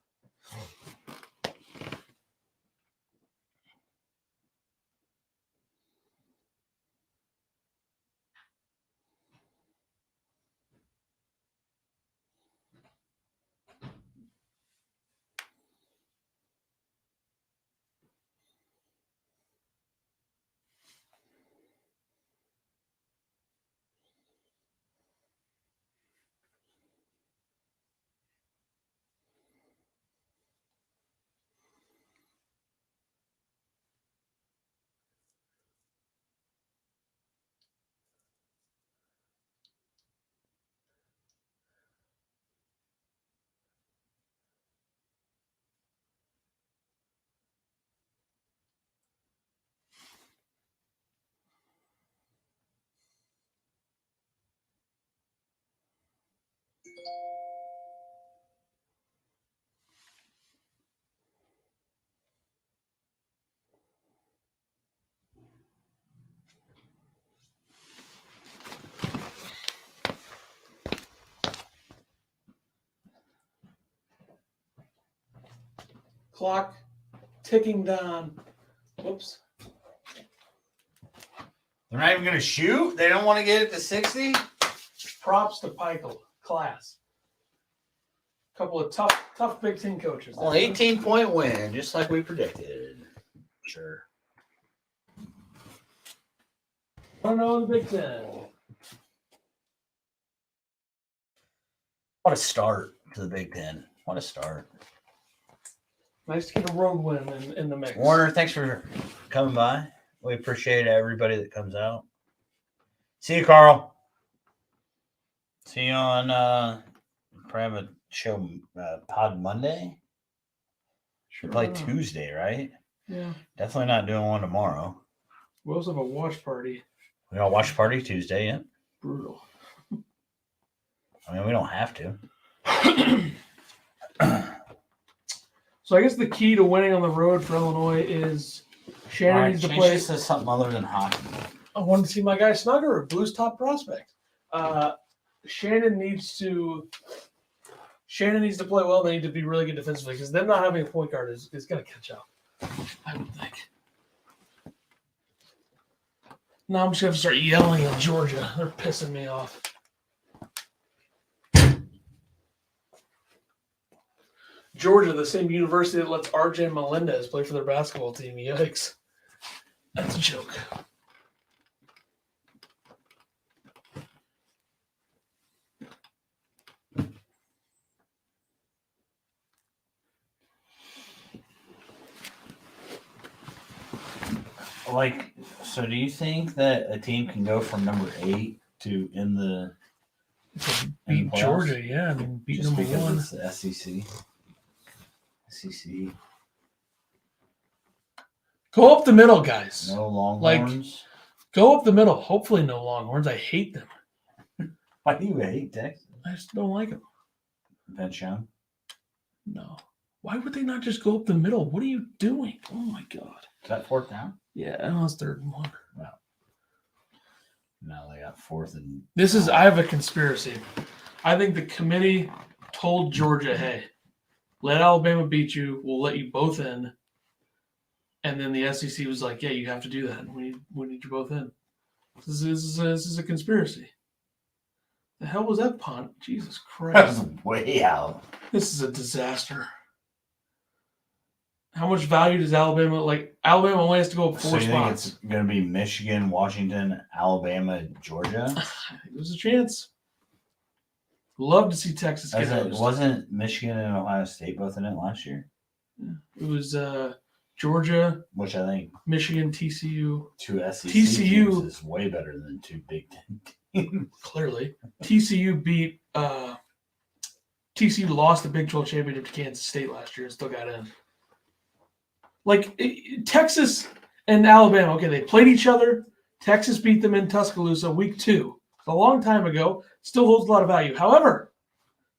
Clock ticking down. Whoops. They're not even going to shoot? They don't want to get it to 60? Props to Peichel. Class. Couple of tough Big Ten coaches. Well, 18-point win, just like we predicted. Sure. I don't know the Big Ten. What a start to the Big Ten. What a start. Nice to get a road win in the mix. Warner, thanks for coming by. We appreciate everybody that comes out. See you, Carl. See you on probably have a show Pod Monday. Sure. Play Tuesday, right? Yeah. Definitely not doing one tomorrow. We also have a watch party. We got a watch party Tuesday, yeah. Brutal. I mean, we don't have to. So I guess the key to winning on the road for Illinois is Shannon needs to change play. this to something other than hockey. I wanted to see my guy Snugger, Blues top prospect. Shannon needs to play well. They need to be really good defensively because them not having a point guard is going to catch up, I would think. Now I'm just going to start yelling at Georgia. They're pissing me off. Georgia, the same university that lets RJ Melendez play for their basketball team. Yikes. That's a joke. Like, so do you think that a team can go from number 8 to in the Beat playoffs? Georgia, yeah. I mean, beat Just number because one. it's the SEC? SEC. Go up the middle, guys. No Longhorns. Go up the middle. Hopefully no Longhorns. I hate them. Why do you hate Texas? I just don't like them. Vince Young. No. Why would they not just go up the middle? What are you doing? Oh, my God. Is that 4th down? Yeah, I know it's 3rd and 1. Wow. Now they got 4th and... I have a conspiracy. I think the committee told Georgia, hey, let Alabama beat you. We'll let you both in. And then the SEC was like, yeah, you have to do that. We need you both in. This is a conspiracy. The hell was that punt? Jesus Christ. That's way out. This is a disaster. How much value does Alabama Alabama only has to go up 4 So you think spots. it's going to be Michigan, Washington, Alabama, Georgia? I think there's a chance. Love to see Texas get hosed. Wasn't Michigan and Ohio State both in it last year? Yeah. It was Georgia, Which I think Michigan, TCU. 2 SEC TCU teams is way better than 2 Big Ten teams. Clearly. TCU beat TCU lost the Big 12 championship to Kansas State last year and still got in. Texas and Alabama, okay, they played each other. Texas beat them in Tuscaloosa week 2. It's a long time ago. Still holds a lot of value. However,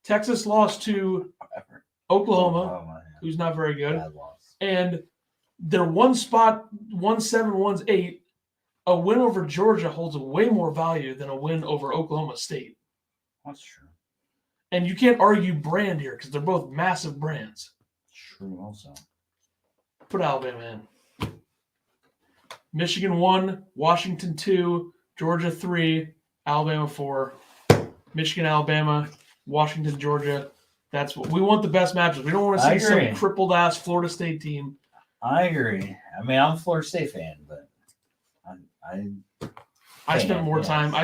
Texas lost to Oklahoma, who's not very good. Bad loss. And their one spot, 1-7, 1-8, a win over Georgia holds a way more value than a win over Oklahoma State. That's true. And you can't argue brand here because they're both massive brands. True, also. Put Alabama in. Michigan 1, Washington 2, Georgia 3, Alabama 4. Michigan, Alabama, Washington, Georgia. That's what we want, the best matches. We don't want to see some crippled ass Florida State team. I agree. I mean, I'm a Florida State fan, but I spent more time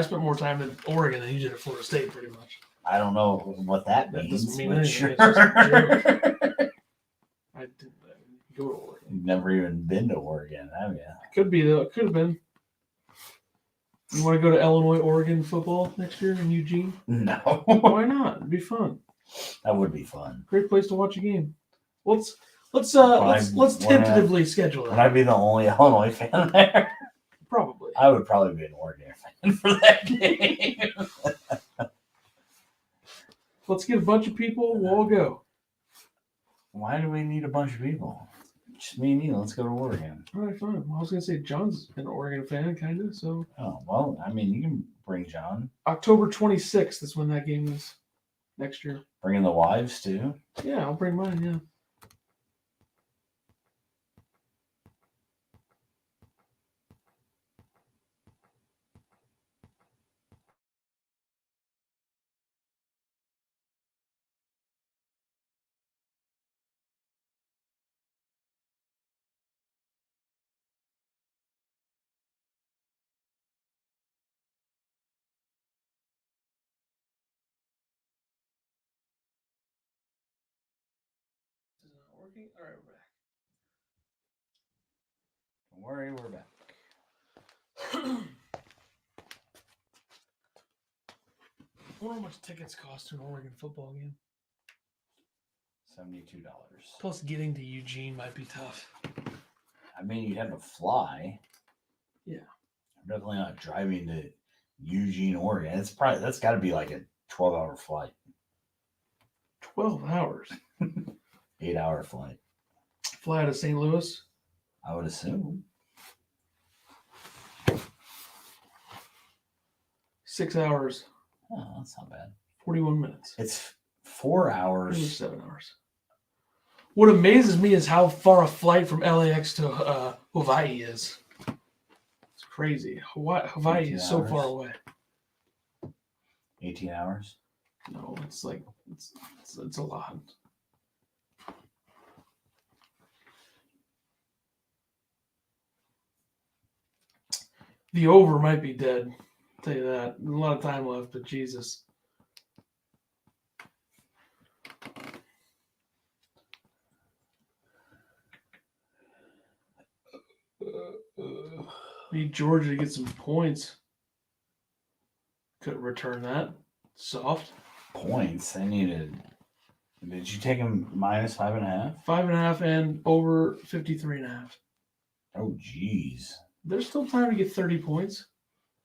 in Oregon than you did at Florida State, pretty much. I don't know what that means. Doesn't mean anything. Sure. It's just a joke. I didn't go to Oregon. You've never even been to Oregon, have you? Could be though. It could have been. You want to go to Illinois, Oregon football next year in Eugene? No. Why not? It'd be fun. That would be fun. Great place to watch a game. Let's tentatively schedule it. Would I be the only Illinois fan there? Probably. I would probably be an Oregon fan for that game. Let's get a bunch of people. We'll all go. Why do we need a bunch of people? Just me and you. Let's go to Oregon. All right, fine. Well, I was gonna say John's an Oregon fan, kind of. So. Oh well, I mean, you can bring John. October 26th is when that game is next year. Bringing the wives too. Yeah, I'll bring mine. Yeah. Working. All right, we're back. Don't worry, we're back. I wonder how much tickets cost to an Oregon football game. $72. Plus, getting to Eugene might be tough. I mean, you'd have to fly. Yeah. I'm definitely not driving to Eugene, Oregon. That's got to be like a 12-hour flight. 12 hours. 8-hour flight. Fly out of St. Louis? I would assume. 6 hours. Oh, that's not bad. 41 minutes. It's 4 hours. Maybe 7 hours. What amazes me is how far a flight from LAX to Hawaii is. It's crazy. Hawaii is so far away. 18 hours? No, it's like, it's a lot. The over might be dead. I'll tell you that. There's a lot of time left, but Jesus. Need Georgia to get some points. Couldn't return that. Soft. Points? They needed. Did you take them minus 5.5? 5.5 and over 53.5. Oh, geez. There's still time to get 30 points.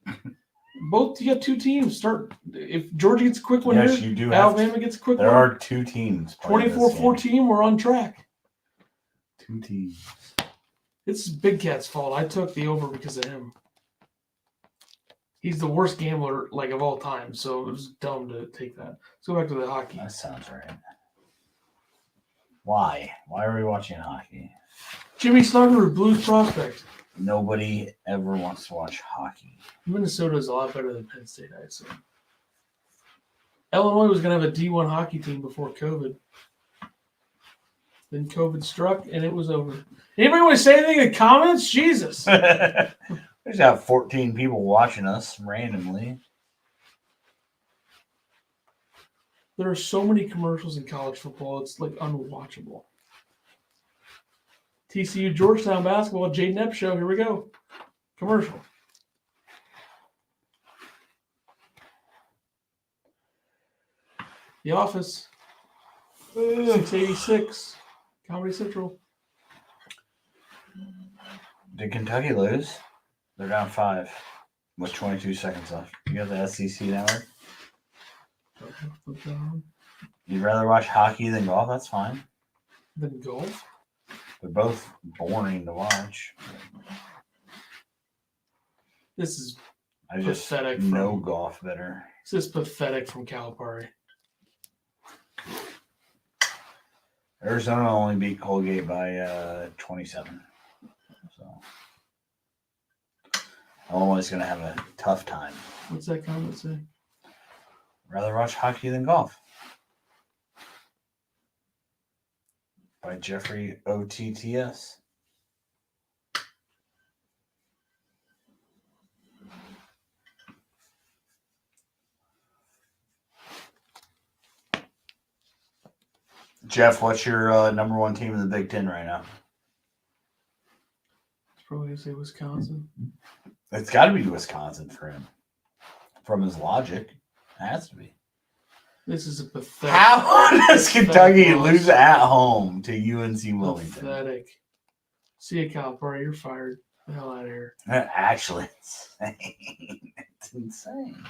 You got two teams. If Georgia gets a quick one yes, here, you do. Alabama gets a quick one. There are two teams. 24-14, we're on track. Two teams. It's Big Cat's fault. I took the over because of him. He's the worst gambler of all time, so it was dumb to take that. Let's go back to the hockey. That sounds right. Why? Why are we watching hockey? Jimmy Snuggerud, Blues prospect. Nobody ever wants to watch hockey. Minnesota is a lot better than Penn State, I assume. Illinois was going to have a D1 hockey team before COVID. Then COVID struck, and it was over. Anybody want to say anything in the comments? Jesus. There's got 14 people watching us randomly. There are so many commercials in college football, it's unwatchable. TCU Georgetown basketball, Jaden Epps show. Here we go. Commercial. The Office. 686. Comedy Central. Did Kentucky lose? They're down 5 with 22 seconds left. You got the SEC network? You'd rather watch hockey than golf? That's fine. Than golf? They're both boring to watch. This is I just pathetic. know golf better. This is pathetic from Calipari. Arizona only beat Colgate by 27. So Illinois is going to have a tough time. What's that comment say? Rather watch hockey than golf. By Jeffrey OTTS. Jeff, what's your number one team in the Big Ten right now? It's probably going to say Wisconsin. It's got to be Wisconsin for him. From his logic, it has to be. This is a pathetic. How does Kentucky loss. lose at home to UNC Wilmington? Pathetic. See you, Calipari. You're fired. Get the hell out of here. Actually, insane. It's insane.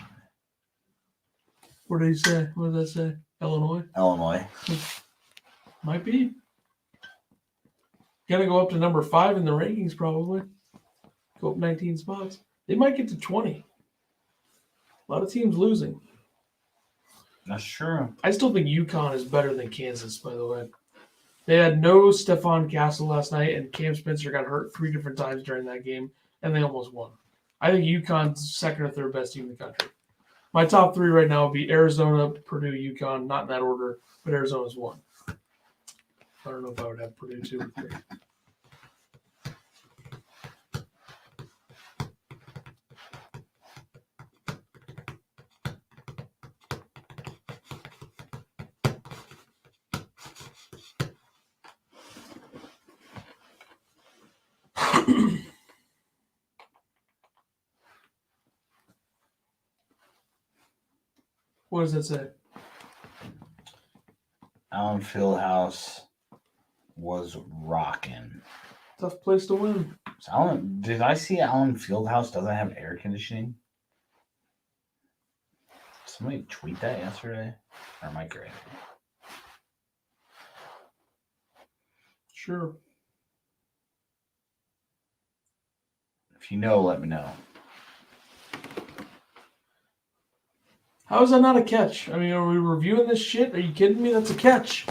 What did he say? What did that say? Illinois? Illinois. Might be. Gonna go up to number 5 in the rankings, probably. Go up 19 spots. They might get to 20. A lot of teams losing. That's true. I still think UConn is better than Kansas, by the way. They had no Stephon Castle last night, and Cam Spencer got hurt 3 different times during that game, and they almost won. I think UConn's second or third best team in the country. My top 3 right now would be Arizona, Purdue, UConn. Not in that order, but Arizona's 1. I don't know if I would have Purdue 2 or 3. What does that say? Allen Fieldhouse was rocking. Tough place to win. So did I see Allen Fieldhouse doesn't have air conditioning? Somebody tweet that yesterday? Or am I crazy? Sure. If you know, let me know. How is that not a catch? I mean, are we reviewing this shit? Are you kidding me? That's a catch.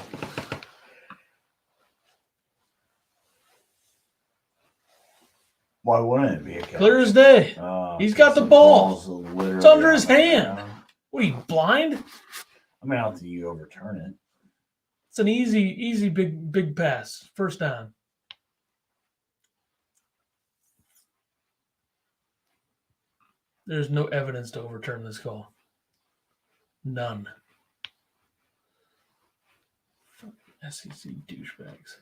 Why wouldn't it be a catch? Clear as day. He's got the ball. It's under his hand. What are you, blind? I mean, I don't think you overturn it. It's an easy big pass. First down. There's no evidence to overturn this call. None. Fucking SEC douchebags.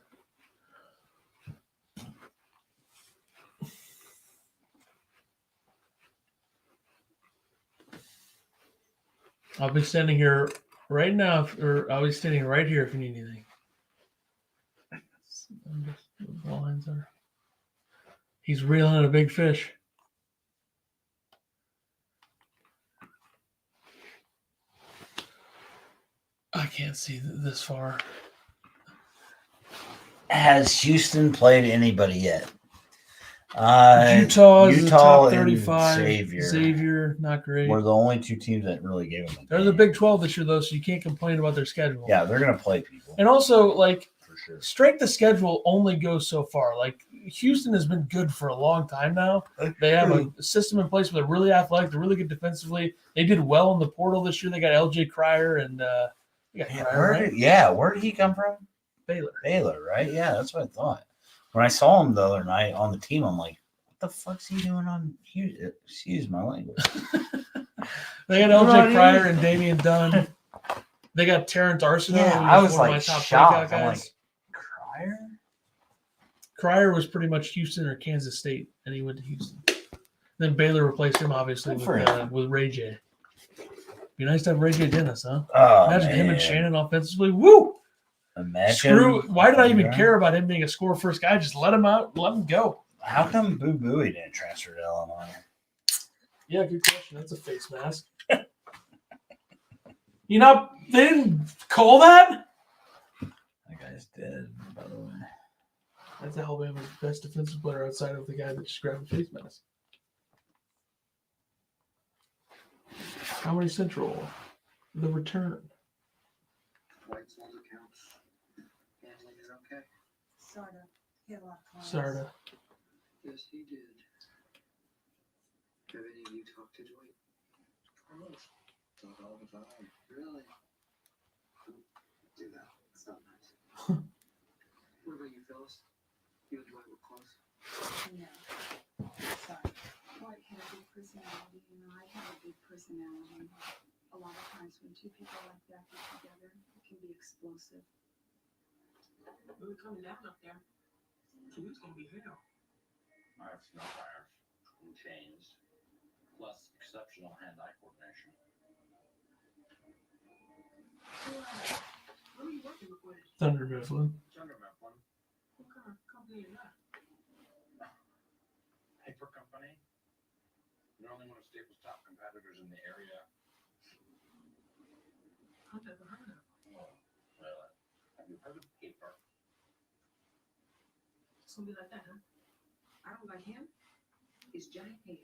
I'll be standing here right now, or I'll be standing right here if you need anything. The blinds are. He's reeling in a big fish. I can't see this far. Has Houston played anybody yet? Utah is the top 35. And Xavier, not great. Were the only 2 teams that really gave them. They're the Big 12 this year, though, so you can't complain about their schedule. Yeah, they're going to play people. And also, like, for sure. Strength of schedule only goes so far. Like, Houston has been good for a long time now. They have a system in place where they're really athletic. They're really good defensively. They did well in the portal this year. They got LJ Cryer and where did he come from? Baylor, right? Yeah, that's what I thought. When I saw him the other night on the team, I'm like, what the fuck's he doing on Houston? Excuse my language. They got LJ Cryer and Damian Dunn. They got Terrence Arsenault. Yeah, I was like shocked. I'm like, Cryer? Cryer was pretty much Houston or Kansas State, and he went to Houston. Then Baylor replaced him, obviously, with Ray J. Be nice to have Ray J. Dennis, huh? Oh, imagine him and Shannon offensively. Woo! Imagine. Why did I even care about him being a score first guy? Just let him out, let him go. How come Boo Booey didn't transfer to Illinois? Yeah, good question. That's a face mask. They didn't call that? That guy's dead, by the way. That's Alabama's best defensive player outside of the guy that just grabbed the face mask. How many Central? The return. Sorta. He had a lot of clients. Sorta. Yes, he did. Have any of you talked to Dwight? Talk all the time. Really? Do that. It's not nice. What about you, fellas? You and Dwight were close. No. Sorry. Dwight had a big personality, I have a big personality. A lot of times when two people like that get together, it can be explosive. We were coming down up there. So it's gonna be hell. I have snow tires and chains, plus exceptional hand-eye coordination. So, what are you working with? Thunder Mifflin. Thunder Mifflin, What kind of company is that? paper company. They're only one of Staples' top competitors in the area. I've never heard of it. Oh, really? Have you heard of paper? It's gonna be like that, huh? I don't like him. His giant head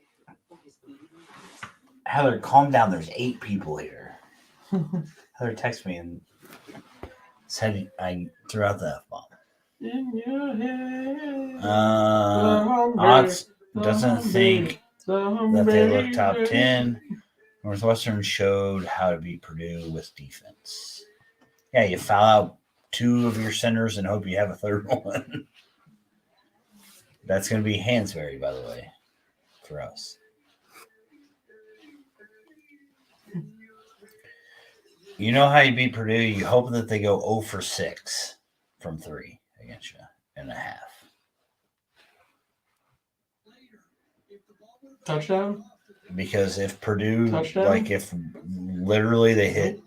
or his beady eyes. Heather, calm down. There's 8 people here. Heather texted me and said I threw out the F-bomb. In your head. Ox doesn't think that they look top 10. Northwestern showed how to beat Purdue with defense. Yeah, you foul out 2 of your centers and hope you have a third one. That's going to be Hansberry, by the way, for us. You know how you beat Purdue? You hope that they go 0 for 6 from 3 against you in a half. Touchdown? Because if Purdue, Touchdown? like if literally they hit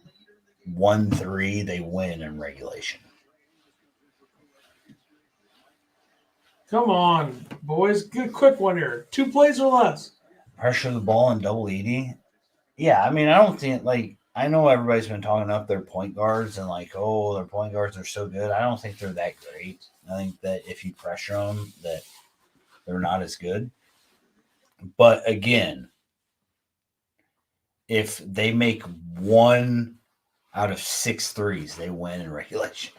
1-3, they win in regulation. Come on, boys. Good quick one here. 2 plays or less. Pressure the ball and double ED. Yeah, I mean, I don't think, like, I know everybody's been talking up their point guards and like, oh, their point guards are so good. I don't think they're that great. I think that if you pressure them, that they're not as good. But again, if they make 1 out of 6 threes, they win in regulation.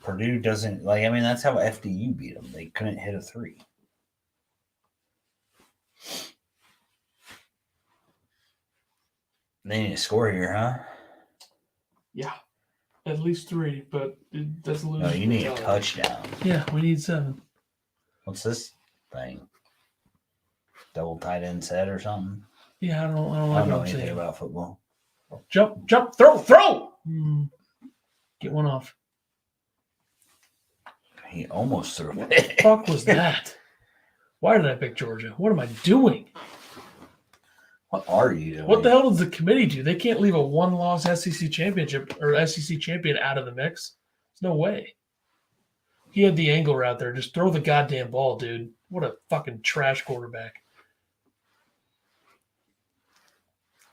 Purdue doesn't, like, I mean, that's how FDU beat them. They couldn't hit a 3. They need to score here, huh? Yeah. At least 3, but it doesn't lose. No, you need a touchdown. Yeah, we need 7. What's this thing? Double tight end set or something? Yeah, I don't I like don't what know I'm anything saying. about football. Jump, throw! Get one off. He almost threw What the it. fuck was that? Why did I pick Georgia? What am I doing? What are you doing? What the hell does the committee do? They can't leave a 1-loss SEC championship or SEC champion out of the mix. There's no way. He had the angle route there. Just throw the goddamn ball, dude. What a fucking trash quarterback.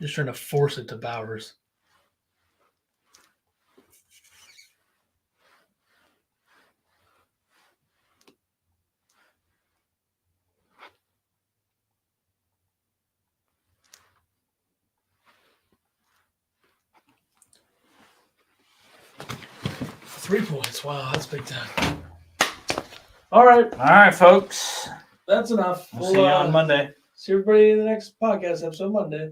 Just trying to force it to Bowers. Three points. Wow, that's big time. All right, All right, folks. that's enough. We'll see you on Monday. See everybody in the next podcast episode Monday.